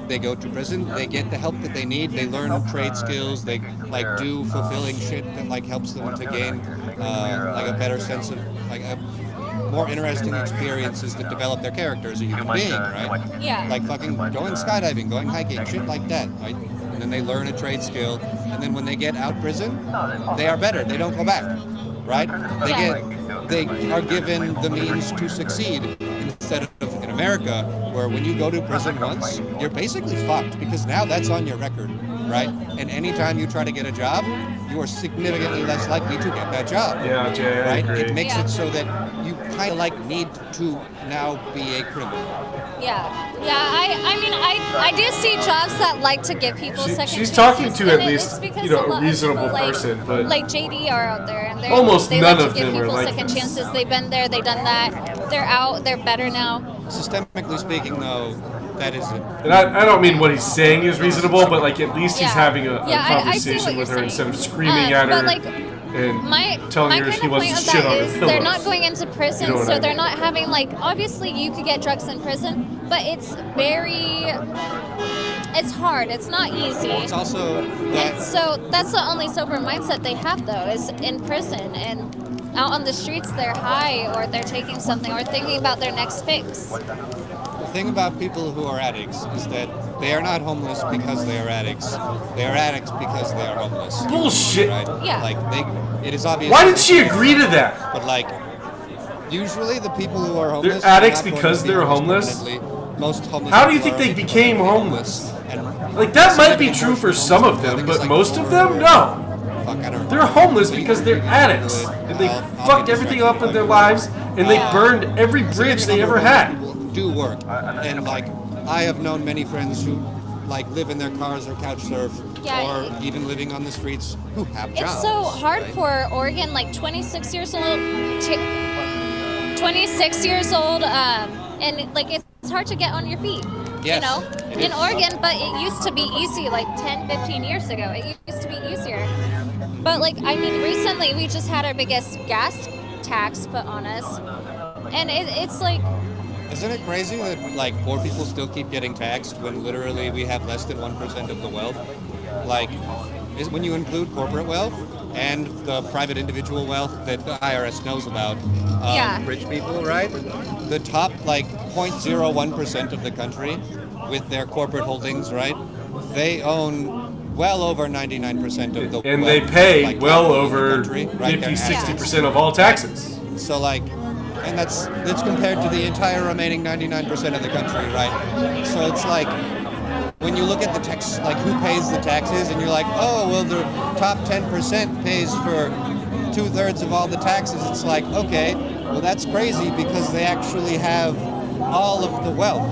they go to prison, they get the help that they need, they learn trade skills, they like do fulfilling shit that like helps them to gain like a better sense of like a more interesting experiences that develop their character as a human being, right? Yeah. Like fucking going skydiving, going hiking, shit like that, right? and then they learn a trade skill, and then when they get out prison, they are better. They don't go back, right? They are given the means to succeed instead of in America, where when you go to prison once, you're basically fucked because now that's on your record, right? And anytime you try to get a job, you are significantly less likely to get that job. Yeah, Jay, I right? agree. It makes it so that you kind of like need to now be a criminal. I mean, I do see jobs that like to give people second chances. She's talking to and at least, it's you know, a lot a of reasonable people person, but like JD are out there, and almost they none like of to give them are people like second this. chances. They've been there, they've done that. They're out, they're better now. Systemically speaking, though, that isn't. And I don't mean what he's saying is reasonable, but like at least he's having a I see conversation what with you're her instead of saying. screaming at her But like, and telling her kind he of wants point to of shit that on her is pillows. they're not going into prison, You know what so I they're mean? not having like. Obviously, you could get drugs in prison, but it's it's hard. It's not easy. It's also that. And so that's the only sober mindset they have, though, is in prison and out on the streets. They're high, or they're taking something, or thinking about their next fix. The thing about people who are addicts is that they are not homeless because they are addicts. They are addicts because they are homeless. Bullshit. Right? Yeah. Like it is obvious. Why did she agree to that? But like, usually the people who are homeless. They're addicts are not going because to be they're homeless? permanently. Most homeless. How do you people think are they became homeless? And Like that might be true for some of them, but most of them, no. They're homeless because they're addicts, and they fucked everything up in their lives, and they burned every bridge they ever had. Do work, and like I have known many friends who like live in their cars or couch surf, or even living on the streets who have jobs. It's so hard for Oregon, like 26 years old, and like it's hard to get on your feet. Yes, you know, it in is. Oregon, but it used to be easy like 10, 15 years ago. It used to be easier. But like, I mean, recently we just had our biggest gas tax put on us, and it's like. Isn't it crazy that like poor people still keep getting taxed when literally we have less than 1% of the wealth? Like, when you include corporate wealth and the private individual wealth that the IRS knows about, rich people, right? The top like 0.01% of the country with their corporate holdings, right? They own well over 99% of the wealth. And they pay like, well over country, right? 50-60% of all taxes. So like, and that's compared to the entire remaining 99% of the country, right? So it's like, when you look at the tax, like who pays the taxes, and you're like, oh, well, the top 10% pays for 2/3 of all the taxes. It's like, okay, well, that's crazy because they actually have all of the wealth,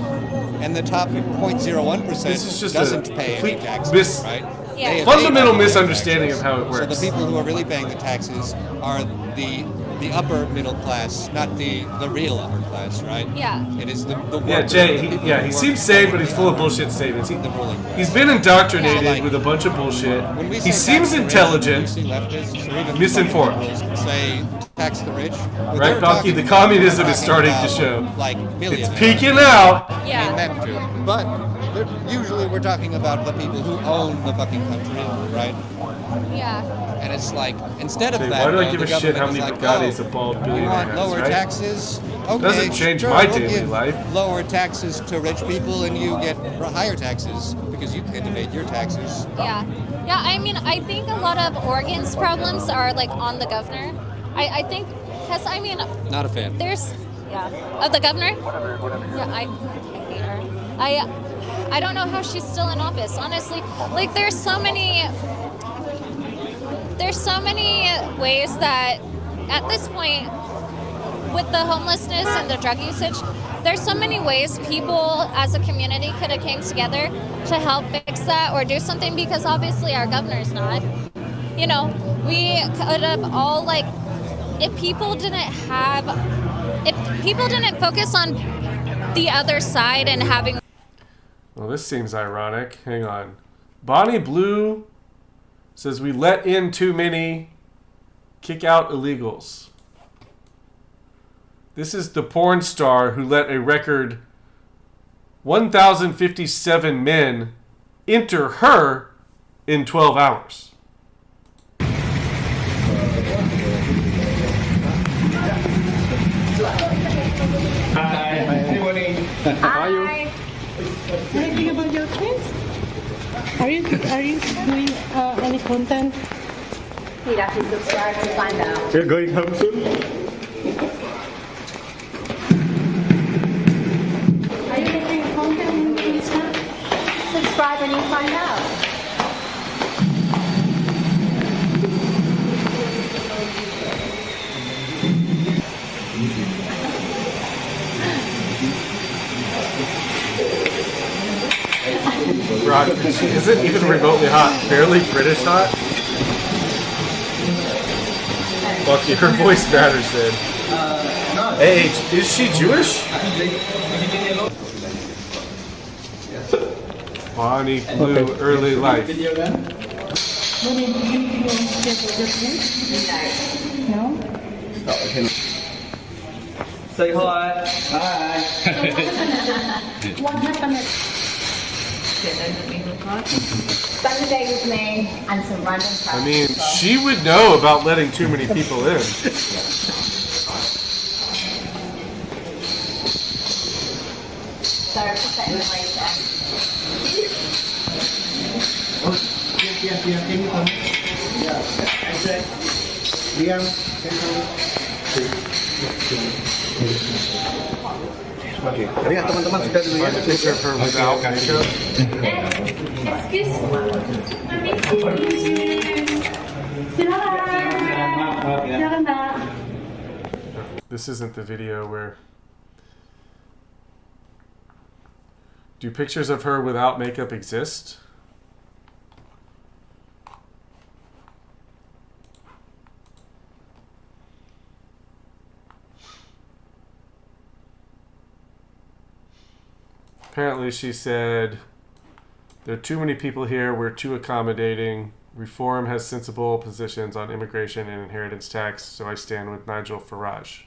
and the top 0.01% doesn't pay any taxes, right? Yeah. Fundamental misunderstanding of how it works. So the people who are really paying the taxes are the upper middle class, not the real upper class, right? Yeah. It is the Yeah, Jay, he seems sane, but he's full of bullshit statements. He's been indoctrinated with a bunch of bullshit. He seems intelligent, misinformed. Say tax the rich. Right, Donkey? The communism is starting to show. Like It's peeking out. Yeah. But usually we're talking about the people who own the fucking country, right? Yeah. And it's like, instead of Say, that, why do I give the a shit how many government is like, Bugattis a bald you billionaire want has, lower right? taxes? Okay, Doesn't change sure, my we'll daily give life. Lower taxes to rich people, and you get higher taxes because you can't evade your taxes. Yeah. Yeah, I mean, I think a lot of Oregon's problems are like on the governor. I think, because I mean, Not a fan. there's, of the governor? Yeah, I hate her. I don't know how she's still in office, honestly. Like, there's so many ways that at this point, with the homelessness and the drug usage, there's so many ways people as a community could have came together to help fix that or do something, because obviously our governor's not. You know, we could have all, like, if people didn't focus on the other side and having. Well, this seems ironic. Hang on. Bonnie Blue says we let in too many, kick out illegals. This is the porn star who let a record 1,057 men enter her in 12 hours. Hi. How are you? Anything about your kids? Are you doing any content? You'd have to subscribe to find out. You're going home soon? Are you making content in the future? Subscribe and you find out. Brock, she isn't even remotely hot. Barely British hot. Bucky, her voice matters then. Hey, is she Jewish? Bonnie Blue, early life. No? Say hi. Hi. What happened? Spend the day with me and some random practice. I mean, she would know about letting too many people in. Sorry for setting the late Lihat teman-teman sudah dulu ya. Picture of her without makeup. Excuse me. Silakan, Mbak. This isn't the video where... Do pictures of her without makeup exist? Apparently she said, there are too many people here, we're too accommodating. Reform has sensible positions on immigration and inheritance tax, so I stand with Nigel Farage.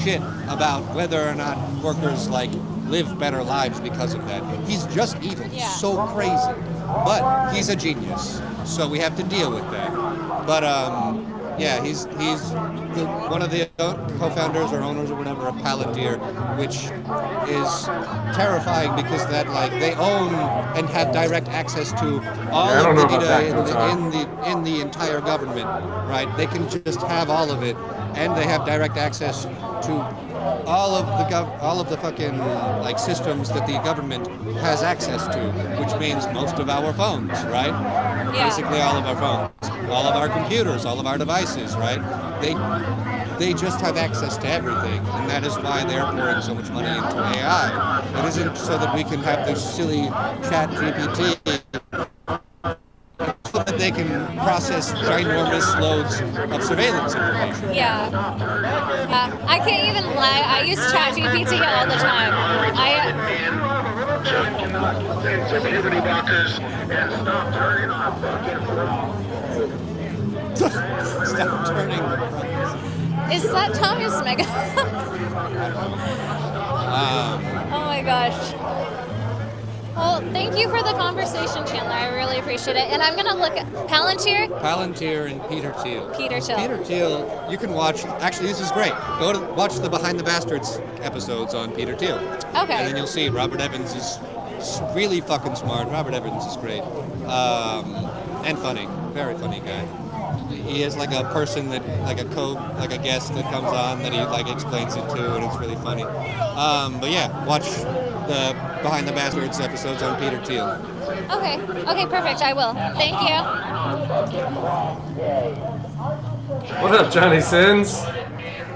Shit about whether or not workers like live better lives because of that. He's just evil. He's so crazy. But he's a genius. So we have to deal with that. But yeah, he's one of the co-founders or owners or whatever of Palantir, which is terrifying because that like they own and have direct access to all of the data in the entire government, right? They can just have all of it, and they have direct access to all of the fucking like systems that the government has access to, which means most of our phones, right? Yeah. Basically all of our phones, all of our computers, all of our devices, right? They just have access to everything, and that is why they're pouring so much money into AI. It isn't so that we can have this silly chat GPT so that they can process ginormous loads of surveillance information. Yeah. I can't even lie. I use ChatGPT all the time. Stop turning. Is that Tommy's mega? Oh my gosh. Well, thank you for the conversation, Chandler. I really appreciate it. And I'm going to look at Palantir and Peter Thiel. Peter Thiel, you can watch. Actually, this is great. Go to watch the Behind the Bastards episodes on Peter Thiel. Okay. And then you'll see Robert Evans is really fucking smart. Robert Evans is great. And funny. Very funny guy. He is like a person that, like a guest that comes on that he like explains it to, and it's really funny. But yeah, watch the Behind the Bastards episodes on Peter Thiel. Okay, perfect. I will. Thank you. What up, Johnny Sins?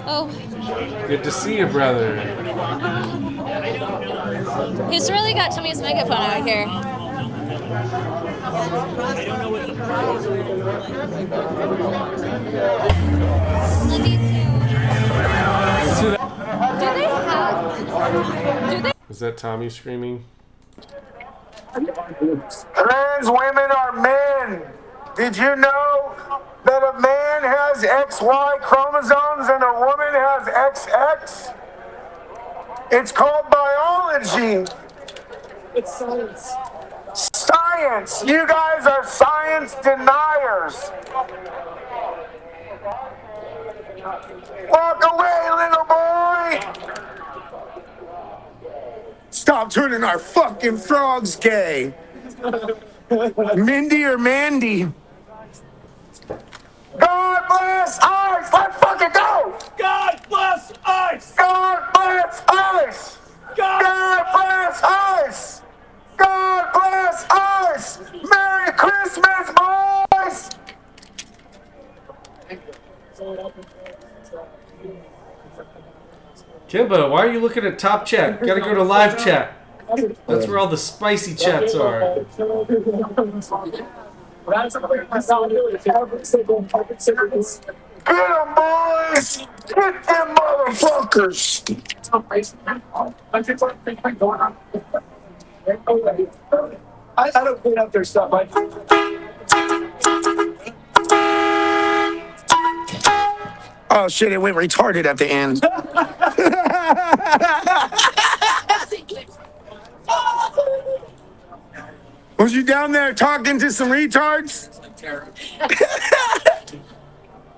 Oh. Good to see you, brother. He's really got Tommy's megaphone out here. I don't know what the prize Is that Tommy screaming? Trans women are men. Did you know that a man has XY chromosomes and a woman has XX? It's called biology. It's science. Science. You guys are science deniers. Walk away, little boy. stop turning our fucking frogs gay. Mindy or Mandy? God bless ice! Let's fucking go! God bless ice! God bless ice! God bless ice! God bless ice! Merry Christmas, boys! Kimba, why are you looking at top chat? Gotta go to live chat. That's where all the spicy chats are. Get 'em, boys! Get them motherfuckers! I don't clean up their stuff. Oh shit, it went retarded at the end. Was you down there talking to some retards?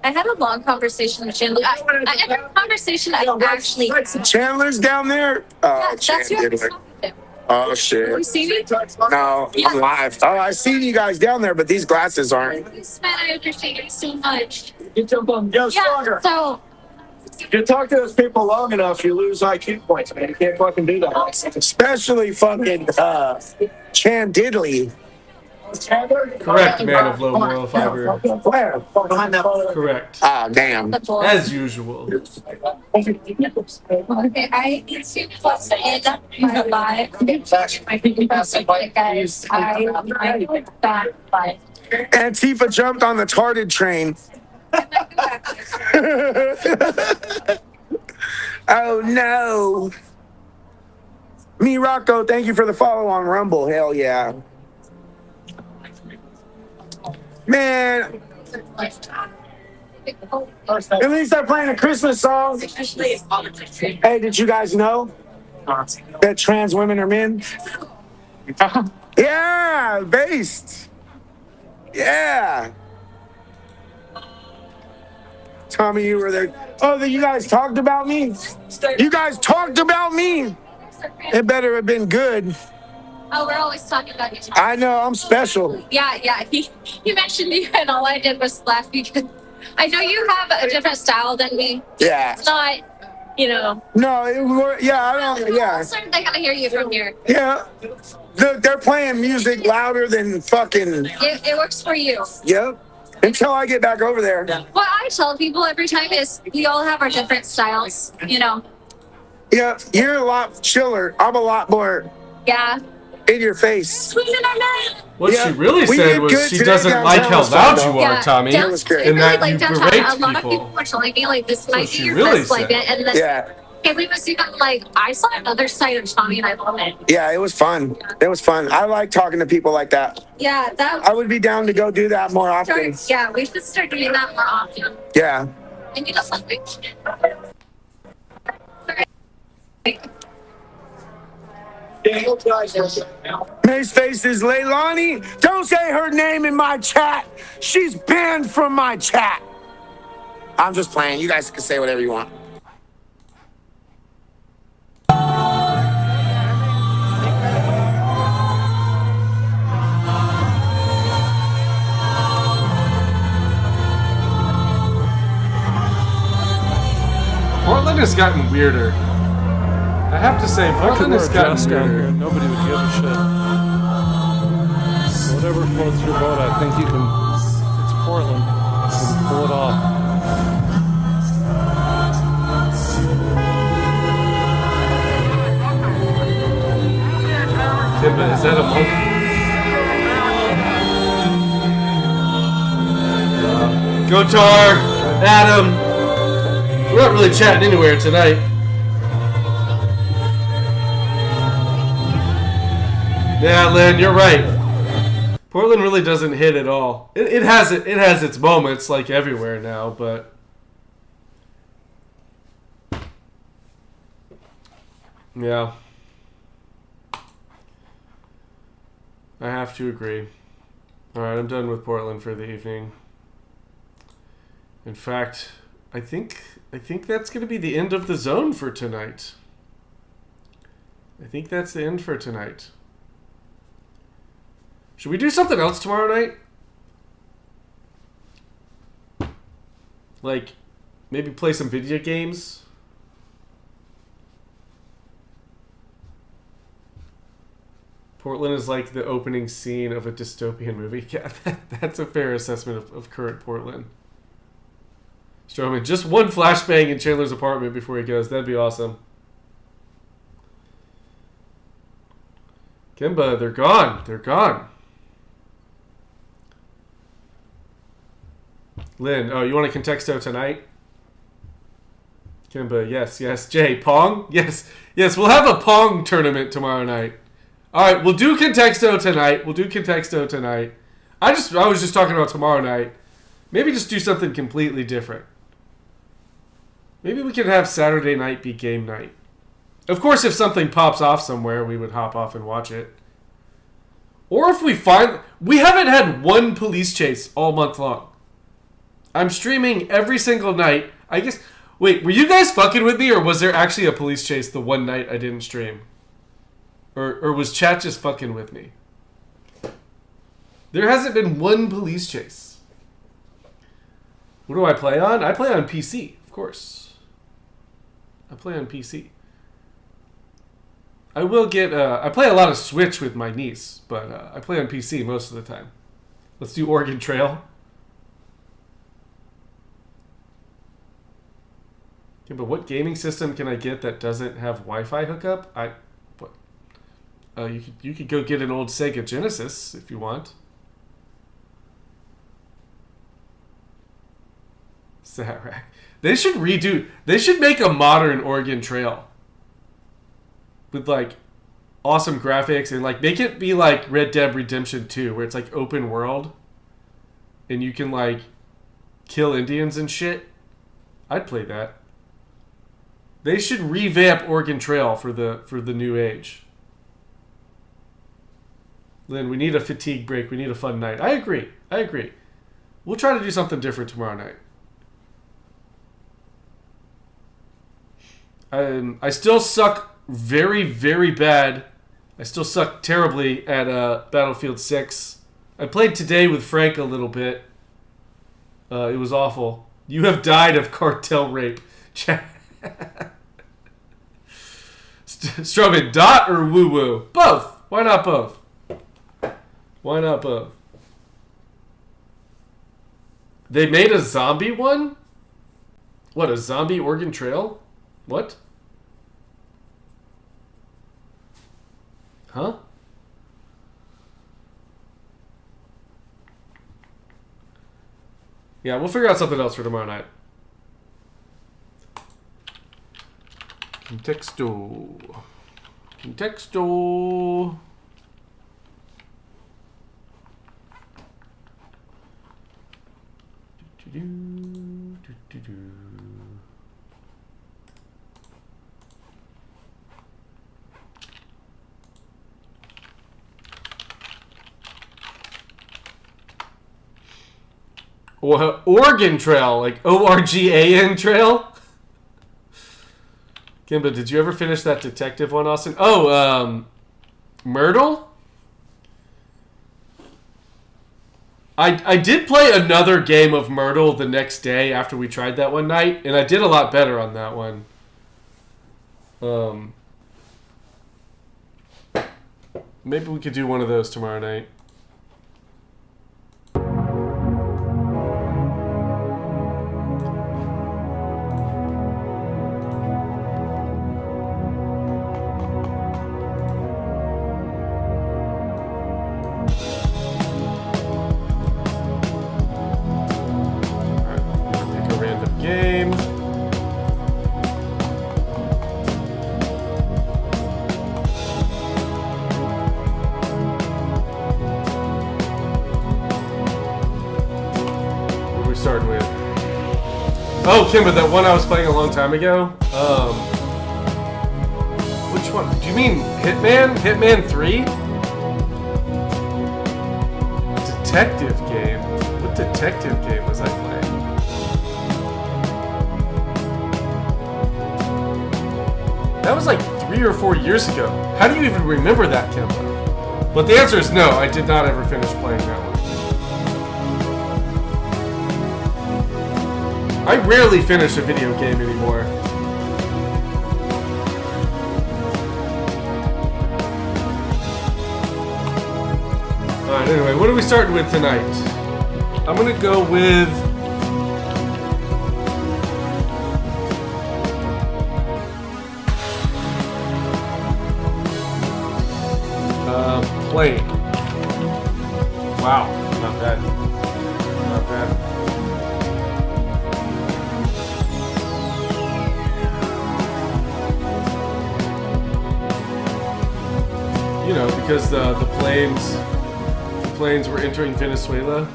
I had a long conversation with Chandler. I had a conversation I actually. Chandler's down there? Oh, That's who I was Chandler. talking to. Oh shit. You see me? No, I'm live. Oh, I seen you guys down there, but these glasses aren't. Thanks, man. I appreciate it so much. You jump on. Yo, Slugger. So. If you talk to those people long enough, you lose IQ points, man. You can't fucking do that. Especially fucking Chan Diddley. Correct, man of low moral fiber. Where? Behind that. Correct. Ah, damn. As usual. Okay, I need to plus in my live. Guys, I'm back live. Antifa jumped on the tarded train. Oh no. Me Rocco, thank you for the follow on Rumble. Hell yeah. Man. At least they're playing a Christmas song. Hey, did you guys know that trans women are men? Yeah, based. Yeah. Tommy, you were there. Oh, that you guys talked about me? You guys talked about me? It better have been good. Oh, we're always talking about you. I know, I'm special. Yeah. He mentioned you, and all I did was laugh because I know you have a different style than me. Yeah. It's not, No, I don't, yeah. They gotta hear you from here. Yeah. They're playing music louder than fucking. It works for you. Yep. Until I get back over there. What I tell people every time is we all have our different styles, Yeah, you're a lot chiller. I'm a lot more Yeah. in your face. Women are men. What Yeah, she really we said did was good she today doesn't like how downtown, loud though. you are, Tommy. That was great. And that Really, you downtown, berate a lot of people. people were telling me like this might be she your really best like said. it, and then Yeah. Haley was even like, I saw another side of Tommy and I love it. Yeah, it was fun. It was fun. I like talking to people like that. Yeah, that. I would be down to go do that more often. Yeah, we should start doing that more often. Yeah. And you know something? Mace faces Leilani. Don't say her name in my chat. She's banned from my chat. I'm just playing. You guys can say whatever you want. Portland has gotten weirder. I have to say, I could Portland wear has a gotten dress down here weirder. and nobody would give a shit. Whatever floats your boat, I think you can. It's Portland. You can pull it off. Timba, is that a monkey? Go Tar! Adam! We're not really chatting anywhere tonight. Yeah, Lynn, you're right. Portland really doesn't hit at all. It has its moments like everywhere now, but yeah. I have to agree. Alright, I'm done with Portland for the evening. In fact, I think that's going to be the end of the zone for tonight. I think that's the end for tonight. Should we do something else tomorrow night? Like, maybe play some video games? Portland is like the opening scene of a dystopian movie. Yeah, that's a fair assessment of current Portland. Strowman, just one flashbang in Chandler's apartment before he goes. That'd be awesome. Kimba, they're gone. They're gone. Lynn, oh, you want a Contexto tonight? Kimba, yes, yes. Jay, Pong? Yes, yes, we'll have a Pong tournament tomorrow night. Alright, we'll do Contexto tonight. We'll do Contexto tonight. I was just talking about tomorrow night. Maybe just do something completely different. Maybe we could have Saturday night be game night. Of course, if something pops off somewhere, we would hop off and watch it. Or if we find... We haven't had one police chase all month long. I'm streaming every single night. I guess... Wait, were you guys fucking with me, or was there actually a police chase the one night I didn't stream? Or was chat just fucking with me? There hasn't been one police chase. What do I play on? I play on PC, of course. I play on PC. I will get... I play a lot of Switch with my niece, but I play on PC most of the time. Let's do Oregon Trail. Okay, but what gaming system can I get that doesn't have Wi-Fi hookup? You could go get an old Sega Genesis if you want. Sat-Rack. They should redo... They should make a modern Oregon Trail. With, like, awesome graphics. And, like, make it be like Red Dead Redemption 2. Where it's, like, open world. And you can, like, kill Indians and shit. I'd play that. They should revamp Oregon Trail for the new age. Lynn, we need a fatigue break. We need a fun night. I agree. I agree. We'll try to do something different tomorrow night. I still suck very, very bad. I still suck terribly at Battlefield 6. I played today with Frank a little bit. It was awful. You have died of cartel rape. Strowman, dot or woo-woo? Both. Why not both? Why not both? They made a zombie one? What, a zombie Oregon Trail? What? Huh? Yeah, we'll figure out something else for tomorrow night. Contexto. Contexto. Oregon Trail, like O-R-G-A-N Trail. Kimba, did you ever finish that detective one, Austin? Oh, Myrtle? I did play another game of Myrtle the next day after we tried that one night, and I did a lot better on that one. Maybe we could do one of those tomorrow night. Oh, Kimba, that one I was playing a long time ago? Which one? Do you mean Hitman? Hitman 3? Detective game? What detective game was I playing? That was like 3 or 4 years ago. How do you even remember that, Kemba? But the answer is no, I did not ever finish playing that one. I rarely finish a video game anymore. Alright, anyway, what are we starting with tonight? I'm gonna go with... Plane. Wow, not bad. Not bad. You know, because the planes were entering Venezuela.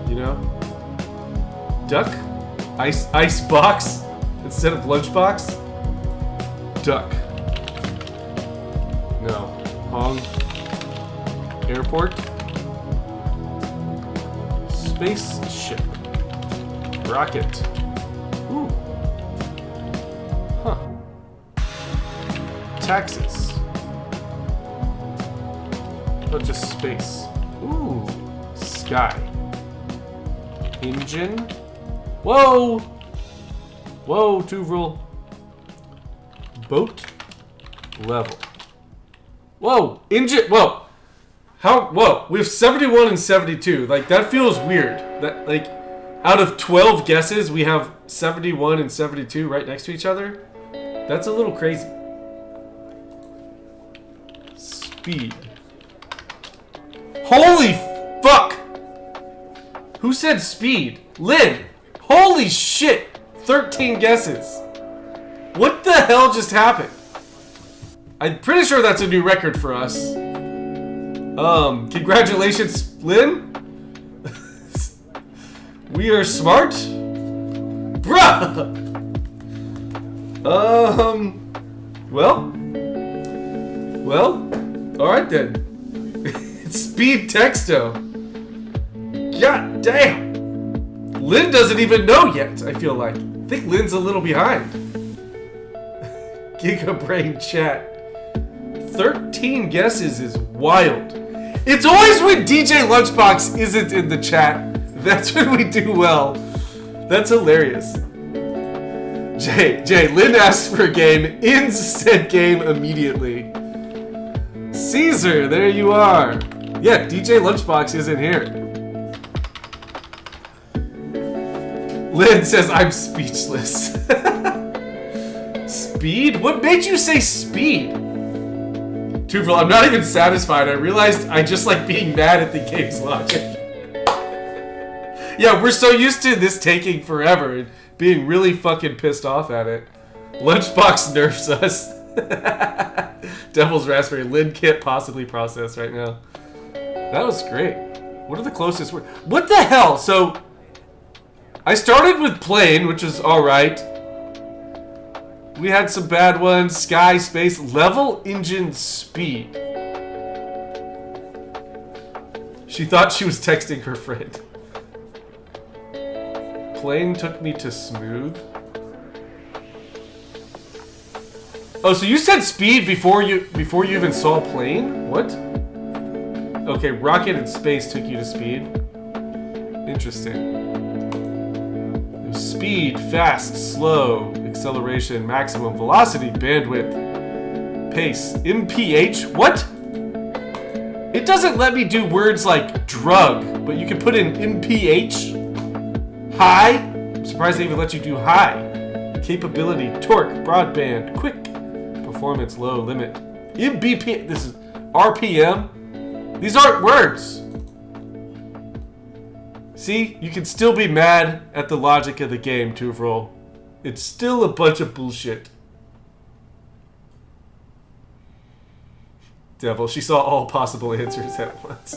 You know? Duck? Ice box instead of lunchbox? Duck. No. Hong. Airport. Spaceship. Rocket. Ooh. Huh. Taxes. Oh, just space. Ooh. Sky. Engine. Whoa! Whoa, Tuvril. Boat. Level. Whoa! Engine. Whoa! How? Whoa! We have 71 and 72. Like, that feels weird. That, like, out of 12 guesses, we have 71 and 72 right next to each other. That's a little crazy. Speed. Holy fuck! Who said speed? Lynn! Holy shit! 13 guesses. What the hell just happened? I'm pretty sure that's a new record for us. Congratulations, Lynn. We are smart? Bruh! Well, alright then. It's speed texto. God damn! Lynn doesn't even know yet, I feel like. I think Lynn's a little behind. Gigabrain chat. 13 guesses is wild. It's always when DJ Lunchbox isn't in the chat. That's when we do well. That's hilarious. Jay, Lynn asked for a game, ends said game immediately. Caesar, there you are. Yeah, DJ Lunchbox isn't here. Lynn says, I'm speechless. Speed? What made you say speed? Tuvril, I'm not even satisfied. I realized I just like being mad at the game's logic. Yeah, we're so used to this taking forever and being really fucking pissed off at it. Lunchbox nerfs us. Devil's Raspberry. Lynn can't possibly process right now. That was great. What are the closest words? What the hell? So, I started with plane, which is alright. We had some bad ones. Sky, space, level, engine, speed. She thought she was texting her friend. Plane took me to smooth. Oh, so you said speed before you even saw plane? What? Okay, rocket and space took you to speed. Interesting. Speed, fast, slow, acceleration, maximum velocity, bandwidth, pace, MPH. What? It doesn't let me do words like drug, but you can put in MPH. High. I'm surprised they even let you do high. Capability, torque, broadband, quick, performance, low, limit. MBP. This is RPM. These aren't words. See, you can still be mad at the logic of the game, Tuvril. It's still a bunch of bullshit. Devil, she saw all possible answers at once.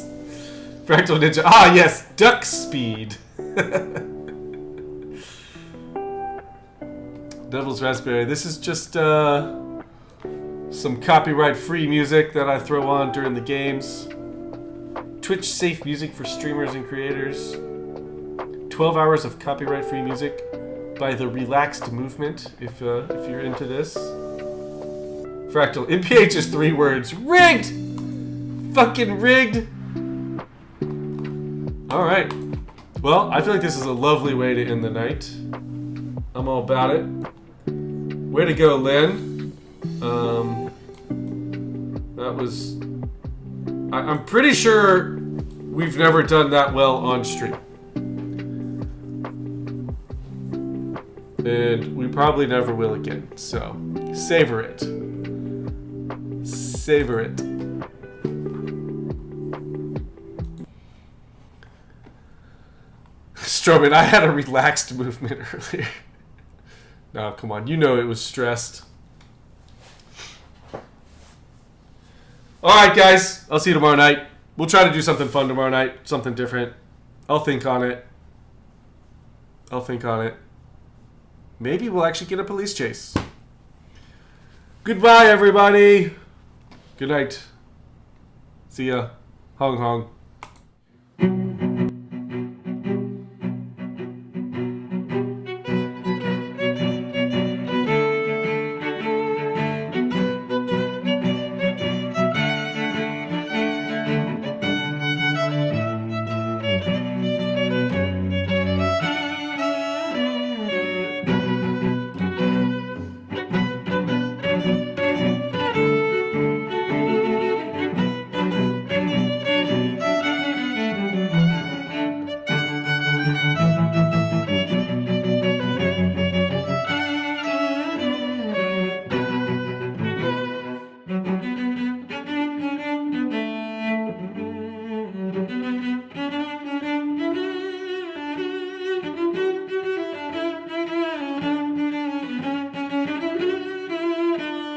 Fractal Ninja, ah yes, duck speed. Devil's Raspberry, this is just some copyright-free music that I throw on during the games. Twitch-safe music for streamers and creators. 12 hours of copyright-free music by the relaxed movement, if you're into this. Fractal. MPH is 3 words. Rigged! Fucking rigged! Alright. Well, I feel like this is a lovely way to end the night. I'm all about it. Way to go, Lynn. That was... I'm pretty sure we've never done that well on stream. And we probably never will again. So, savor it. Savor it. Strowman, I had a relaxed movement earlier. No, come on. You know it was stressed. Alright, guys. I'll see you tomorrow night. We'll try to do something fun tomorrow night. Something different. I'll think on it. Maybe we'll actually get a police chase. Goodbye, everybody. Good night. See ya. Hong Hong.